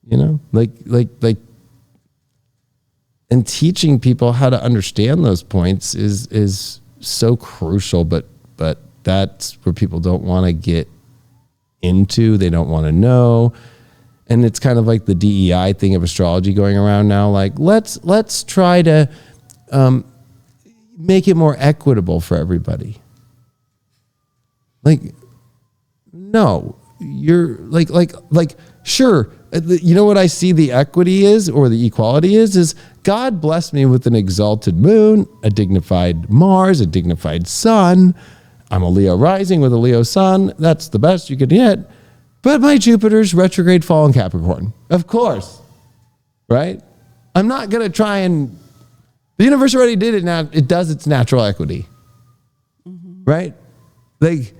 You know, like, and teaching people how to understand those points is so crucial. But that's where people don't want to get into. They don't want to know. And it's kind of like the DEI thing of astrology going around now. Like, let's try to make it more equitable for everybody. Like, no, you're like, sure. You know what I see the equity is, or the equality is God blessed me with an exalted moon, a dignified Mars, a dignified sun. I'm a Leo rising with a Leo sun. That's the best you could get. But my Jupiter's retrograde fall in Capricorn. Of course. Right? I'm not going to try and... The universe already did it now. It does its natural equity. Mm-hmm. Right? Like...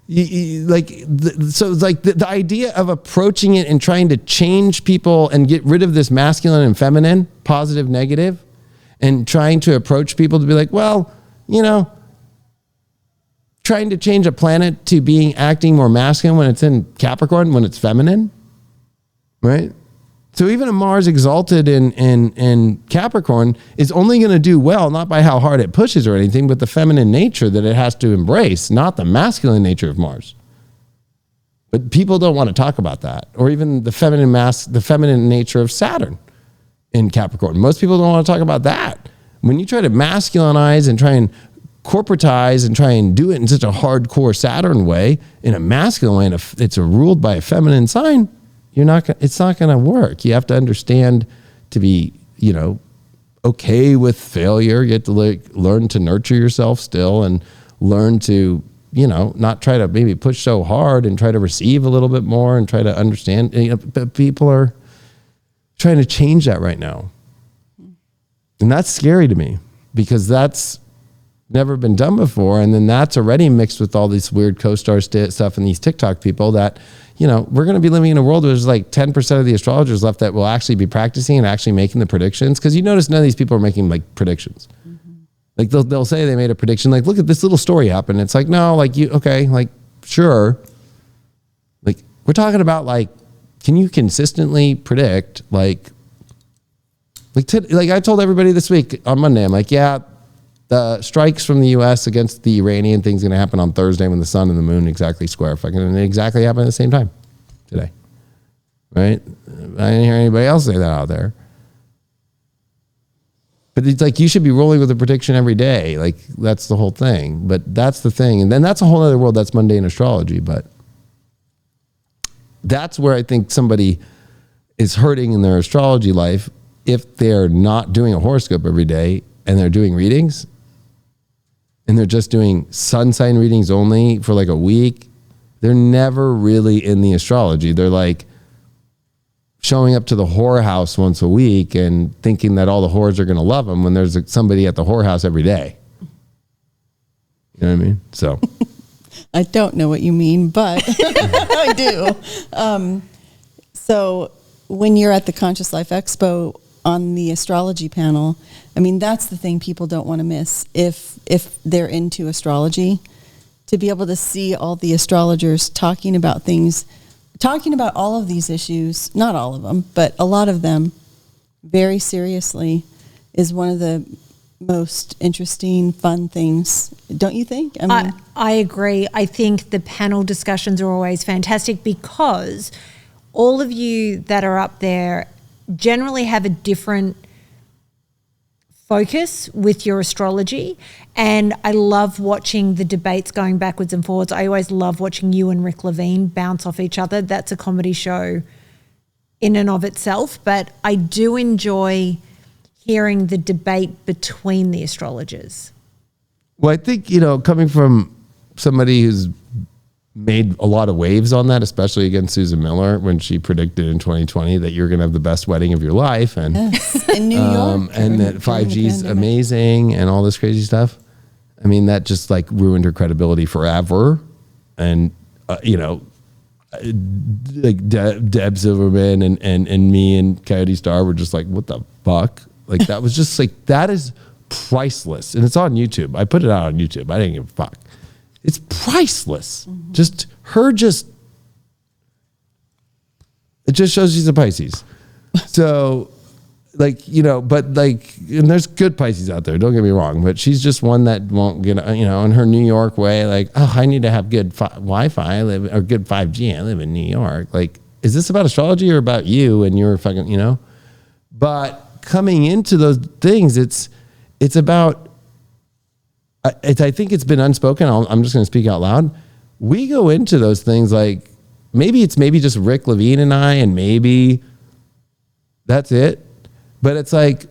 So it's like the idea of approaching it and trying to change people and get rid of this masculine and feminine, positive, negative, and trying to approach people to be like, well, you know, trying to change a planet to acting more masculine when it's in Capricorn, when it's feminine, right? So even a Mars exalted in Capricorn is only going to do well, not by how hard it pushes or anything, but the feminine nature that it has to embrace, not the masculine nature of Mars. But people don't want to talk about that, or even the feminine nature of Saturn in Capricorn. Most people don't want to talk about that. When you try to masculinize and try and corporatize and try and do it in such a hardcore Saturn way, in a masculine way, and it's ruled by a feminine sign, it's not going to work. You have to understand to be okay with failure. You have to learn to nurture yourself still and learn to, not try to maybe push so hard and try to receive a little bit more and try to understand. But people are trying to change that right now. And that's scary to me because that's never been done before. And then that's already mixed with all this weird co-star stuff and these TikTok people that, we're going to be living in a world where there's like 10% of the astrologers left that will actually be practicing and actually making the predictions. Because you notice none of these people are making like predictions. Mm-hmm. Like they'll say they made a prediction. Like, look at this little story happened. It's like, no, like okay, like sure. Like we're talking about like, can you consistently predict like I told everybody this week on Monday, I'm like, yeah, the strikes from the U.S. against the Iranian thing's going to happen on Thursday when the sun and the moon exactly square. And it exactly happened at the same time today. Right? I didn't hear anybody else say that out there. But it's like you should be rolling with a prediction every day. Like that's the whole thing. But that's the thing. And then that's a whole other world. That's mundane astrology. But that's where I think somebody is hurting in their astrology life if they're not doing a horoscope every day and they're doing readings. And they're just doing sun sign readings only for like a week. They're never really in the astrology. They're like showing up to the whorehouse once a week and thinking that all the whores are going to love them when there's somebody at the whorehouse every day. You know what I mean? So I don't know what you mean, but I do. So when you're at the Conscious Life Expo on the astrology panel, I mean, that's the thing people don't want to miss if they're into astrology, to be able to see all the astrologers talking about things, talking about all of these issues, not all of them, but a lot of them very seriously is one of the most interesting, fun things. Don't you think? I agree. I think the panel discussions are always fantastic because all of you that are up there generally have a different focus with your astrology, and I love watching the debates going backwards and forwards. I always love watching you and Rick Levine bounce off each other. That's a comedy show in and of itself, but I do enjoy hearing the debate between the astrologers. Well, I think, coming from somebody who's made a lot of waves on that, especially against Susan Miller when she predicted in 2020 that you're going to have the best wedding of your life, and yes, in New York, and that 5G is amazing and all this crazy stuff. I mean, that just like ruined her credibility forever. And like Deb Silverman and me and Coyote Star were just like, what the fuck? Like that was just like, that is priceless, and it's on YouTube. I put it out on YouTube. I didn't give a fuck. It's priceless. Mm-hmm. It just shows she's a Pisces. So like, but like, and there's good Pisces out there, don't get me wrong, but she's just one that won't get, in her New York way, like, oh, I need to have good Wi-Fi, or good 5G. I live in New York. Like, is this about astrology or about you and your fucking, But coming into those things, it's about, I think it's been unspoken. I'm just going to speak out loud. We go into those things like maybe just Rick Levine and I, and maybe that's it. But it's like,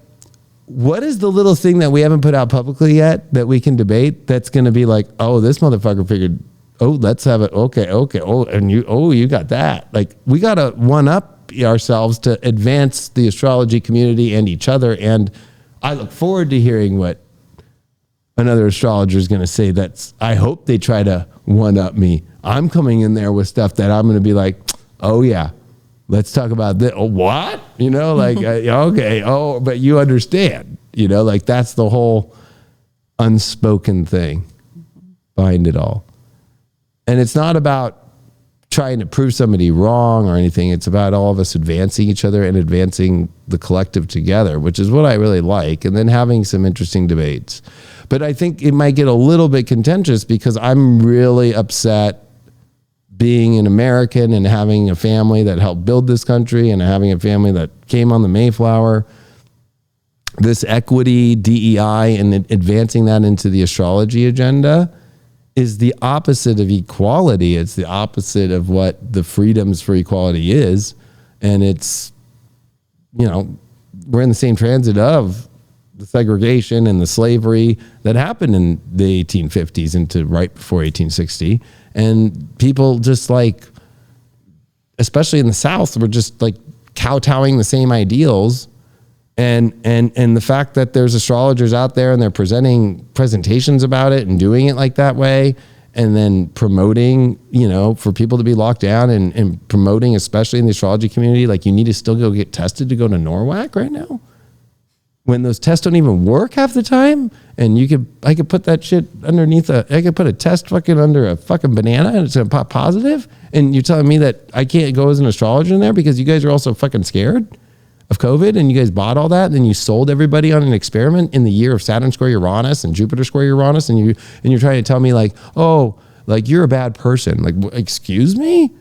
what is the little thing that we haven't put out publicly yet that we can debate that's going to be like, oh, this motherfucker figured, oh, let's have it. Okay. Oh, and you got that. Like, we got to one up ourselves to advance the astrology community and each other. And I look forward to hearing what another astrologer is going to say. I hope they try to one up me. I'm coming in there with stuff that I'm going to be like, oh yeah, let's talk about this. Oh, what? Okay. Oh, but you understand, like that's the whole unspoken thing behind it all. And it's not about trying to prove somebody wrong or anything. It's about all of us advancing each other and advancing the collective together, which is what I really like. And then having some interesting debates. But I think it might get a little bit contentious because I'm really upset being an American and having a family that helped build this country and having a family that came on the Mayflower. This equity, DEI, and advancing that into the astrology agenda is the opposite of equality. It's the opposite of what the freedoms for equality is. And it's, we're in the same transit of the segregation and the slavery that happened in the 1850s into right before 1860. And people just like, especially in the South, were just like kowtowing the same ideals. And the fact that there's astrologers out there and they're presenting presentations about it and doing it like that way, and then promoting, you know, for people to be locked down and promoting, especially in the astrology community, like you need to still go get tested to go to NORWAC right now, when those tests don't even work half the time. And I could put that shit underneath I could put a test fucking under a fucking banana and it's gonna pop positive. And you're telling me that I can't go as an astrologer in there because you guys are also fucking scared of COVID and you guys bought all that and then you sold everybody on an experiment in the year of Saturn square Uranus and Jupiter square Uranus, and you're trying to tell me like, oh, like you're a bad person. Like, excuse me?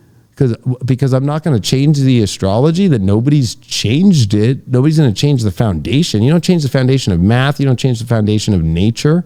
Because I'm not going to change the astrology, that nobody's changed it. Nobody's going to change the foundation. You don't change the foundation of math. You don't change the foundation of nature.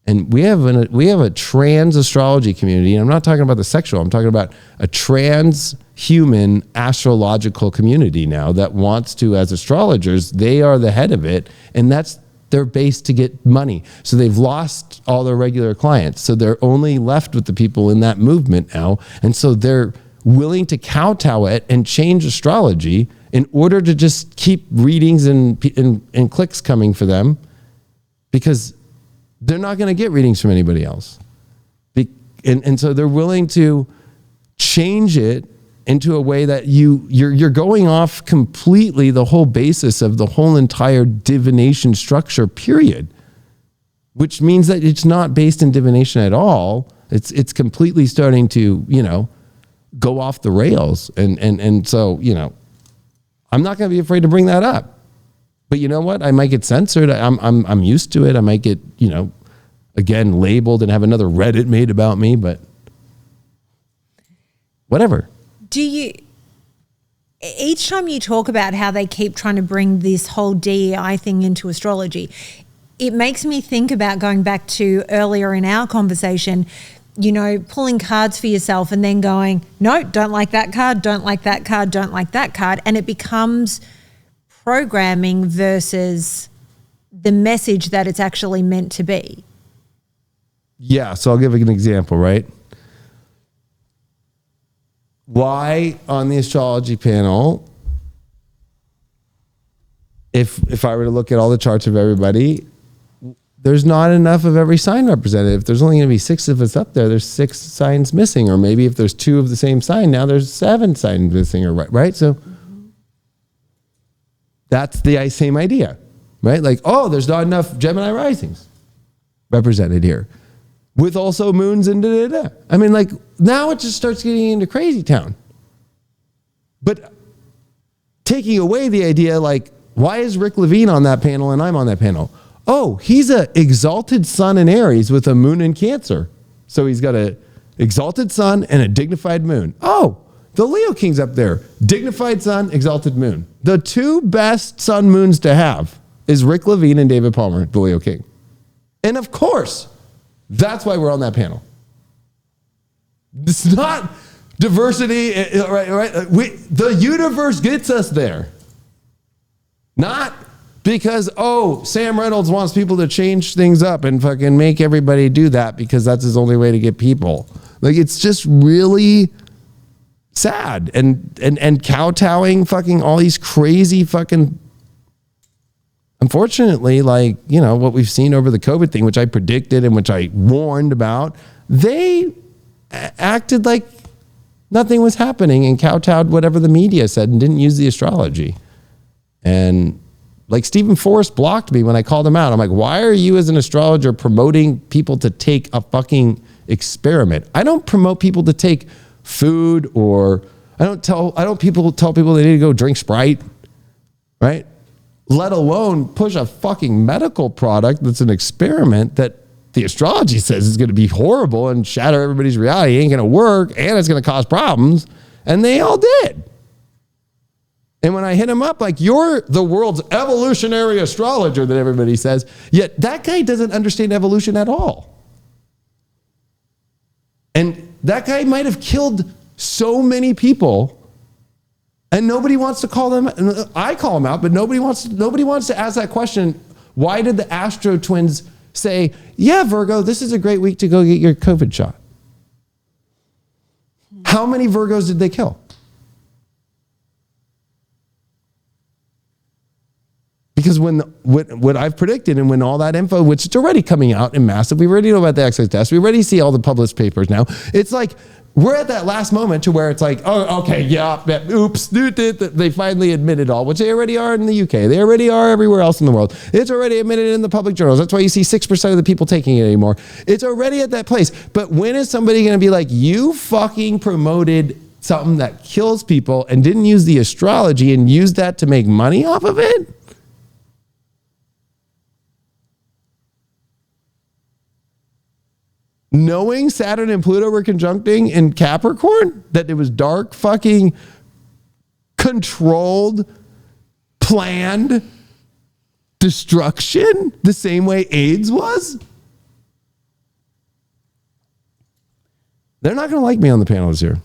And we have a trans astrology community. And I'm not talking about the sexual. I'm talking about a transhuman astrological community now that wants to, as astrologers, they are the head of it. And that's their base to get money. So they've lost all their regular clients. So they're only left with the people in that movement now. And so they're willing to kowtow it and change astrology in order to just keep readings and clicks coming for them, because they're not going to get readings from anybody else. And so they're willing to change it into a way that you're going off completely the whole basis of the whole entire divination structure, period. Which means that it's not based in divination at all. It's completely starting to, you know, go off the rails. And so, you know, I'm not going to be afraid to bring that up. But you know what? I might get censored. I'm used to it. I might get, you know, again, labeled and have another Reddit made about me, but whatever. Each time you talk about how they keep trying to bring this whole DEI thing into astrology, it makes me think about going back to earlier in our conversation, you know, pulling cards for yourself and then going, no, don't like that card, don't like that card, don't like that card. And it becomes programming versus the message that it's actually meant to be. Yeah, so I'll give an example, right? Why on the astrology panel, if I were to look at all the charts of everybody, there's not enough of every sign represented. If there's only going to be 6 of us up there, there's 6 signs missing. Or maybe if there's 2 of the same sign, now there's 7 signs missing, or right? So that's the same idea, right? Like, oh, there's not enough Gemini risings represented here, with also moons and da-da-da. I mean, like, now it just starts getting into crazy town. But taking away the idea, like, why is Rick Levine on that panel and I'm on that panel? Oh, he's a exalted sun in Aries with a moon in Cancer. So he's got a exalted sun and a dignified moon. Oh, the Leo King's up there. Dignified sun, exalted moon. The 2 best sun moons to have is Rick Levine and David Palmer, the Leo King. And of course, that's why we're on that panel. It's not diversity, right? The universe gets us there. Not because, oh, Sam Reynolds wants people to change things up and fucking make everybody do that because that's his only way to get people. Like, it's just really sad and kowtowing fucking all these crazy fucking, unfortunately, like, you know, what we've seen over the COVID thing, which I predicted and which I warned about, they acted like nothing was happening and kowtowed whatever the media said and didn't use the astrology. And like, Stephen Forrest blocked me when I called him out. I'm like, why are you as an astrologer promoting people to take a fucking experiment? I don't promote people to take food, or I don't tell people they need to go drink Sprite, right? Let alone push a fucking medical product that's an experiment that the astrology says is going to be horrible and shatter everybody's reality, ain't going to work, and it's going to cause problems. And they all did. And when I hit him up, like, you're the world's evolutionary astrologer that everybody says, yet that guy doesn't understand evolution at all. And that guy might have killed so many people And nobody wants to call them, I call them out, but nobody wants to ask that question. Why did the Astro twins say, yeah, Virgo, this is a great week to go get your COVID shot? How many Virgos did they kill? Because what I've predicted, and when all that info, which is already coming out in massive, we already know about the X test, we already see all the published papers now. It's like, we're at that last moment to where it's like, oh, okay, yeah, oops, they finally admitted all, which they already are in the UK. They already are everywhere else in the world. It's already admitted in the public journals. That's why you see 6% of the people taking it anymore. It's already at that place. But when is somebody going to be like, you fucking promoted something that kills people and didn't use the astrology and used that to make money off of it? Knowing Saturn and Pluto were conjuncting in Capricorn, that it was dark, fucking controlled, planned destruction, the same way AIDS was? They're not going to like me on the panel this year.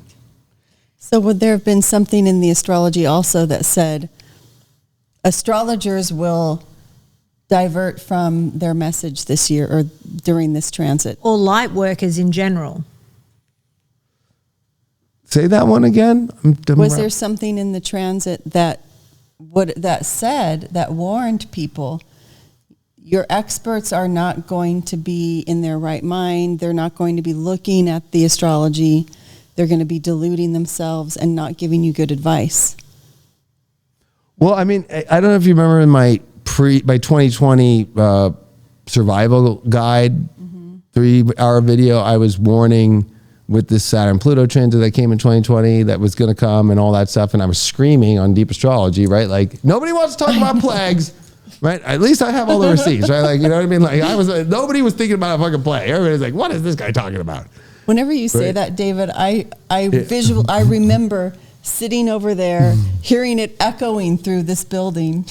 So would there have been something in the astrology also that said astrologers will divert from their message this year or during this transit? Or light workers in general. Say that one again. Was there something in the transit that said, that warned people, your experts are not going to be in their right mind, they're not going to be looking at the astrology, they're going to be deluding themselves and not giving you good advice? Well, I mean, I don't know if you remember in my 2020 survival guide, 3-hour video, I was warning with this Saturn Pluto transit that came in 2020 that was going to come and all that stuff. And I was screaming on Deep Astrology, right? Like, nobody wants to talk about plagues, right? At least I have all the receipts, right? Like, you know what I mean? Like, nobody was thinking about a fucking plague. Everybody's like, what is this guy talking about? Whenever you say that, David, I remember sitting over there, hearing it echoing through this building.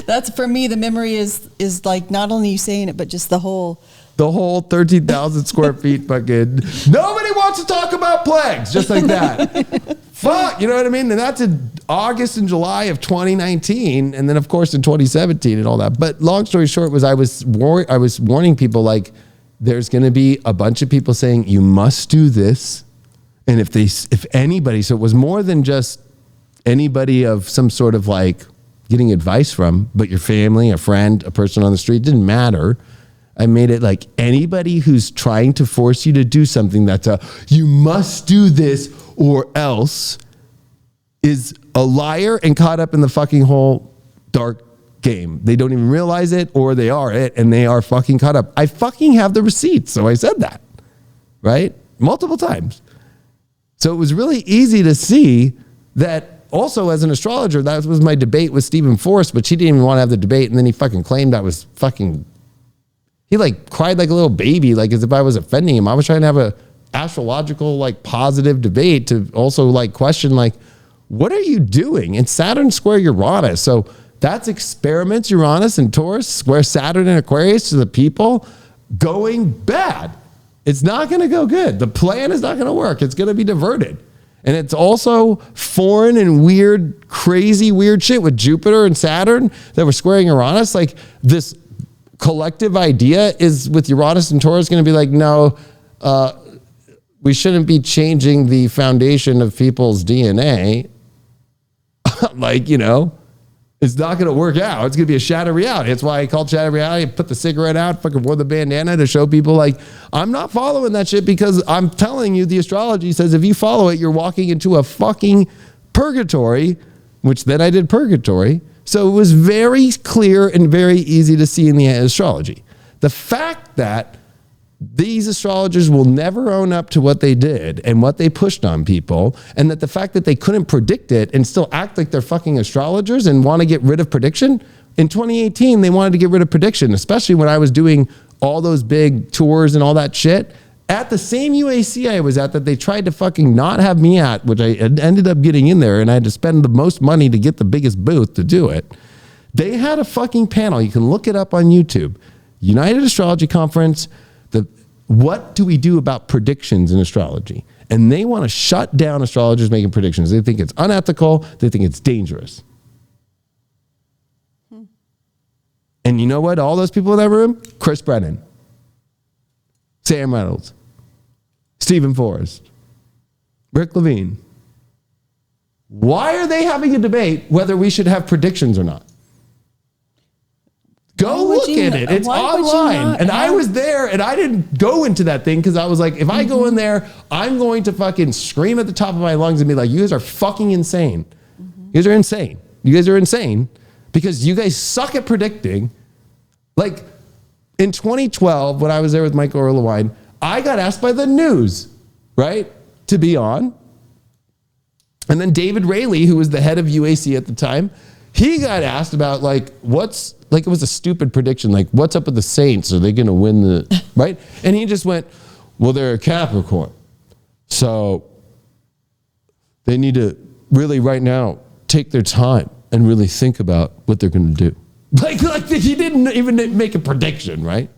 That's, for me, the memory is like not only you saying it, but just the whole 13,000 square feet fucking, nobody wants to talk about plagues, just like that. Fuck, you know what I mean? And that's in August and July of 2019. And then, of course, in 2017 and all that. But long story short was I was warning people, like, there's going to be a bunch of people saying, you must do this. And if anybody, so it was more than just anybody of some sort of like getting advice from, but your family, a friend, a person on the street, didn't matter. I made it like anybody who's trying to force you to do something that's you must do this or else is a liar and caught up in the fucking whole dark game. They don't even realize it, or they are it and they are fucking caught up. I fucking have the receipts. So I said that, right? Multiple times. So it was really easy to see that. Also, as an astrologer, that was my debate with Stephen Forrest, but she didn't even want to have the debate. And then he fucking claimed I was fucking, he like cried like a little baby, like as if I was offending him. I was trying to have a astrological, like positive debate to also like question, like, what are you doing? And Saturn square Uranus. So that's experiments, Uranus and Taurus, square Saturn and Aquarius to the people going bad. It's not going to go good. The plan is not going to work. It's going to be diverted. And it's also foreign and weird, crazy, weird shit with Jupiter and Saturn that were squaring Uranus. Like this collective idea is with Uranus and Taurus going to be like, no, we shouldn't be changing the foundation of people's DNA. Like, you know, it's not going to work out. It's going to be a shattered reality. That's why I called shattered reality. I put the cigarette out, fucking wore the bandana to show people like, I'm not following that shit because I'm telling you the astrology says if you follow it, you're walking into a fucking purgatory, which then I did purgatory. So it was very clear and very easy to see in the astrology. The fact that these astrologers will never own up to what they did and what they pushed on people, and that the fact that they couldn't predict it and still act like they're fucking astrologers and want to get rid of prediction. In 2018, they wanted to get rid of prediction, especially when I was doing all those big tours and all that shit. At the same UAC I was at that they tried to fucking not have me at, which I ended up getting in there, and I had to spend the most money to get the biggest booth to do it. They had a fucking panel. You can look it up on YouTube. United Astrology Conference. What do we do about predictions in astrology? and they want to shut down astrologers making predictions. They think it's unethical. They think it's dangerous. And you know what? All those people in that room, Chris Brennan, Sam Reynolds, Stephen Forrest, Rick Levine. Why are they having a debate whether we should have predictions or not? Go look at it. It's online. And I was there and I didn't go into that thing because I was like, if I go in there, I'm going to fucking scream at the top of my lungs and be like, you guys are fucking insane. You guys are insane. You guys are insane because you guys suck at predicting. Like in 2012, when I was there with Michael Erlewine, I got asked by the news, right, to be on. And then David Rayleigh, who was the head of UAC at the time, he got asked about like, it was a stupid prediction. Like, what's up with the Saints? Are they going to win the, right? And he just went, well, they're a Capricorn. So they need to really right now take their time and really think about what they're going to do. Like he didn't even make a prediction, right?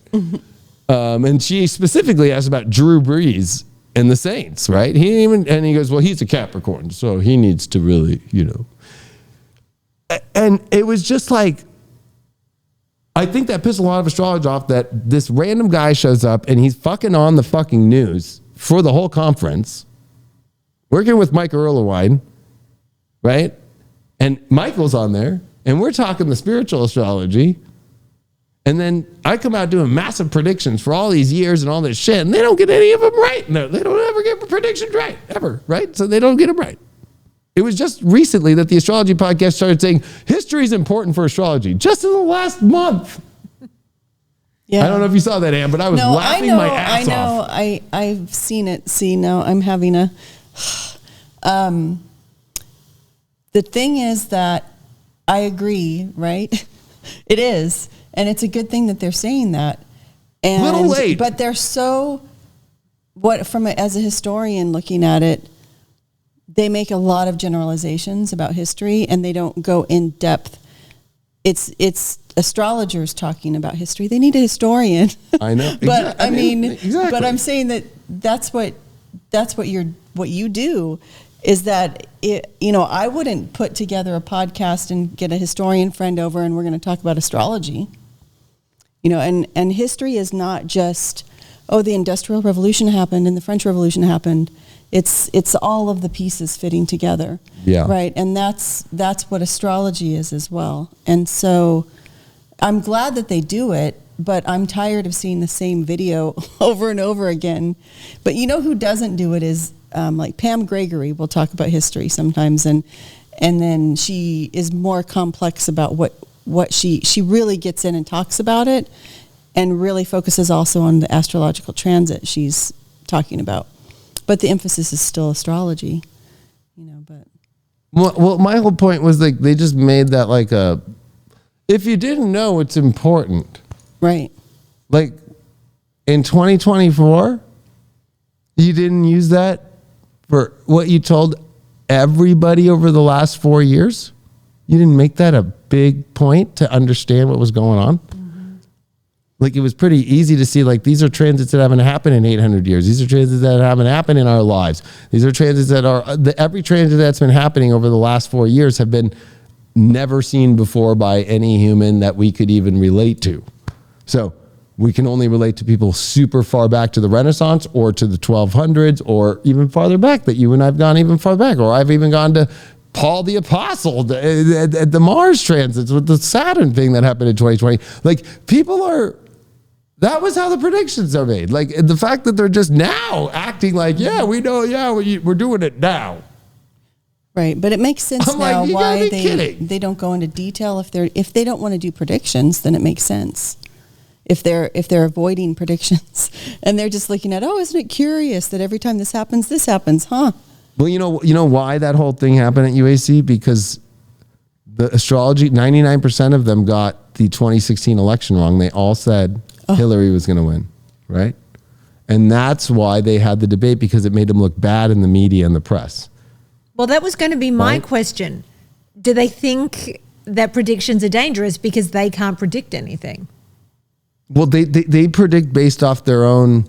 And she specifically asked about Drew Brees and the Saints, right? And he goes, well, he's a Capricorn, so he needs to really, And it was just like, I think that pissed a lot of astrologers off that this random guy shows up and he's fucking on the fucking news for the whole conference, working with Mike Erlewine, right? And Michael's on there, and we're talking the spiritual astrology. And then I come out doing massive predictions for all these years and all this shit, and they don't get any of them right. No, they don't ever get predictions right, ever, right? So they don't get them right. It was just recently that the Astrology Podcast started saying history is important for astrology, just in the last month. Yeah. I don't know if you saw that, Ann, but I was laughing my ass off. I've seen it. See, now I'm having a... the thing is that I agree, right? It is. And it's a good thing that they're saying that. And, little late. But they're so... as a historian looking at it, they make a lot of generalizations about history and they don't go in depth. It's astrologers talking about history. They need a historian. I know. But exactly. But I'm saying that's what you do is that I wouldn't put together a podcast and get a historian friend over and we're going to talk about astrology. And history is not just, the Industrial Revolution happened and the French Revolution happened. It's all of the pieces fitting together. Yeah. Right. And that's what astrology is as well. And so I'm glad that they do it, but I'm tired of seeing the same video over and over again. But who doesn't do it is like Pam Gregory will talk about history sometimes, and then she is more complex about what she really gets in and talks about it and really focuses also on the astrological transit she's talking about. But the emphasis is still astrology, but. Well, my whole point was like, they just made that like if you didn't know, it's important. Right. Like in 2024, you didn't use that for what you told everybody over the last 4 years. You didn't make that a big point to understand what was going on. Like it was pretty easy to see, like, these are transits that haven't happened in 800 years. These are transits that haven't happened in our lives. These are transits that are, every transit that's been happening over the last 4 years have been never seen before by any human that we could even relate to. So we can only relate to people super far back to the Renaissance or to the 1200s or even farther back, that you and I've gone even farther back, or I've even gone to Paul the Apostle at the Mars transits with the Saturn thing that happened in 2020. Like people are... That was how the predictions are made. Like the fact that they're just now acting like, yeah, we know, yeah, we're doing it now. Right, but it makes sense now why they don't go into detail. If they don't want to do predictions, then it makes sense. If they're avoiding predictions and they're just looking at, isn't it curious that every time this happens, huh? Well, you know why that whole thing happened at UAC? Because the astrology, 99% of them got the 2016 election wrong. They all said Hillary was going to win, right? And that's why they had the debate, because it made them look bad in the media and the press. Well, that was going to be my question. Do they think that predictions are dangerous because they can't predict anything? Well, they predict based off their own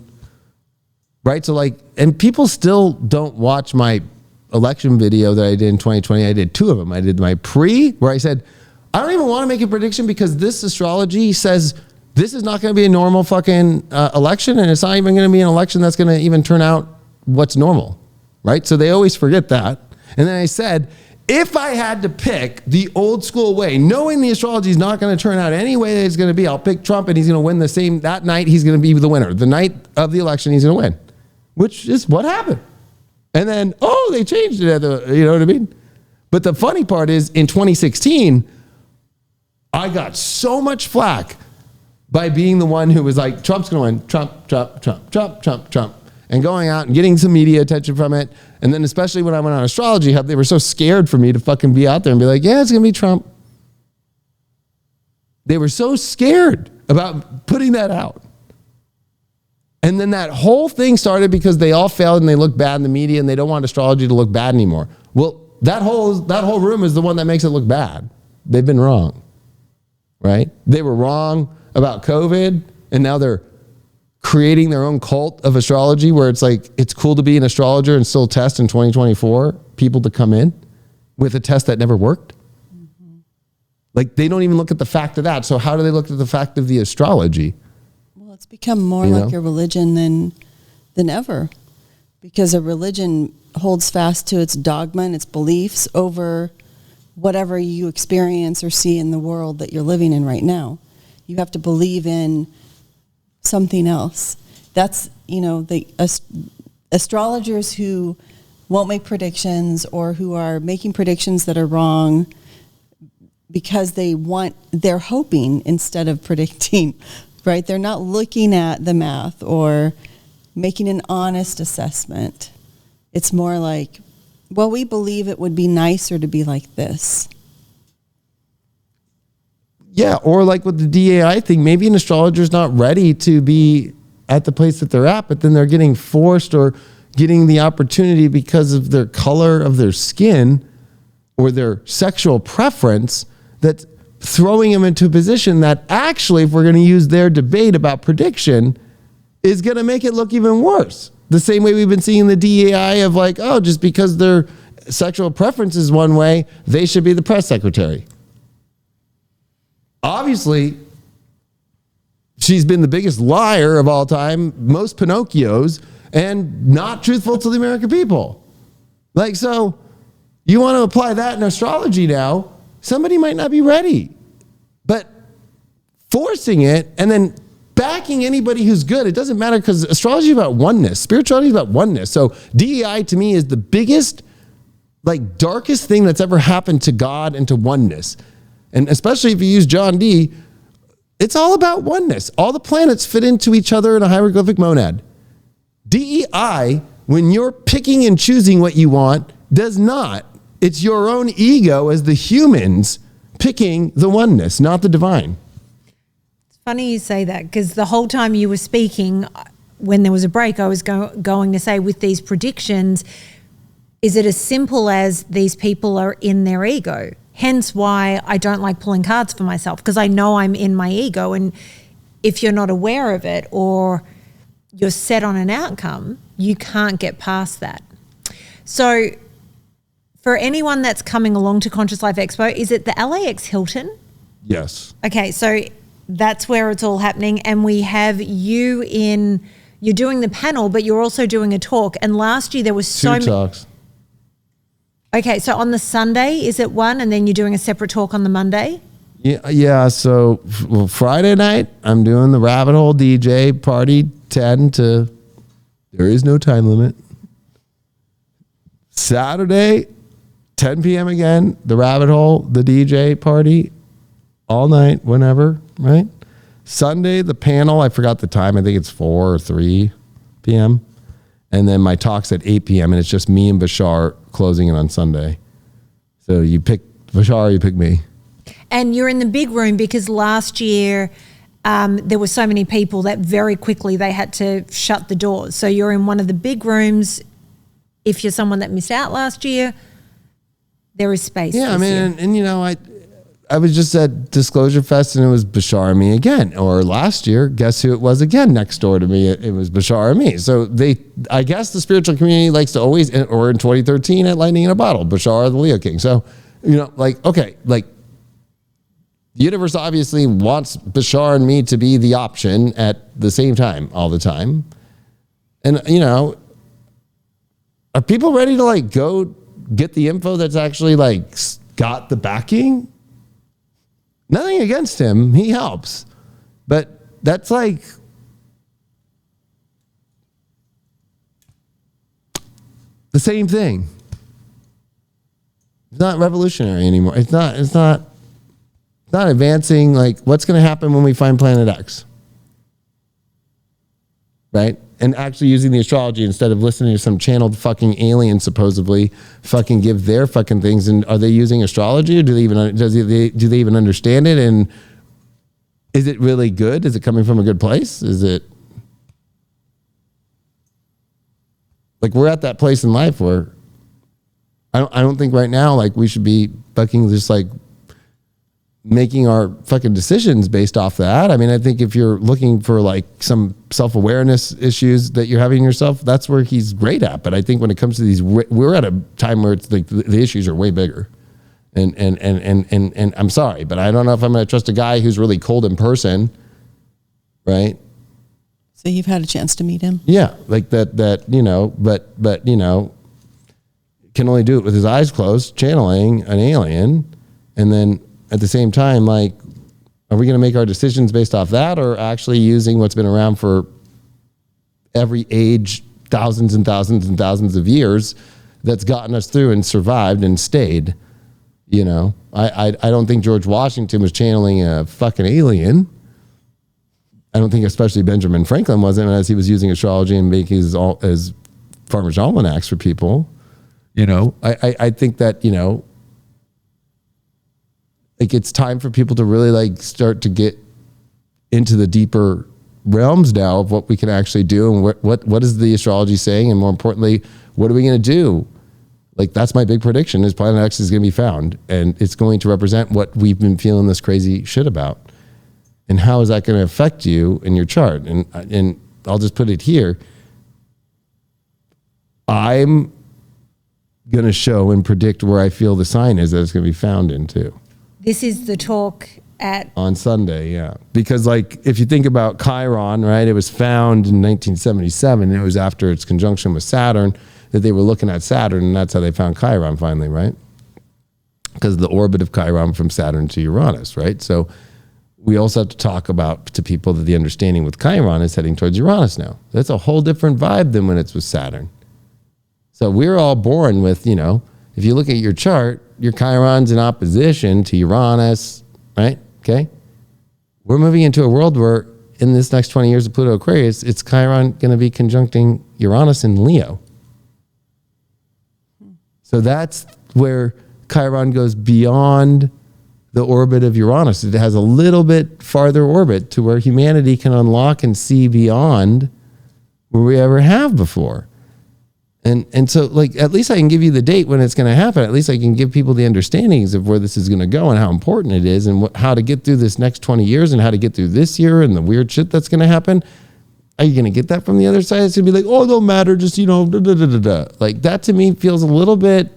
right? So like, and people still don't watch my election video that I did in 2020. I did 2 of them. I did my pre, where I said, I don't even want to make a prediction because this astrology says this is not going to be a normal fucking election, and it's not even going to be an election that's going to even turn out what's normal, right? So they always forget that. And then I said, if I had to pick the old school way, knowing the astrology is not going to turn out any way that it's going to be, I'll pick Trump and he's going to win that night, he's going to be the winner. The night of the election, he's going to win, which is what happened. And then, they changed it, you know what I mean? But the funny part is in 2016, I got so much flack by being the one who was like, Trump's going to win, Trump, Trump, Trump, Trump, Trump, Trump, and going out and getting some media attention from it. And then especially when I went on Astrology Hub, they were so scared for me to fucking be out there and be like, yeah, it's going to be Trump. They were so scared about putting that out. And then that whole thing started because they all failed and they look bad in the media and they don't want astrology to look bad anymore. Well, that whole room is the one that makes it look bad. They've been wrong, right? They were wrong about COVID, and now they're creating their own cult of astrology where it's like, it's cool to be an astrologer and still test in 2024 people to come in with a test that never worked. Mm-hmm. Like they don't even look at the fact of that. So how do they look at the fact of the astrology? Well, it's become more like a religion than ever, because a religion holds fast to its dogma and its beliefs over whatever you experience or see in the world that you're living in right now. You have to believe in something else. That's, the astrologers who won't make predictions or who are making predictions that are wrong because they're hoping instead of predicting, right? They're not looking at the math or making an honest assessment. It's more like, well, we believe it would be nicer to be like this. Yeah, or like with the DAI thing, maybe an astrologer is not ready to be at the place that they're at, but then they're getting forced or getting the opportunity because of their color of their skin or their sexual preference that's throwing them into a position that actually, if we're going to use their debate about prediction, is going to make it look even worse. The same way we've been seeing the DAI of like, just because their sexual preference is one way, they should be the press secretary. Obviously, she's been the biggest liar of all time, most Pinocchios, and not truthful to the American people. Like, so you want to apply that in astrology now, somebody might not be ready. But forcing it and then backing anybody who's good, it doesn't matter because astrology is about oneness. Spirituality is about oneness. So DEI to me is the biggest, darkest thing that's ever happened to God and to oneness. And especially if you use John D, it's all about oneness. All the planets fit into each other in a hieroglyphic monad. DEI, when you're picking and choosing what you want, does not. It's your own ego as the humans picking the oneness, not the divine. It's funny you say that because the whole time you were speaking, when there was a break, I was going to say with these predictions, is it as simple as these people are in their ego? Hence why I don't like pulling cards for myself, because I know I'm in my ego. And if you're not aware of it or you're set on an outcome, you can't get past that. So for anyone that's coming along to Conscious Life Expo, is it the LAX Hilton? Yes. Okay, so that's where it's all happening. And we have you you're doing the panel, but you're also doing a talk. And last year there was so many talks. Okay, so on the Sunday, is it one, and then you're doing a separate talk on the Monday? Yeah. So Friday night, I'm doing the Rabbit Hole DJ party 10 to, there is no time limit. Saturday, 10 p.m. again, the Rabbit Hole, the DJ party, all night, whenever, right? Sunday, the panel, I forgot the time. I think it's 4 or 3 p.m. And then my talk's at 8 p.m. and it's just me and Bashar closing it on Sunday. So you pick Bashar, you pick me. And you're in the big room because last year there were so many people that very quickly they had to shut the doors. So you're in one of the big rooms. If you're someone that missed out last year, there is space. Yeah, I mean, and I was just at Disclosure Fest and it was Bashar and me again. Or last year, guess who it was again next door to me? It was Bashar and me. So I guess the spiritual community likes to always, or in 2013 at Lightning in a Bottle, Bashar the Leo King. So, okay, the universe obviously wants Bashar and me to be the option at the same time all the time. And, are people ready to go get the info that's actually got the backing? Nothing against him. He helps. But that's the same thing. It's not revolutionary anymore. It's not advancing. What's going to happen when we find Planet X? Right? And actually using the astrology instead of listening to some channeled fucking alien supposedly fucking give their fucking things. And are they using astrology, or do they even understand it? And is it really good? Is it coming from a good place? Is it we're at that place in life where I don't think right now we should be fucking just making our fucking decisions based off that. I mean, I think if you're looking for some self-awareness issues that you're having yourself, that's where he's great at. But I think when it comes to these, we're at a time where it's the issues are way bigger. And I'm sorry, but I don't know if I'm going to trust a guy who's really cold in person. Right. So you've had a chance to meet him. Yeah. But can only do it with his eyes closed, channeling an alien. And then, at the same time, are we going to make our decisions based off that, or actually using what's been around for every age, thousands and thousands and thousands of years that's gotten us through and survived and stayed? I don't think George Washington was channeling a fucking alien. I don't think especially Benjamin Franklin wasn't, as he was using astrology and making his farmer's almanacs for people. I think that, it's time for people to really start to get into the deeper realms now of what we can actually do and what is the astrology saying, and more importantly, what are we going to do? That's my big prediction is Planet X is going to be found, and it's going to represent what we've been feeling this crazy shit about. And how is that going to affect you in your chart? And I'll just put it here. I'm going to show and predict where I feel the sign is that it's going to be found in too. This is the talk on Sunday, yeah. Because if you think about Chiron, right, it was found in 1977, and it was after its conjunction with Saturn that they were looking at Saturn, and that's how they found Chiron finally, right? Because of the orbit of Chiron from Saturn to Uranus, right? So we also have to talk about to people that the understanding with Chiron is heading towards Uranus now. That's a whole different vibe than when it's with Saturn. So we're all born with, if you look at your chart, your Chiron's in opposition to Uranus, right? Okay. We're moving into a world where in this next 20 years of Pluto Aquarius, it's Chiron going to be conjuncting Uranus in Leo. So that's where Chiron goes beyond the orbit of Uranus. It has a little bit farther orbit to where humanity can unlock and see beyond where we ever have before. And so at least I can give you the date when it's going to happen. At least I can give people the understandings of where this is going to go and how important it is, and how to get through this next 20 years and how to get through this year and the weird shit that's going to happen. Are you going to get that from the other side? It's going to be oh, it don't matter. Just, that to me feels a little bit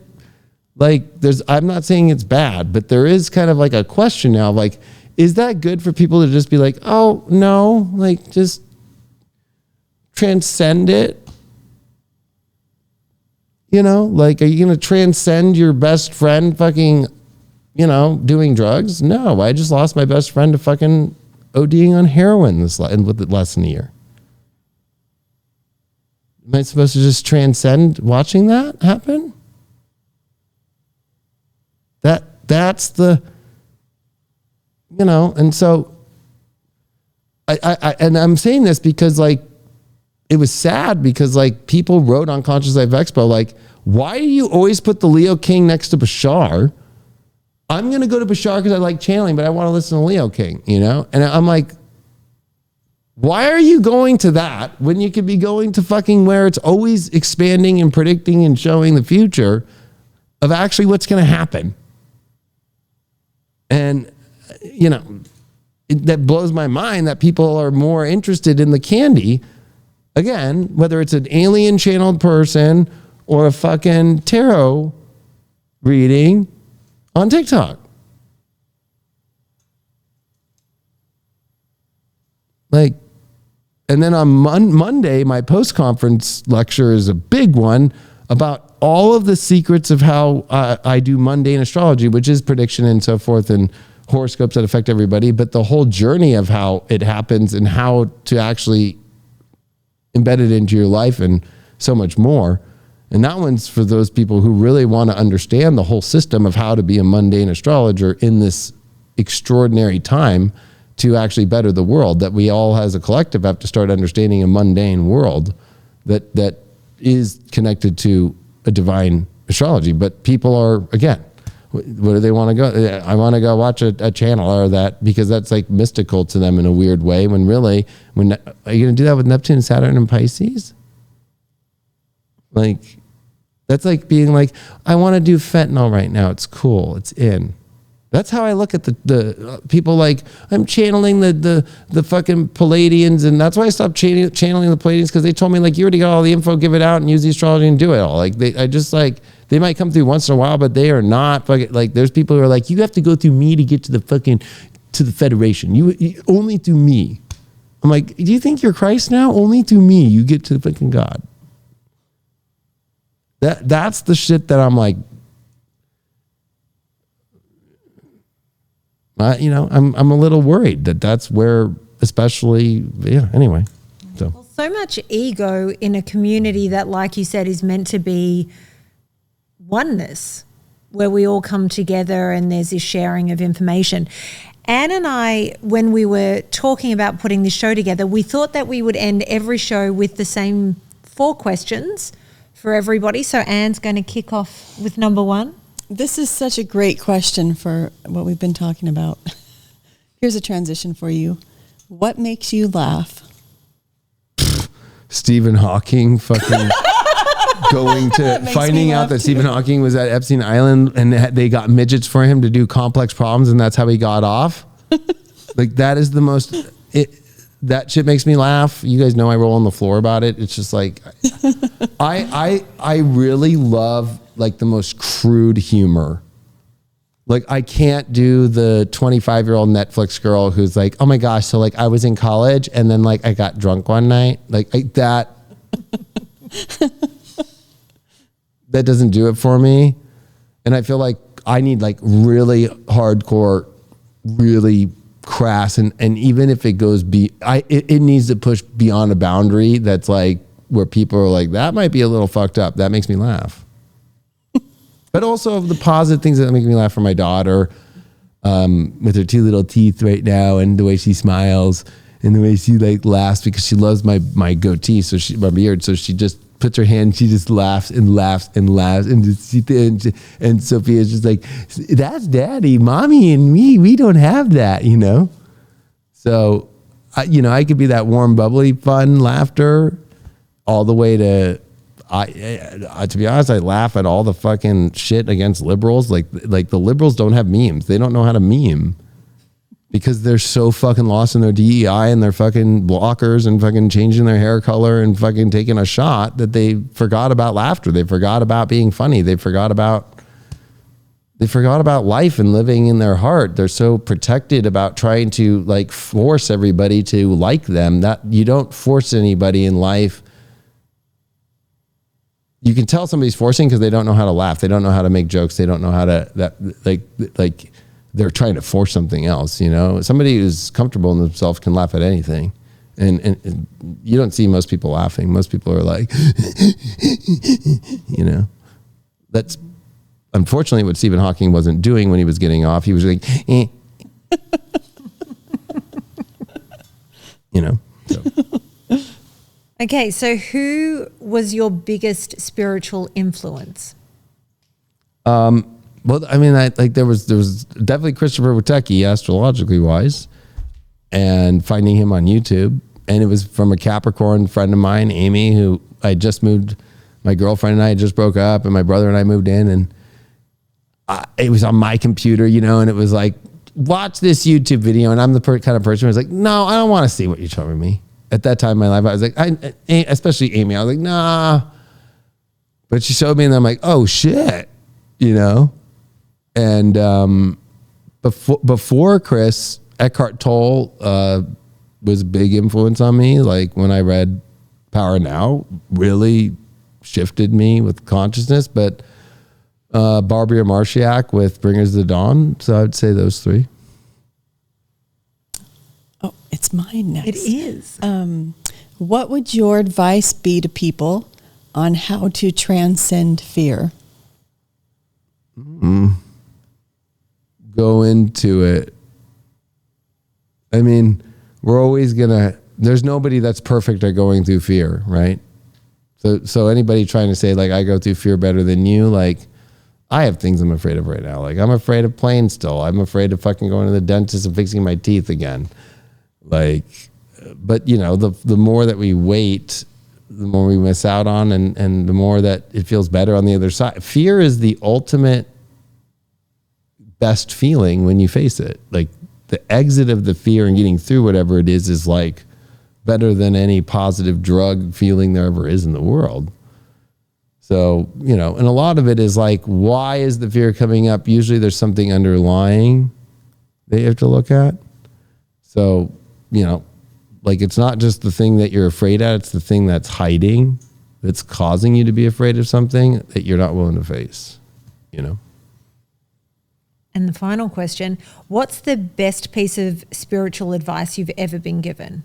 I'm not saying it's bad, but there is kind of a question now of is that good for people to just be oh no, just transcend it? Are you going to transcend your best friend fucking, doing drugs? No, I just lost my best friend to fucking ODing on heroin with less than a year. Am I supposed to just transcend watching that happen? That's the, and so I'm saying this because it was sad because people wrote on Conscious Life Expo, why do you always put the Leo King next to Bashar? I'm going to go to Bashar because I like channeling, but I want to listen to Leo King, And I'm why are you going to that when you could be going to fucking where it's always expanding and predicting and showing the future of actually what's going to happen? And, you know, that blows my mind that people are more interested in the candy. Again, whether it's an alien channeled person or a fucking tarot reading on TikTok. Like, and then on Monday, my post-conference lecture is a big one about all of the secrets of how I do mundane astrology, which is prediction and so forth, and horoscopes that affect everybody, but the whole journey of how it happens and how to actually embed it into your life and so much more. And that one's for those people who really want to understand the whole system of how to be a mundane astrologer in this extraordinary time to actually better the world, that we all as a collective have to start understanding a mundane world that is connected to a divine astrology. But people are, again, where do they want to go? I want to go watch a channel or that, because that's like mystical to them in a weird way, when really, are you going to do that with Neptune, Saturn, and Pisces? Like, that's like being like, I want to do fentanyl right now. It's cool. It's in. That's how I look at the people. Like, I'm channeling the fucking Palladians, and that's why I stopped channeling the Palladians, because they told me, like, you already got all the info, give it out and use the astrology and do it all. Like, they might come through once in a while, but they are not fucking, like, there's people who are like, you have to go through me to get to the Federation. You only through me. I'm like, do you think you're Christ now? Only through me you get to the fucking God. That's the shit that I'm like, I'm a little worried that's where, especially, anyway. So much ego in a community that, like you said, is meant to be oneness, where we all come together and there's this sharing of information. Anne and I, when we were talking about putting this show together, we thought that we would end every show with the same 4 questions for everybody. So Anne's going to kick off with number 1. This is such a great question for what we've been talking about. Here's a transition for you. What makes you laugh? Stephen Hawking fucking finding out that Stephen Hawking was at Epstein Island and they got midgets for him to do complex problems, and that's how he got off. Like, that is the most, that shit makes me laugh. You guys know I roll on the floor about it. It's just like, I really love, like, the most crude humor. Like, I can't do the 25-year-old Netflix girl who's like, oh my gosh, so like I was in college and then like I got drunk one night. Like, that doesn't do it for me. And I feel like I need like really hardcore, really crass, and even if it goes it needs to push beyond a boundary that's like where people are like, that might be a little fucked up. That makes me laugh. But also the positive things that make me laugh, for my daughter, with her 2 little teeth right now, and the way she smiles and the way she like laughs, because she loves my goatee, my beard. So she just puts her hand, she just laughs and laughs and laughs, and Sophia's just like, that's daddy, mommy and me, we don't have that, So, I could be that warm, bubbly, fun laughter, all the way to, to be honest, I laugh at all the fucking shit against liberals. Like the liberals don't have memes. They don't know how to meme because they're so fucking lost in their DEI and their fucking blockers and fucking changing their hair color and fucking taking a shot, that they forgot about laughter. They forgot about being funny. They forgot about life and living in their heart. They're so protected about trying to like force everybody to like them, that you don't force anybody in life. You can tell somebody's forcing because they don't know how to laugh. They don't know how to make jokes. They don't know how to, like they're trying to force something else, Somebody who's comfortable in themselves can laugh at anything. And you don't see most people laughing. Most people are like, That's unfortunately what Stephen Hawking wasn't doing when he was getting off. He was like, So. Okay, so who was your biggest spiritual influence? Well, I mean, there was definitely Christopher Wohlcke, astrologically wise, and finding him on YouTube. And it was from a Capricorn friend of mine, Amy, who I just moved. My girlfriend and I just broke up, and my brother and I moved in, and it was on my computer, and it was like, watch this YouTube video, and I'm the kind of person who's like, no, I don't want to see what you're showing me. At that time in my life, I was like, especially Amy, I was like, nah. But she showed me, and I'm like, oh shit, you know. And before Chris, Eckhart Tolle was a big influence on me. Like when I read Power Now, really shifted me with consciousness. But Barbara Marciak with Bringers of the Dawn. So I would say those three. Oh, it's mine next. It is. What would your advice be to people on how to transcend fear? Go into it. I mean, we're always there's nobody that's perfect at going through fear, right? So anybody trying to say like, I go through fear better than you, like, I have things I'm afraid of right now. Like, I'm afraid of planes still. I'm afraid of fucking going to the dentist and fixing my teeth again. Like, but you know, the more that we wait, the more we miss out on, and the more that it feels better on the other side. Fear is the ultimate best feeling when you face it. Like, the exit of the fear and getting through whatever it is like better than any positive drug feeling there ever is in the world. So, you know, and a lot of it is like, why is the fear coming up? Usually there's something underlying that you have to look at. So, you know, like, it's not just the thing that you're afraid at, it's the thing that's hiding, that's causing you to be afraid of something that you're not willing to face, you know? And the final question, what's the best piece of spiritual advice you've ever been given?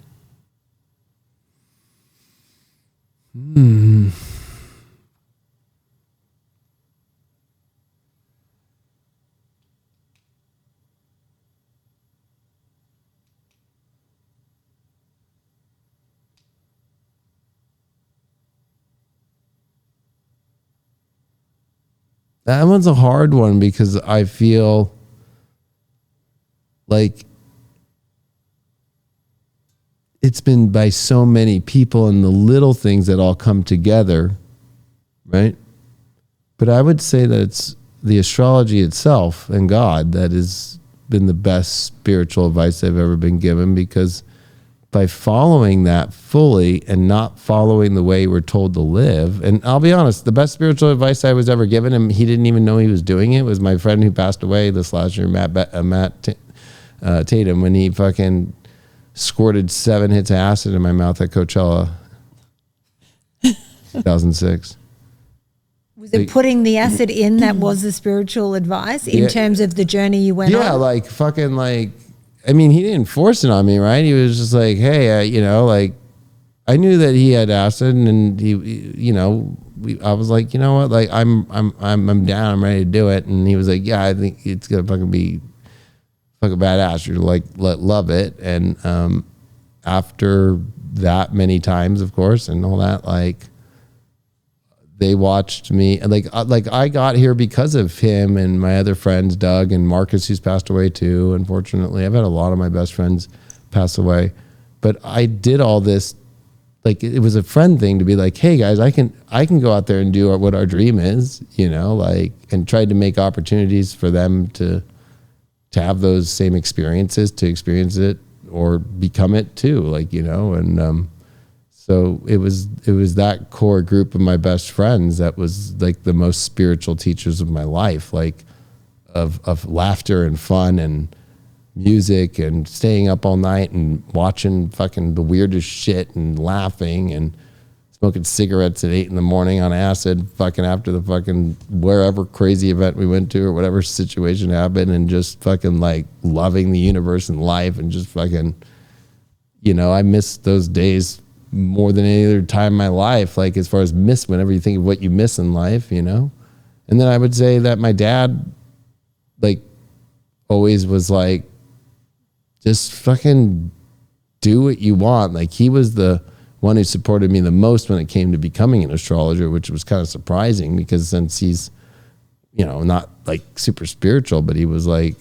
That one's a hard one because I feel like it's been by so many people and the little things that all come together, right? But I would say that it's the astrology itself and God that has been the best spiritual advice I've ever been given, because by following that fully and not following the way we're told to live. And I'll be honest, the best spiritual advice I was ever given, and he didn't even know he was doing it, was my friend who passed away this last year, Matt Tatum, when he fucking squirted 7 hits of acid in my mouth at Coachella 2006. Was it putting the acid in that was the spiritual advice in terms of the journey you went on? Yeah, like fucking like, I mean, he didn't force it on me, right? He was just like, hey, you know, like, I knew that he had acid, and he, you know, I was like, you know what, like, I'm down, I'm ready to do it. And he was like, yeah, I think it's gonna fucking be fucking badass. You're like, love it. And after that many times, of course, and all that, like, they watched me, like I got here because of him and my other friends, Doug and Marcus, who's passed away too. Unfortunately, I've had a lot of my best friends pass away, but I did all this, like, it was a friend thing to be like, hey guys, I can go out there and do what our dream is, you know, like, and tried to make opportunities for them to have those same experiences, to experience it or become it too, like, you know. And so it was that core group of my best friends that was like the most spiritual teachers of my life, like of laughter and fun and music and staying up all night and watching fucking the weirdest shit and laughing and smoking cigarettes at 8 a.m. on acid, fucking after the fucking wherever crazy event we went to or whatever situation happened, and just fucking like loving the universe and life, and just fucking, you know, I miss those days more than any other time in my life, like, as far as whenever you think of what you miss in life, you know. And then I would say that my dad, like, always was like, just fucking do what you want. Like, he was the one who supported me the most when it came to becoming an astrologer, which was kind of surprising, because since he's, you know, not like super spiritual, but he was like,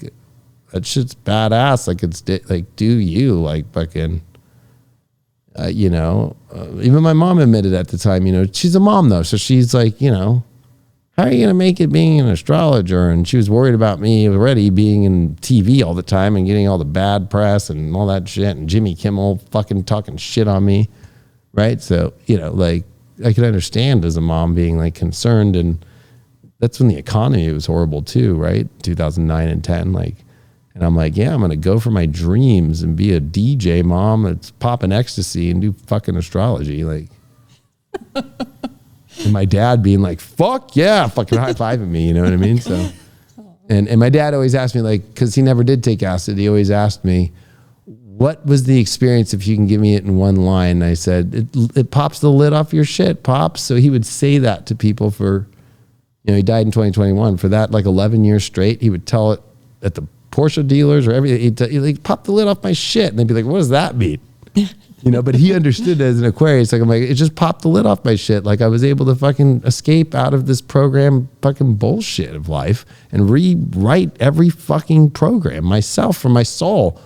that shit's badass. Like, it's like, do you, like, fucking, you know, even my mom admitted at the time, you know, she's a mom though. So she's like, you know, how are you going to make it being an astrologer? And she was worried about me already being in TV all the time and getting all the bad press and all that shit. And Jimmy Kimmel fucking talking shit on me. Right. So, like I could understand as a mom being like concerned. And that's when the economy was horrible too. Right. 2009 and 10. And I'm like, yeah, I'm going to go for my dreams and be a DJ mom that's popping ecstasy and do fucking astrology. And my dad being like, fuck yeah, fucking high-fiving me, you know what I mean? So, and my dad always asked me, because he never did take acid, he always asked me, what was the experience if you can give me it in one line? And I said, it pops the lid off your shit, Pops. So he would say that to people for, he died in 2021. For that, 11 years straight, he would tell it at the Porsche dealers or everything. He'd pop the lid off my shit. And they'd be like, what does that mean? But he understood it as an Aquarius. I'm like, it just popped the lid off my shit. I was able to fucking escape out of this program fucking bullshit of life and rewrite every fucking program myself from my soul.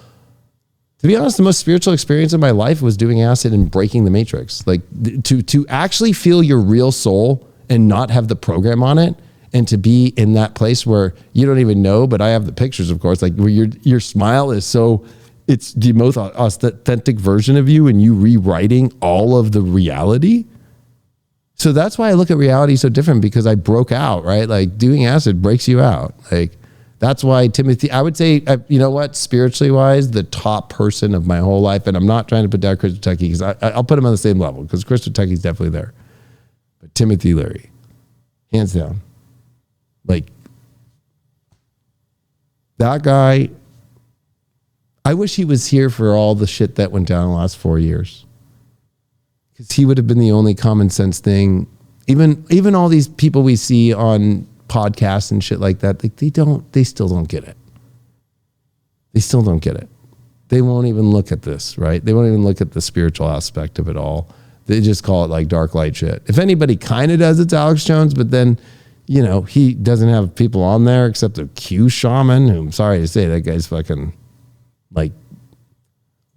To be honest, the most spiritual experience of my life was doing acid and breaking the matrix. To actually feel your real soul and not have the program on it, and to be in that place where you don't even know, but I have the pictures, of course, where your smile is so... It's the most authentic version of you and you rewriting all of the reality. So that's why I look at reality so different, because I broke out, right? Doing acid breaks you out. That's why Timothy, I would say, spiritually wise, the top person of my whole life, and I'm not trying to put down Chris Wohlcke because I'll put him on the same level because Chris Wohlcke is definitely there. But Timothy Leary, hands down. That guy, I wish he was here for all the shit that went down in the last 4 years. Because he would have been the only common sense thing. Even all these people we see on podcasts and shit like that, they still don't get it. They still don't get it. They won't even look at this, right? They won't even look at the spiritual aspect of it all. They just call it dark light shit. If anybody kind of does, it's Alex Jones, but then, he doesn't have people on there except a Q shaman, who I'm sorry to say, that guy's fucking...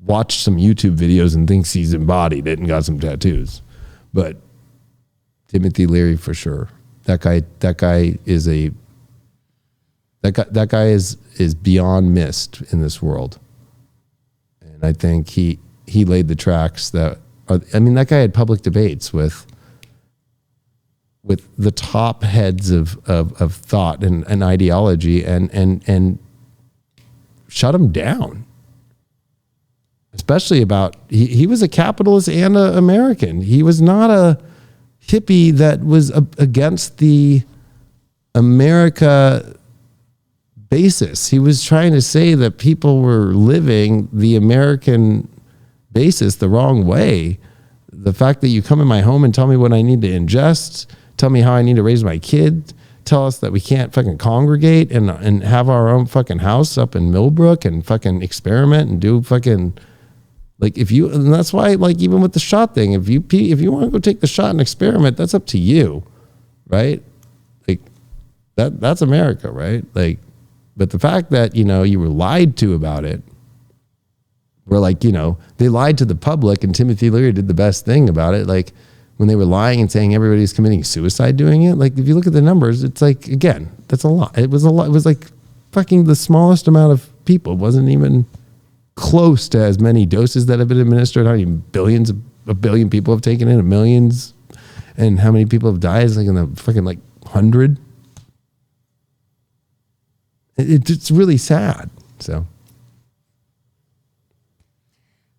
watched some YouTube videos and thinks he's embodied it and got some tattoos. But Timothy Leary for sure. That guy is beyond missed in this world. And I think he laid the tracks that that guy had public debates with the top heads of thought and ideology and shut them down. Especially about, he was a capitalist and an American. He was not a hippie that was against the America basis. He was trying to say that people were living the American basis the wrong way. The fact that you come in my home and tell me what I need to ingest, tell me how I need to raise my kid, tell us that we can't fucking congregate and have our own fucking house up in Millbrook and fucking experiment and do fucking... and that's why, even with the shot thing, if you want to go take the shot and experiment, that's up to you, right? That's America, right? But the fact that, you were lied to about it, where they lied to the public, and Timothy Leary did the best thing about it. When they were lying and saying everybody's committing suicide doing it, if you look at the numbers, it's again, that's a lot. It was a lot. It was fucking the smallest amount of people. It wasn't even close to as many doses that have been administered. How many a billion people have taken it, millions, and how many people have died? It's in the fucking 100. It's really sad. So,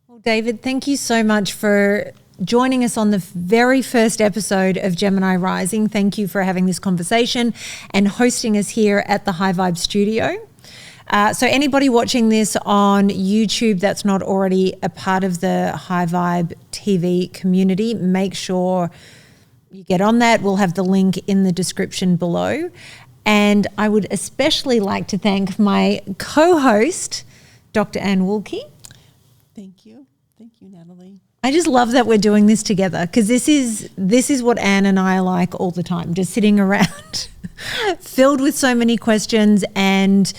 well, David, thank you so much for joining us on the very first episode of Gemini Rising. Thank you for having this conversation and hosting us here at the High Vibe Studio. So anybody watching this on YouTube that's not already a part of the High Vibe TV community, make sure you get on that. We'll have the link in the description below. And I would especially like to thank my co-host, Dr. Anne Wohlcke. Thank you. Thank you, Natalie. I just love that we're doing this together, because this is what Anne and I are like all the time, just sitting around filled with so many questions. And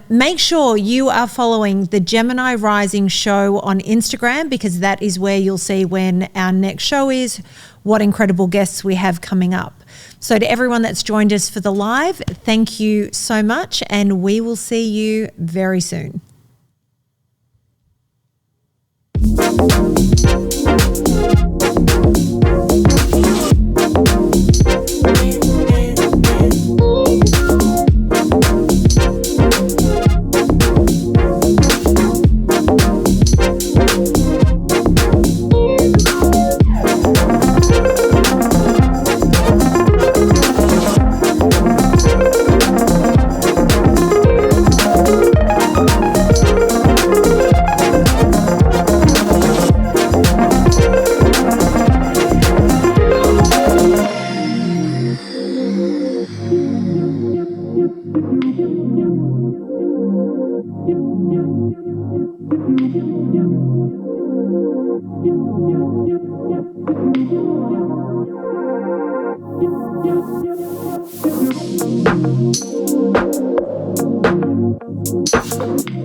make sure you are following the Gemini Rising show on Instagram, because that is where you'll see when our next show is, what incredible guests we have coming up. So to everyone that's joined us for the live, thank you so much, and we will see you very soon.